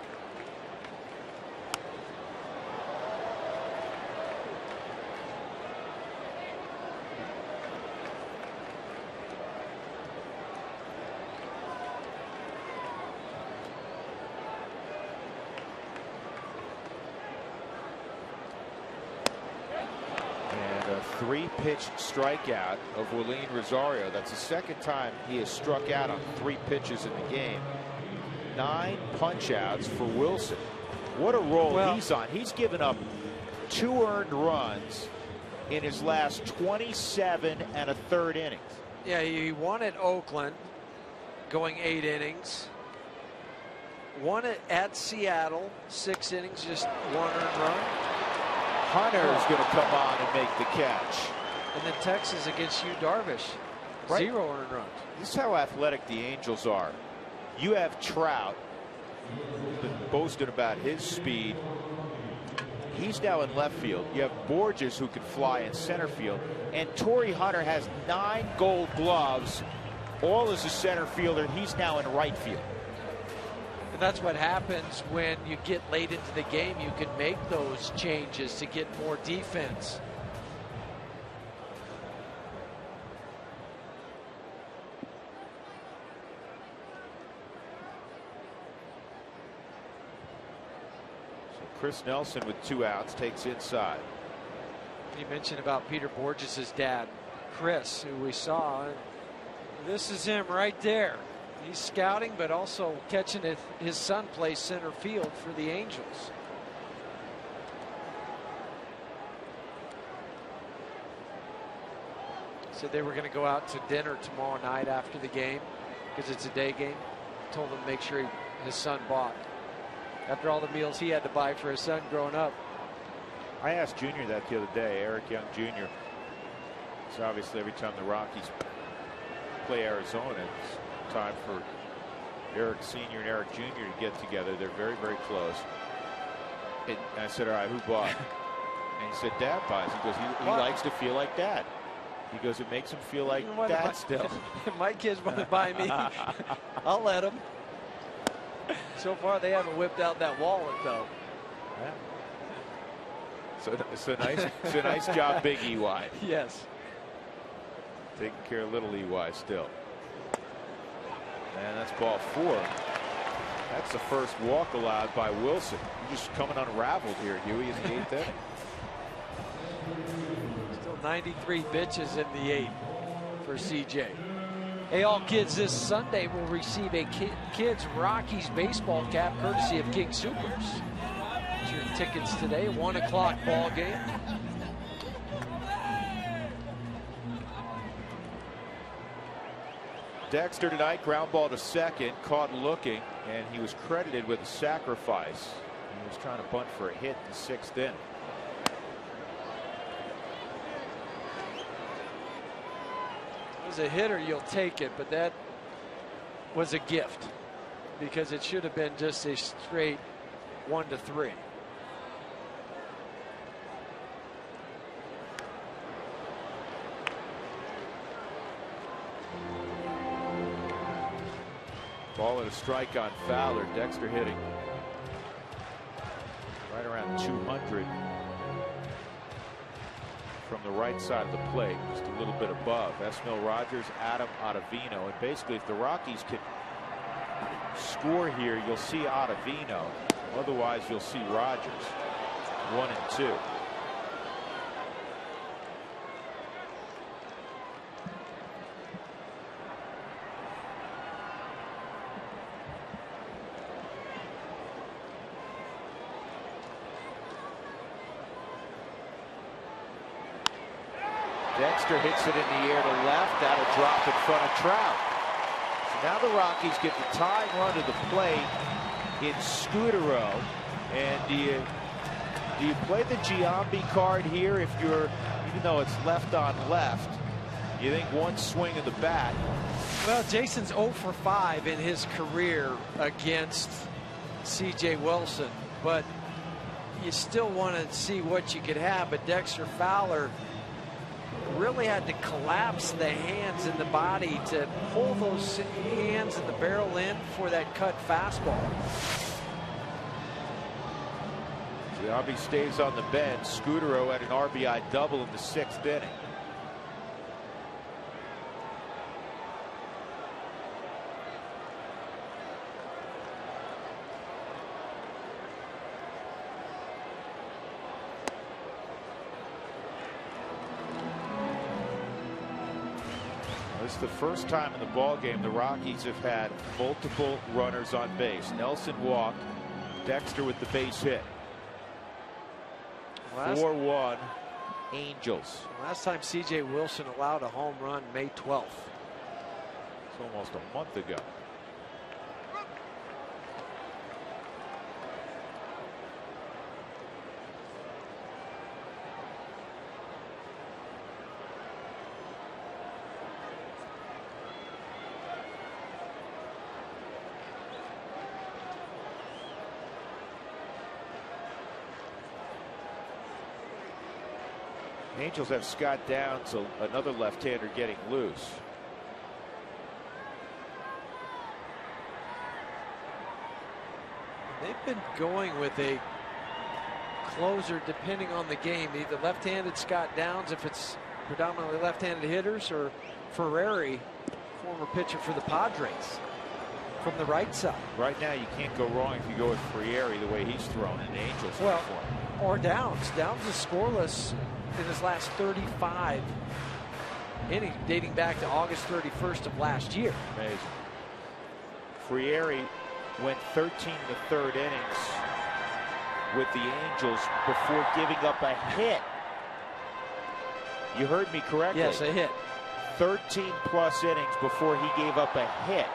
Three-pitch strikeout of Willeen Rosario. That's the second time he has struck out on 3 pitches in the game. 9 punch-outs for Wilson. What a roll he's on. He's given up 2 earned runs in his last 27 1/3 innings. Yeah, he won at Oakland, going 8 innings. Won it at Seattle, 6 innings, just 1 earned run. Hunter is going to come on and make the catch. And then Texas against Yu Darvish. Right. 0 earned runs. This is how athletic the Angels are. You have Trout, who's been boasting about his speed. He's now in left field. You have Borges, who can fly in center field. And Torrey Hunter has 9 gold gloves, all as a center fielder. He's now in right field. That's what happens when you get late into the game. You can make those changes to get more defense. So Chris Nelson with 2 outs takes inside. You mentioned about Peter Borges' dad, Chris, who we saw. This is him right there. He's scouting, but also catching it. His son plays center field for the Angels. Said they were going to go out to dinner tomorrow night after the game because it's a day game. Told him to make sure his son bought. After all the meals he had to buy for his son growing up. I asked Junior that the other day, Eric Young Jr. So obviously every time the Rockies play Arizona, it's time for Eric Sr. and Eric Jr. to get together. They're very, very close. And I said, all right, who bought? And he said, Dad buys. He goes, he likes to feel like Dad. He goes, it makes him feel like Dad still. My kids want to buy me. I'll let them. So far, they haven't whipped out that wallet, though. Yeah. So nice job, Big EY. Yes. Taking care of little EY still. And that's ball 4. That's the first walk allowed by Wilson. He's just coming unraveled here, Huey, in the 8th inning. Still 93 pitches in the 8th for CJ. Hey, all kids this Sunday will receive a Kids Rockies baseball cap courtesy of King Soopers. Get your tickets today, 1 o'clock ball game. Dexter tonight, ground ball to second, caught looking, and he was credited with a sacrifice. He was trying to bunt for a hit in the 6th inning. As a hitter, you'll take it, but that was a gift because it should have been just a straight 1-3. Ball and a strike on Fowler. Dexter hitting right around 200 from the right side of the plate, just a little bit above. Esmil Rogers, Adam Ottavino, and basically if the Rockies can score here, you'll see Ottavino. Otherwise, you'll see Rogers. 1 and 2. Dexter hits it in the air to left. That'll drop in front of Trout. So now the Rockies get the tying run to the plate in Scudero. And do you play the Giambi card here if you're, even though it's left on left, you think one swing of the bat? Well, Jason's 0 for 5 in his career against C.J. Wilson, but you still want to see what you could have. But Dexter Fowler really had to collapse the hands and the body to pull those hands and the barrel in for that cut fastball. Giambi stays on the bench. Scudero had an RBI double in the 6th inning. This is the first time in the ball game the Rockies have had multiple runners on base. Nelson walked, Dexter with the base hit. 4-1 Angels. Last time C.J. Wilson allowed a home run, May 12th. It's almost a month ago. Angels have Scott Downs, another left-hander, getting loose. They've been going with a closer depending on the game. Either left-handed Scott Downs if it's predominantly left-handed hitters, or Ferrari, former pitcher for the Padres, from the right side. Right now you can't go wrong if you go with Ferrari the way he's thrown in the Angels. Well, or Downs. Downs is scoreless in his last 35 innings, dating back to August 31st of last year. Amazing. Frieri went 13 to third innings with the Angels before giving up a hit. You heard me correctly. Yes, a hit. 13 plus innings before he gave up a hit.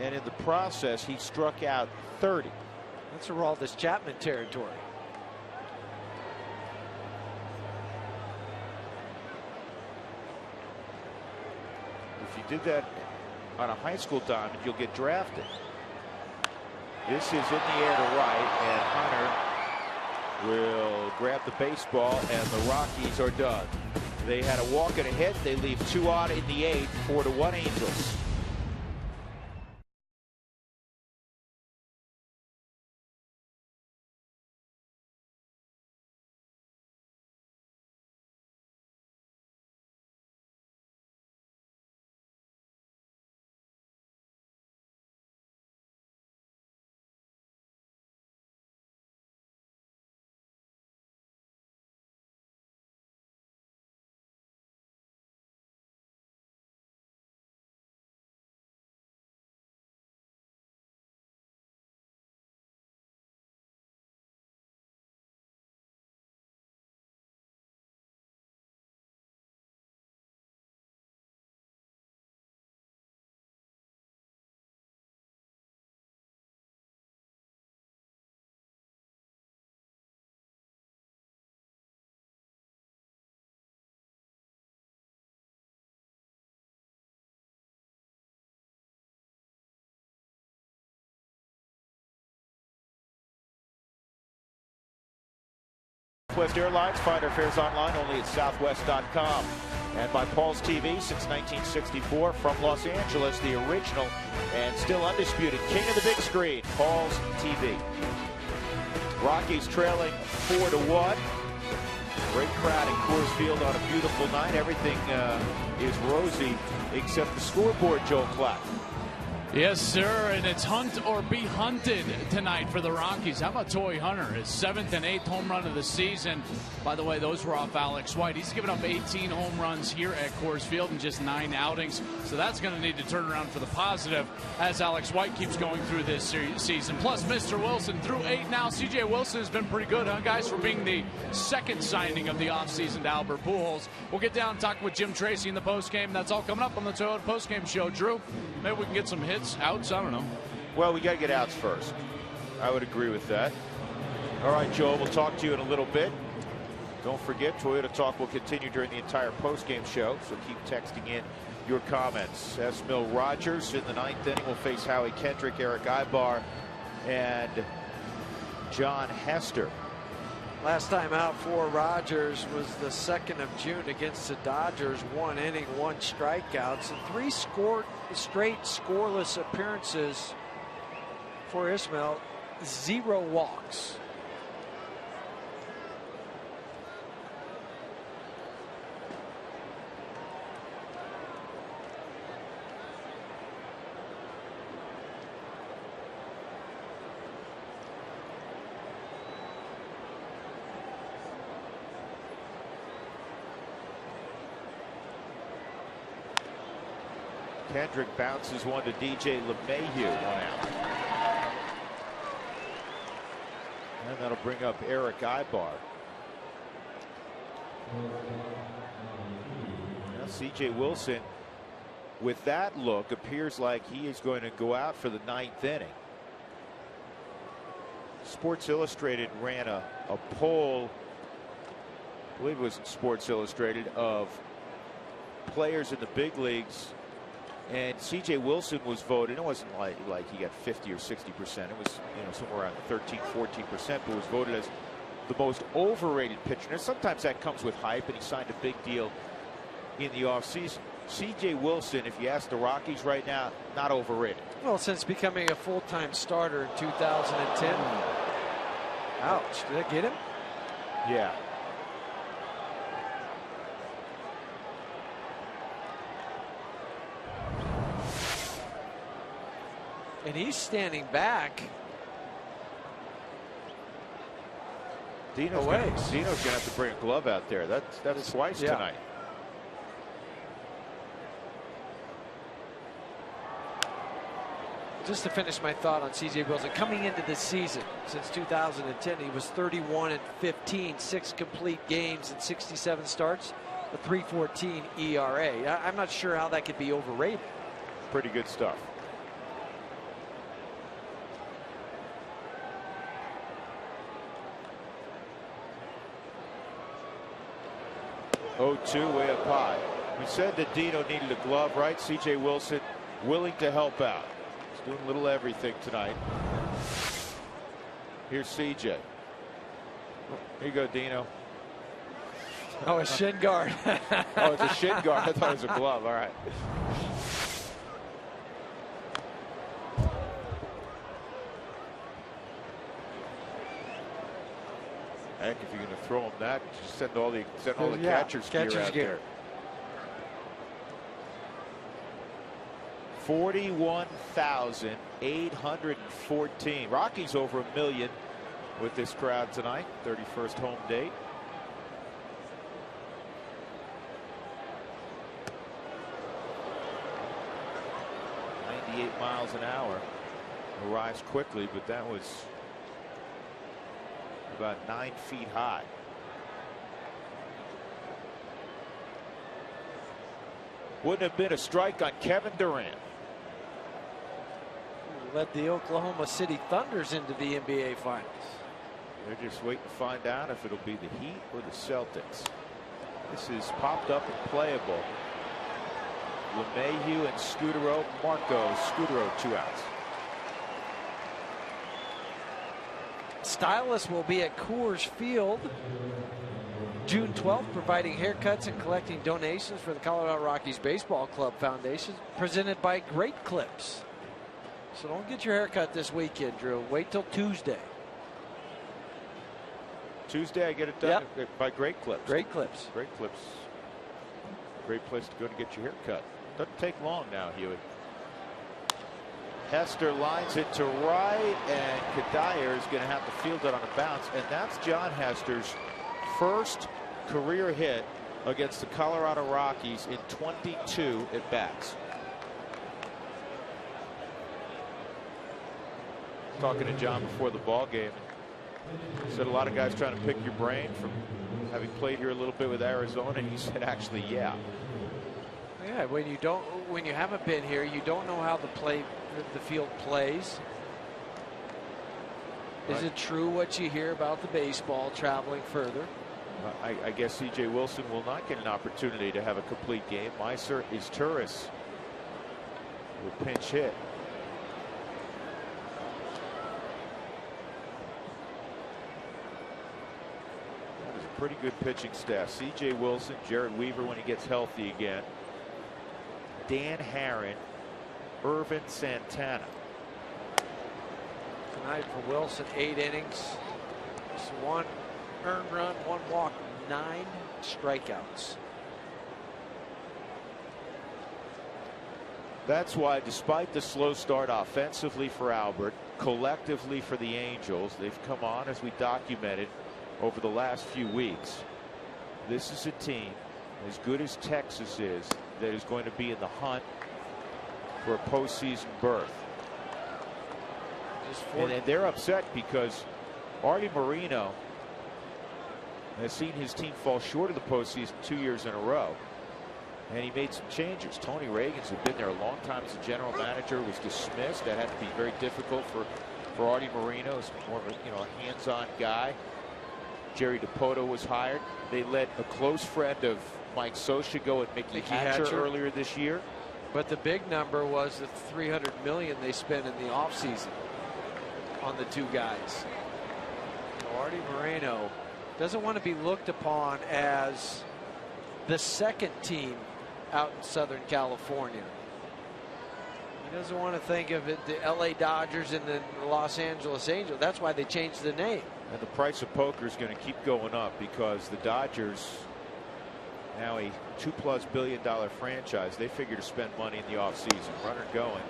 And in the process, he struck out 30. That's Aroldis Chapman territory. If you did that on a high school diamond, you'll get drafted. This is in the air to right, and Hunter will grab the baseball, and the Rockies are done. They had a walk and a hit. They leave 2 out in the 8th, 4-1 Angels. Southwest Airlines. Find our fares online only at southwest.com. And by Paul's TV since 1964 from Los Angeles, the original and still undisputed king of the big screen, Paul's TV. Rockies trailing 4-1. Great crowd in Coors Field on a beautiful night. Everything is rosy except the scoreboard, Joel Klatt. Yes, sir, and it's hunt or be hunted tonight for the Rockies. How about Toy Hunter, his 7th and 8th home run of the season? By the way, those were off Alex White. He's given up 18 home runs here at Coors Field in just 9 outings, so that's going to need to turn around for the positive as Alex White keeps going through this season. Plus, Mr. Wilson through 8 now. C.J. Wilson has been pretty good, huh, guys, for being the second signing of the offseason to Albert Pujols. We'll get down and talk with Jim Tracy in the postgame. That's all coming up on the Toyota Postgame Show. Drew, maybe we can get some hits, outs, I don't know. Well, we got to get outs first. I would agree with that. All right, Joe, we'll talk to you in a little bit. Don't forget, Toyota Talk will continue during the entire postgame show, so keep texting in your comments. Esmil Rogers in the 9th inning will face Howie Kendrick, Eric Ibar, and John Hester. Last time out for Rogers was the 2nd of June against the Dodgers. 1 inning, 1 strikeouts, and 3 straight scoreless appearances for Ismail. 0 walks. Kendrick bounces one to DJ LeMahieu, 1 out. And that'll bring up Eric Ibar. Now C.J. Wilson, with that look, appears like he is going to go out for the 9th inning. Sports Illustrated ran a poll, I believe it was Sports Illustrated, of players in the big leagues. And C.J. Wilson was voted. It wasn't like he got 50 or 60%. It was, somewhere around 13-14%, but was voted as the most overrated pitcher. And sometimes that comes with hype, and he signed a big deal in the offseason. C.J. Wilson, if you ask the Rockies right now, not overrated. Well, since becoming a full-time starter in 2010. Ouch, did that get him? Yeah. And he's standing back. Dino's going to have to bring a glove out there. That's twice tonight. Just to finish my thought on C.J. Wilson, coming into the season since 2010, he was 31-15, 6 complete games and 67 starts, a 3.14 ERA. I'm not sure how that could be overrated. Pretty good stuff. 0-2 way up high. We said that Dino needed a glove, right? C.J. Wilson willing to help out. He's doing a little everything tonight. Here's C.J. Here you go, Dino. Oh, a shin guard. Oh, it's a shin guard. I thought it was a glove. All right. Heck, if you're going to throw him that, just send all the catcher's gear out there. 41,814. Rockies over 1 million with this crowd tonight. 31st home date. Miles an hour. Will rise quickly, but that was about 9 feet high. Wouldn't have been a strike on Kevin Durant. Led the Oklahoma City Thunders into the NBA Finals. They're just waiting to find out if it'll be the Heat or the Celtics. This is popped up and playable. LeMahieu and Scudero. Marco Scudero, 2 outs. Stylists will be at Coors Field June 12th, providing haircuts and collecting donations for the Colorado Rockies Baseball Club Foundation, presented by Great Clips. So don't get your haircut this weekend, Drew. Wait till Tuesday. Tuesday, I get it done by Great Clips. Great Clips. Great Clips. Great place to go to get your hair cut. Doesn't take long now, Huey. Hester lines it to right, and Kadir is going to have to field it on a bounce. And that's John Hester's first career hit against the Colorado Rockies in 22 at bats. Talking to John before the ball game, said a lot of guys trying to pick your brain from having played here a little bit with Arizona, and he said actually yeah. Yeah, when you haven't been here, you don't know how the field plays. Is it true what you hear about the baseball traveling further? I guess C.J. Wilson will not get an opportunity to have a complete game. Meiser is Turris will pinch hit. That is a pretty good pitching staff. C.J. Wilson, Jared Weaver when he gets healthy again, Dan Herron, Irvin Santana. Tonight for Wilson, 8 innings, just 1 earned run, 1 walk, 9 strikeouts. That's why, despite the slow start offensively for Albert, collectively for the Angels, they've come on, as we documented over the last few weeks. This is a team, as good as Texas is, that is going to be in the hunt for a postseason berth. And they're upset because Artie Moreno has seen his team fall short of the postseason 2 years in a row. And he made some changes. Tony Reagans, who'd been there a long time as a general manager, was dismissed. That had to be very difficult for Artie Moreno. He's more of a hands-on guy. Jerry DiPoto was hired. They let a close friend of Mike Soshigo and Mickey Hatcher earlier this year. But the big number was the $300 million they spent in the offseason on the 2 guys. Artie Moreno doesn't want to be looked upon as the second team out in Southern California. He doesn't want to think of it, the LA Dodgers and the Los Angeles Angels. That's why they changed the name. And the price of poker is going to keep going up because the Dodgers, now a $2+ billion franchise, they figure to spend money in the offseason. Runner going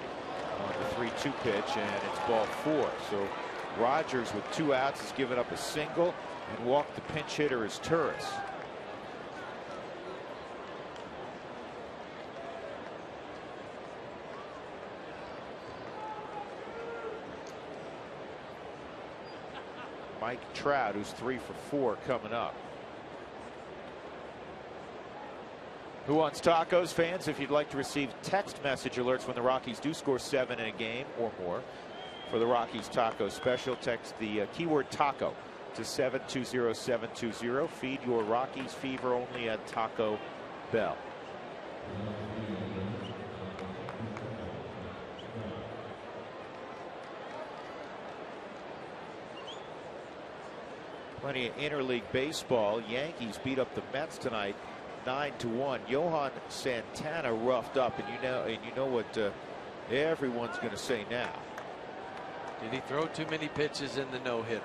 on the 3-2 pitch, and it's ball 4. So Rogers with 2 outs has given up a single and walked the pinch hitter as Turris. Mike Trout, who's 3 for 4 coming up. Who Wants Tacos fans, if you'd like to receive text message alerts when the Rockies do score 7 in a game or more for the Rockies Taco Special, text the keyword taco to 720-720. Feed your Rockies fever only at Taco Bell. Plenty of interleague baseball. Yankees beat up the Mets tonight 9-1. Johan Santana roughed up, and you know what everyone's going to say now. Did he throw too many pitches in the no-hitter?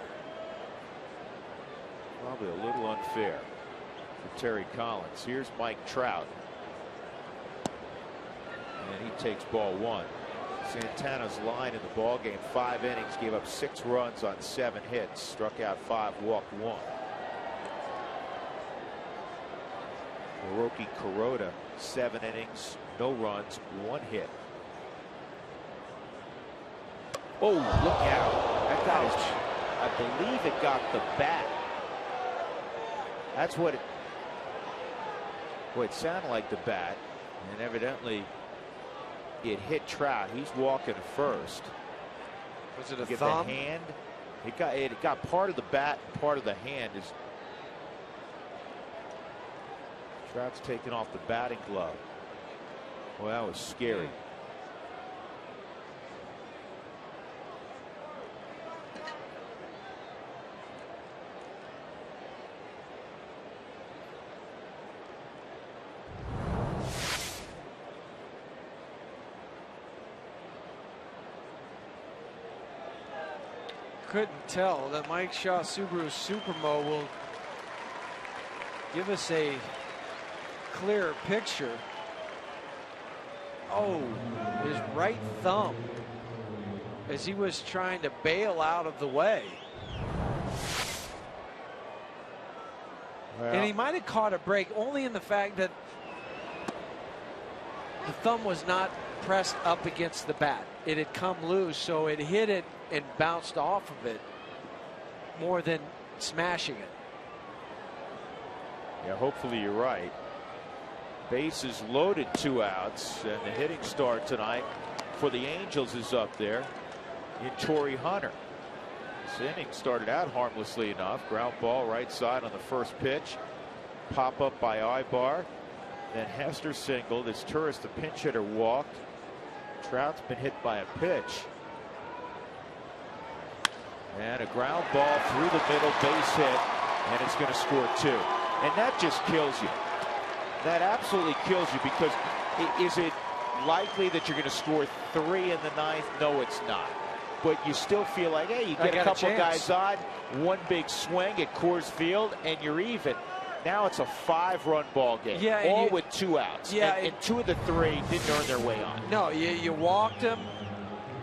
Probably a little unfair for Terry Collins. Here's Mike Trout, and he takes ball 1. Santana's line in the ball game: 5 innings, gave up 6 runs on 7 hits, struck out 5, walked 1. Hiroki Kuroda, 7 innings, no runs, 1 hit. Oh, look out. That guy, I believe it got the bat. That's what it sounded like, the bat, and evidently it hit Trout. He's walking first. Was it a Get thumb? the hand. It got part of the bat and part of the hand. Trout's taking off the batting glove. Well, that was scary. Couldn't tell that Mike Shaw Subaru Supermo will give us a clearer picture. Oh, his right thumb as he was trying to bail out of the way. Well, And he might have caught a break only in the fact that the thumb was not pressed up against the bat. It had come loose, so it hit it and bounced off of it more than smashing it. yeah, hopefully you're right. Bases loaded, 2 outs, and the hitting start tonight for the Angels is up there in Torrey Hunter. This inning started out harmlessly enough. Ground ball right side on the first pitch. Pop up by Ibar. Then Hester singled. As Turris, the pinch hitter, walked. Trout's been hit by a pitch. And a ground ball through the middle, base hit, and it's going to score 2. And that just kills you. That absolutely kills you, because is it likely that you're going to score 3 in the 9th? No, it's not. But you still feel like, hey, you get a couple guys on, one big swing at Coors Field, and you're even. Now it's a 5-run ball game, yeah, all with 2 outs. Yeah, and 2 of the 3 didn't earn their way on. No, you walked them,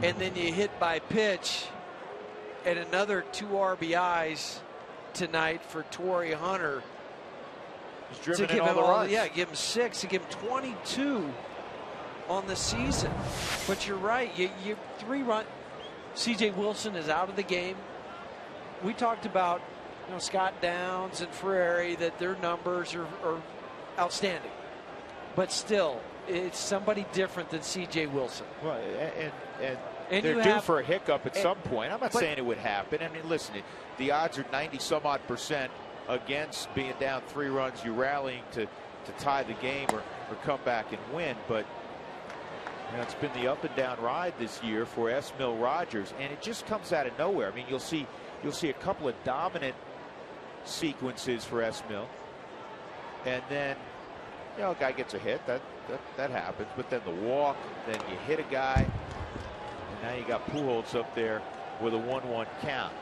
and then you hit by pitch, and another 2 RBIs tonight for Torrey Hunter. He's driven in all the runs. Yeah, give him 6, to give him 22 on the season. But you're right, you 3-run. C.J. Wilson is out of the game. We talked about, Scott Downs and Ferrari, that their numbers are outstanding. But still, it's somebody different than C.J. Wilson. Well, and they're due for a hiccup at some point. I'm not saying it would happen. I mean, listen, the odds are 90-some-odd% against being down 3 runs, you rallying to tie the game or come back and win. But it's been the up and down ride this year for Esmil Rogers, and it just comes out of nowhere. I mean, you'll see a couple of dominant sequences for Esmil, and then a guy gets a hit, that happens, but then the walk, then you hit a guy, and now you got Pujols up there with a 1-1 count.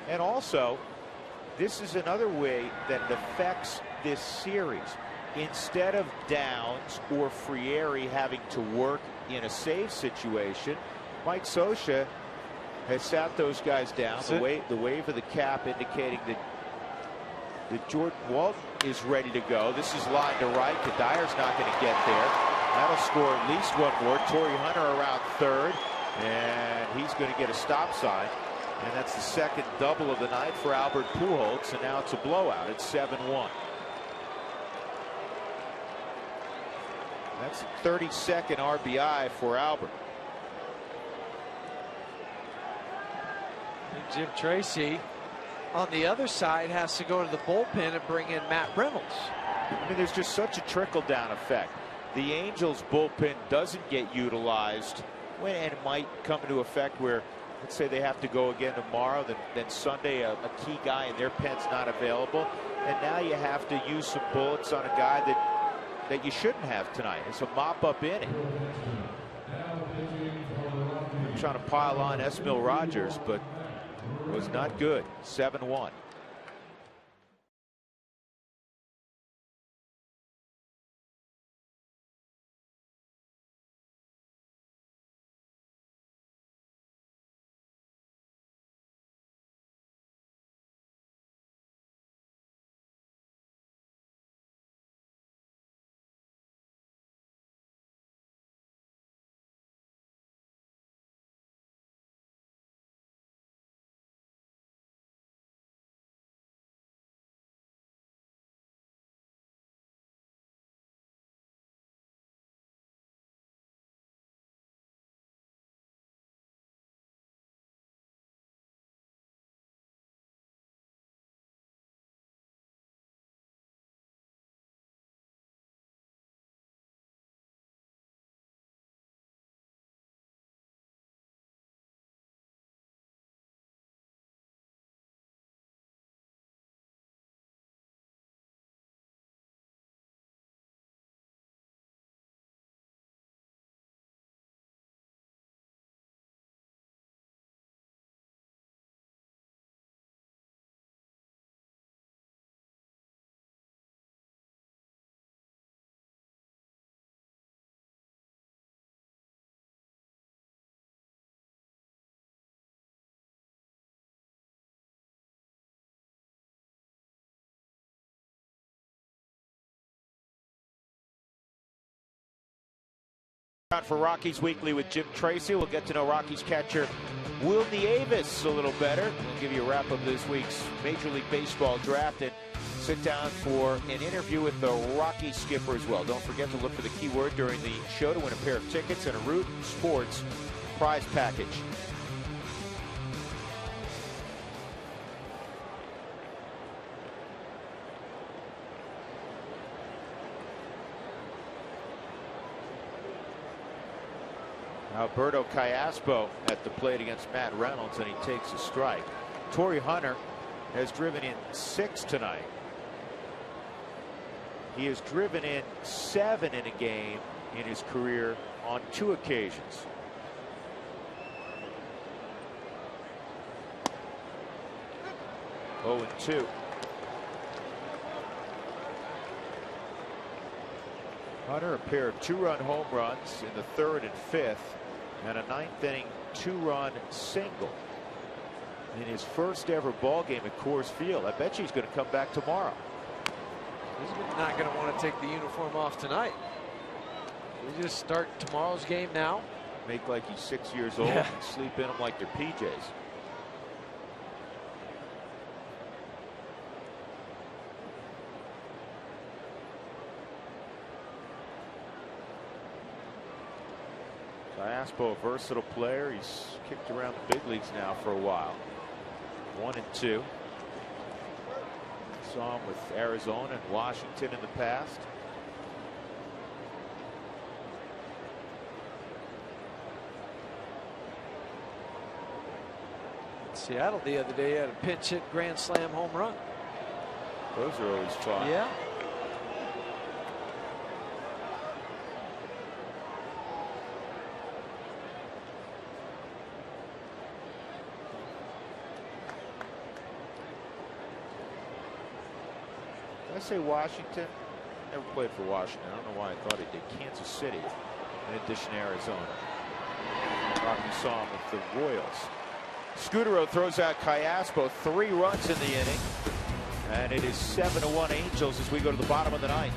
And also, this is another way that it affects this series. Instead of Downs or Frieri having to work in a save situation, Mike Scioscia has sat those guys down. The wave of the cap indicating that Jordan Walton is ready to go. This is line to right. Kadyr's not going to get there. That'll score at least 1 more. Torrey Hunter around third, and he's going to get a stop sign. And that's the second double of the night for Albert Pujols, and now it's a blowout. It's 7-1. That's the 32nd RBI for Albert. And Jim Tracy on the other side has to go to the bullpen and bring in Matt Reynolds. I mean, there's just such a trickle-down effect. The Angels bullpen doesn't get utilized, and it might come into effect where, let's say they have to go again tomorrow, then Sunday a key guy in their pen's not available, and now you have to use some bullets on a guy that you shouldn't have tonight. It's a mop-up inning. I'm trying to pile on Esmil Rogers, but it was not good. 7-1. Out for Rockies Weekly with Jim Tracy. We'll get to know Rockies catcher Will Nieves a little better. We'll give you a wrap of this week's Major League Baseball draft and sit down for an interview with the Rockies skipper as well. Don't forget to look for the keyword during the show to win a pair of tickets and a Root Sports prize package. Alberto Callaspo at the plate against Matt Reynolds, and he takes a strike. Torrey Hunter has driven in 6 tonight. He has driven in 7 in a game in his career on 2 occasions. Oh, and 2. Hunter, a pair of 2-run home runs in the 3rd and 5th, and a 9th inning 2-run single in his first ever ball game at Coors Field. I bet you he's going to come back tomorrow. He's not going to want to take the uniform off tonight. We just start tomorrow's game now. Make like he's 6 years old and sleep in them like they're PJs. Callaspo, a versatile player. He's kicked around the big leagues now for a while. 1 and 2. Saw him with Arizona and Washington in the past. Seattle the other day had a pinch hit grand slam home run. Those are always fun. Yeah. I say Washington. Never played for Washington. I don't know why I thought he did. Kansas City, in addition to Arizona. Rocky saw him with the Royals. Scudero throws out Callaspo. 3 runs in the inning, and it is 7-1 Angels as we go to the bottom of the 9th.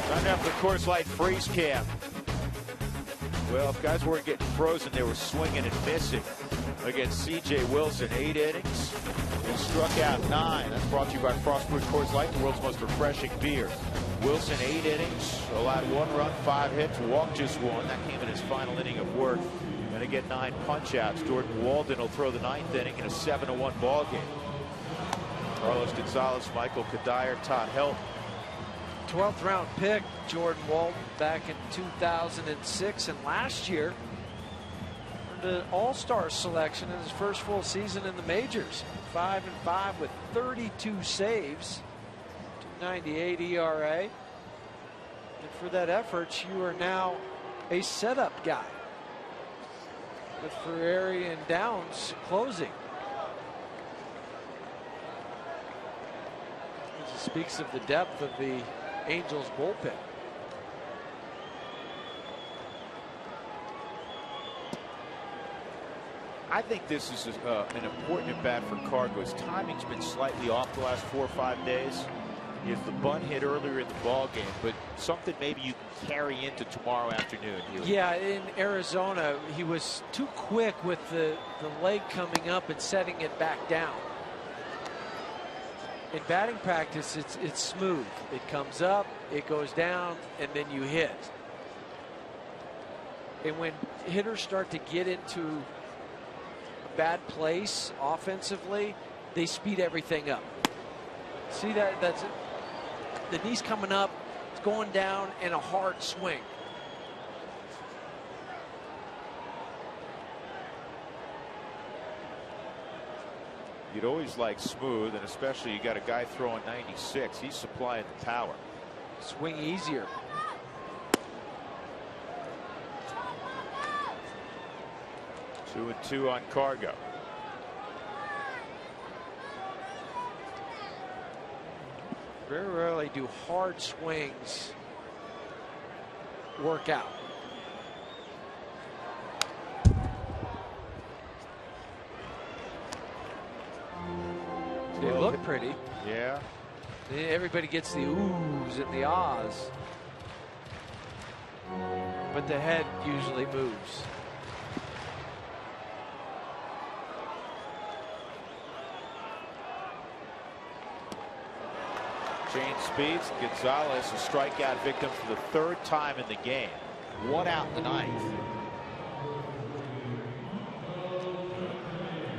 Time now for the Coors Light freeze cam. Well, if guys weren't getting frozen, they were swinging and missing against C.J. Wilson. 8 innings. He struck out 9. That's brought to you by Frostbrewed Coors Light, the world's most refreshing beer. Wilson, 8 innings, allowed 1 run, 5 hits, walked just 1. That came in his final inning of work. And again, 9 punch-outs. Jordan Walden will throw the 9th inning in a 7-1 ball game. Carlos Gonzalez, Michael Kadire, Todd Helton. 12th round pick, Jordan Walden, back in 2006, and last year earned an all-star selection in his first full season in the majors. 5-5 with 32 saves, 2.98 ERA. And for that effort, you are now a setup guy with Ferrari and Downs closing. It speaks of the depth of the Angels bullpen. I think this is an important at bat for Cargo. His timing's been slightly off the last 4 or 5 days. If the bunt hit earlier in the ball game, but something maybe you can carry into tomorrow afternoon. Yeah, in Arizona, he was too quick with the leg coming up and setting it back down. In batting practice, it's smooth. It comes up, it goes down, and then you hit. And when hitters start to get into a bad place offensively, they speed everything up. See that? That's it. The knee's coming up, it's going down, and a hard swing. You'd always like smooth, and especially you got a guy throwing 96. He's supplying the power. Swing easier. Two and two on Cargo. Very rarely do hard swings work out. They look pretty. Yeah. Everybody gets the oohs and the ahs. But the head usually moves. Change speeds. Gonzalez, a strikeout victim for the 3rd time in the game. 1 out in the 9th.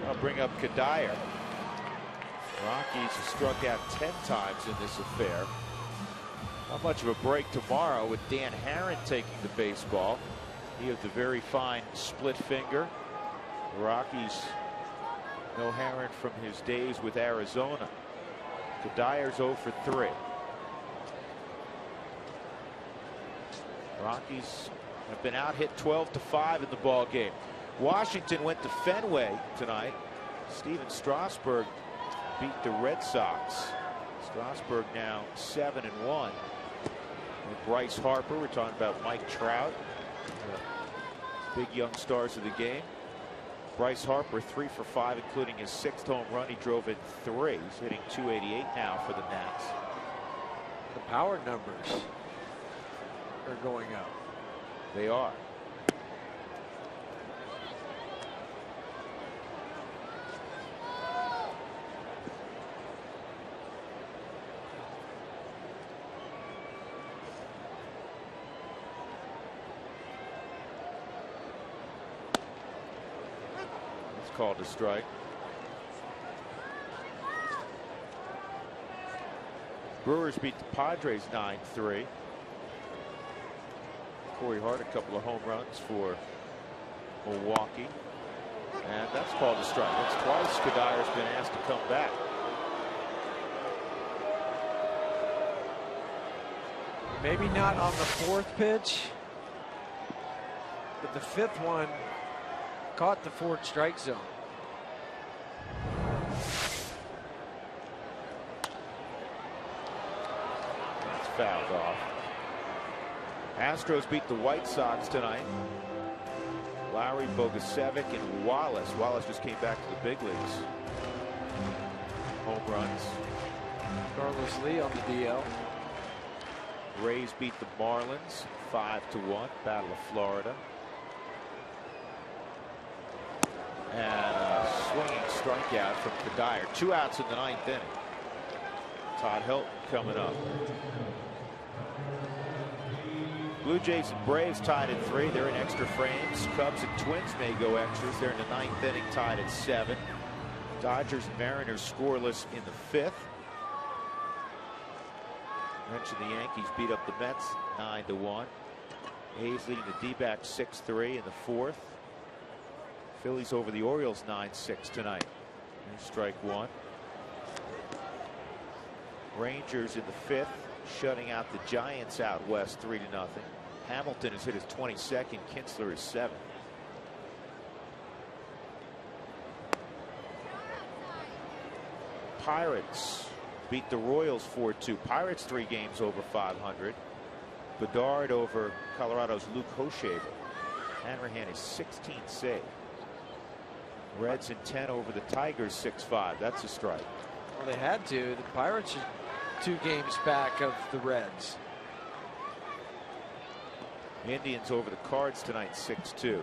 I'll bring up Kadire. Rockies have struck out 10 times in this affair. Not much of a break tomorrow with Dan Herron taking the baseball. He has the very fine split finger. The Rockies know Herron from his days with Arizona. Kadire's 0 for 3. Rockies have been out hit 12-5 in the ball game. Washington went to Fenway tonight. Steven Strasburg beat the Red Sox. Strasburg now 7-1. With Bryce Harper, we're talking about Mike Trout, big young stars of the game. Bryce Harper 3 for 5, including his 6th home run. He drove in 3. He's hitting .288 now for the Nats. The power numbers are going up. They are. Called a strike. Brewers beat the Padres 9-3. Corey Hart a couple of home runs for Milwaukee, and that's called a strike. That's twice Kadire's been asked to come back. Maybe not on the 4th pitch, but the 5th one caught the 4th strike zone. That's fouled off. Astros beat the White Sox tonight. Lowry, Bogusevic, and Wallace. Wallace just came back to the big leagues. Home runs. Carlos Lee on the DL. Rays beat the Marlins 5-1. Battle of Florida. And a swinging strikeout from Kadire. 2 outs in the 9th inning. Todd Helton coming up. Blue Jays and Braves tied at 3. They're in extra frames. Cubs and Twins may go extras. They're in the 9th inning, tied at 7. Dodgers and Mariners scoreless in the 5th. Mentioned the Yankees beat up the Mets 9-1. A's leading the D-backs 6-3 in the 4th. Phillies over the Orioles 9-6 tonight. Strike 1. Rangers in the 5th, shutting out the Giants out west 3-0. Hamilton has hit his 22nd. Kinsler is 7th. Pirates beat the Royals 4-2. Pirates 3 games over 500. Bedard over Colorado's Luke Hochevar. Hanrahan is 16th save. Reds in 10 over the Tigers 6-5. That's a strike. Well, they had to. The Pirates are 2 games back of the Reds. Indians over the Cards tonight 6-2.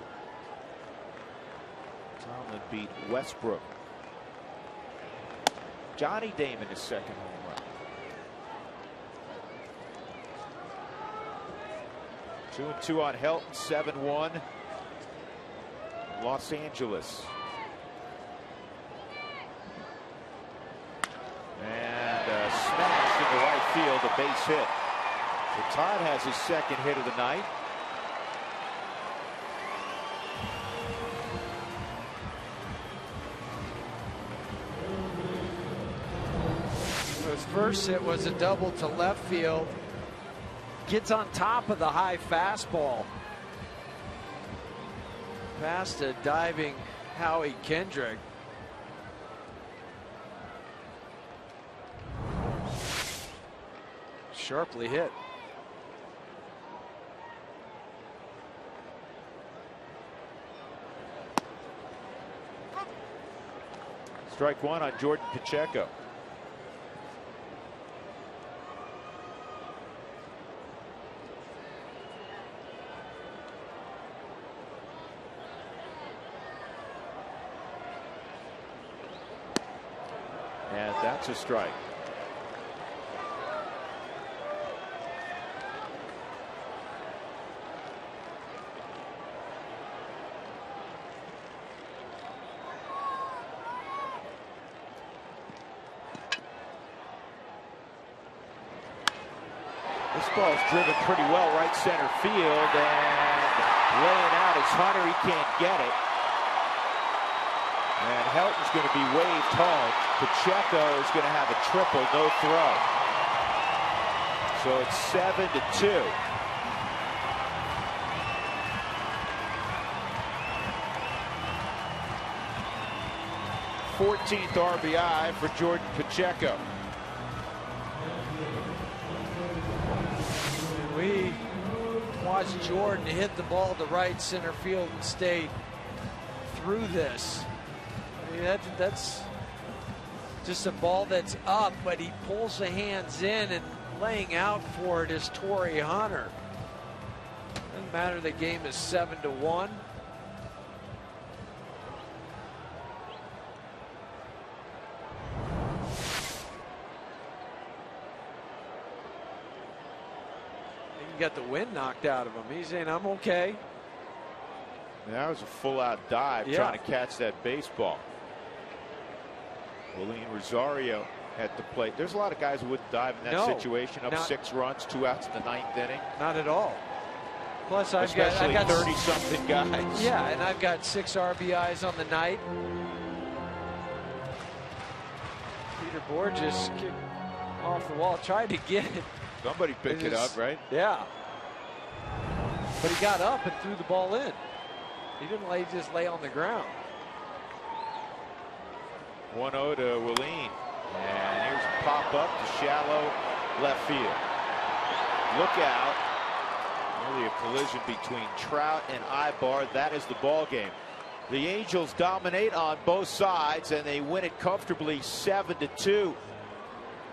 Tomlin beat Westbrook. Johnny Damon his second home run. 2-2 on Helton. 7-1 Los Angeles. And smashed in the right field, a base hit. So Todd has his second hit of the night. His first hit was a double to left field. Gets on top of the high fastball. Past a diving Howie Kendrick. Sharply hit. Strike one on Jordan Pacheco. And that's a strike. This ball's driven pretty well right center field, and laying out is Hunter. He can't get it. And Helton's going to be waved home. Pacheco is going to have a triple, no throw. So it's 7-2. .14th RBI for Jordan Pacheco. We watched Jordan hit the ball to right center field and stay through this. I mean, that's just a ball that's up, but he pulls the hands in, and laying out for it is Torrey Hunter. Doesn't matter, the game is 7-1. He got the wind knocked out of him. He's saying, I'm okay. That was a full-out dive, trying to catch that baseball. Willian Rosario at the plate. There's a lot of guys who wouldn't dive in that situation. Up 6 runs, 2 outs in the 9th inning. Not at all. Plus, I've got 30-something guys. Yeah, and I've got 6 RBIs on the night. Peter Borges kicked off the wall, tried to get it. Somebody picked it up, right? Yeah. But he got up and threw the ball in. He didn't just lay on the ground. 1-0 to Willeen. And here's a pop-up to shallow left field. Look out. Really a collision between Trout and Ibar. That is the ball game. The Angels dominate on both sides, and they win it comfortably 7-2.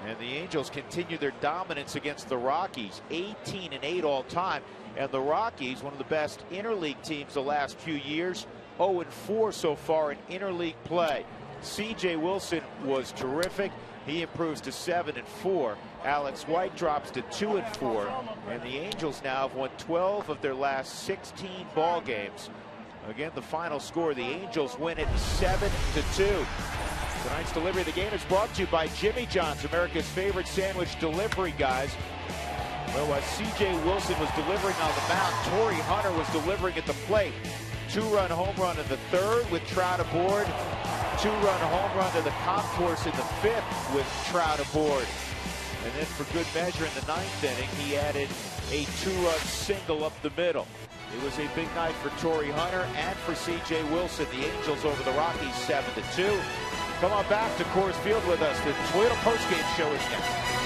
And the Angels continue their dominance against the Rockies, 18-8 all time. And the Rockies, one of the best interleague teams the last few years, 0-4 so far in interleague play. C.J. Wilson was terrific. He improves to 7-4. Alex White drops to 2-4. And the Angels now have won 12 of their last 16 ball games. Again, the final score, the Angels win it 7-2. Tonight's delivery of the game is brought to you by Jimmy John's, America's favorite sandwich delivery guys. Well, while C.J. Wilson was delivering on the mound, Torrey Hunter was delivering at the plate. 2-run home run in the 3rd with Trout aboard. 2-run home run to the concourse in the 5th with Trout aboard. And then for good measure in the 9th inning, he added a 2-run single up the middle. It was a big night for Torrey Hunter and for C.J. Wilson. The Angels over the Rockies 7-2. Come on back to Coors Field with us. The Toyota postgame show is next.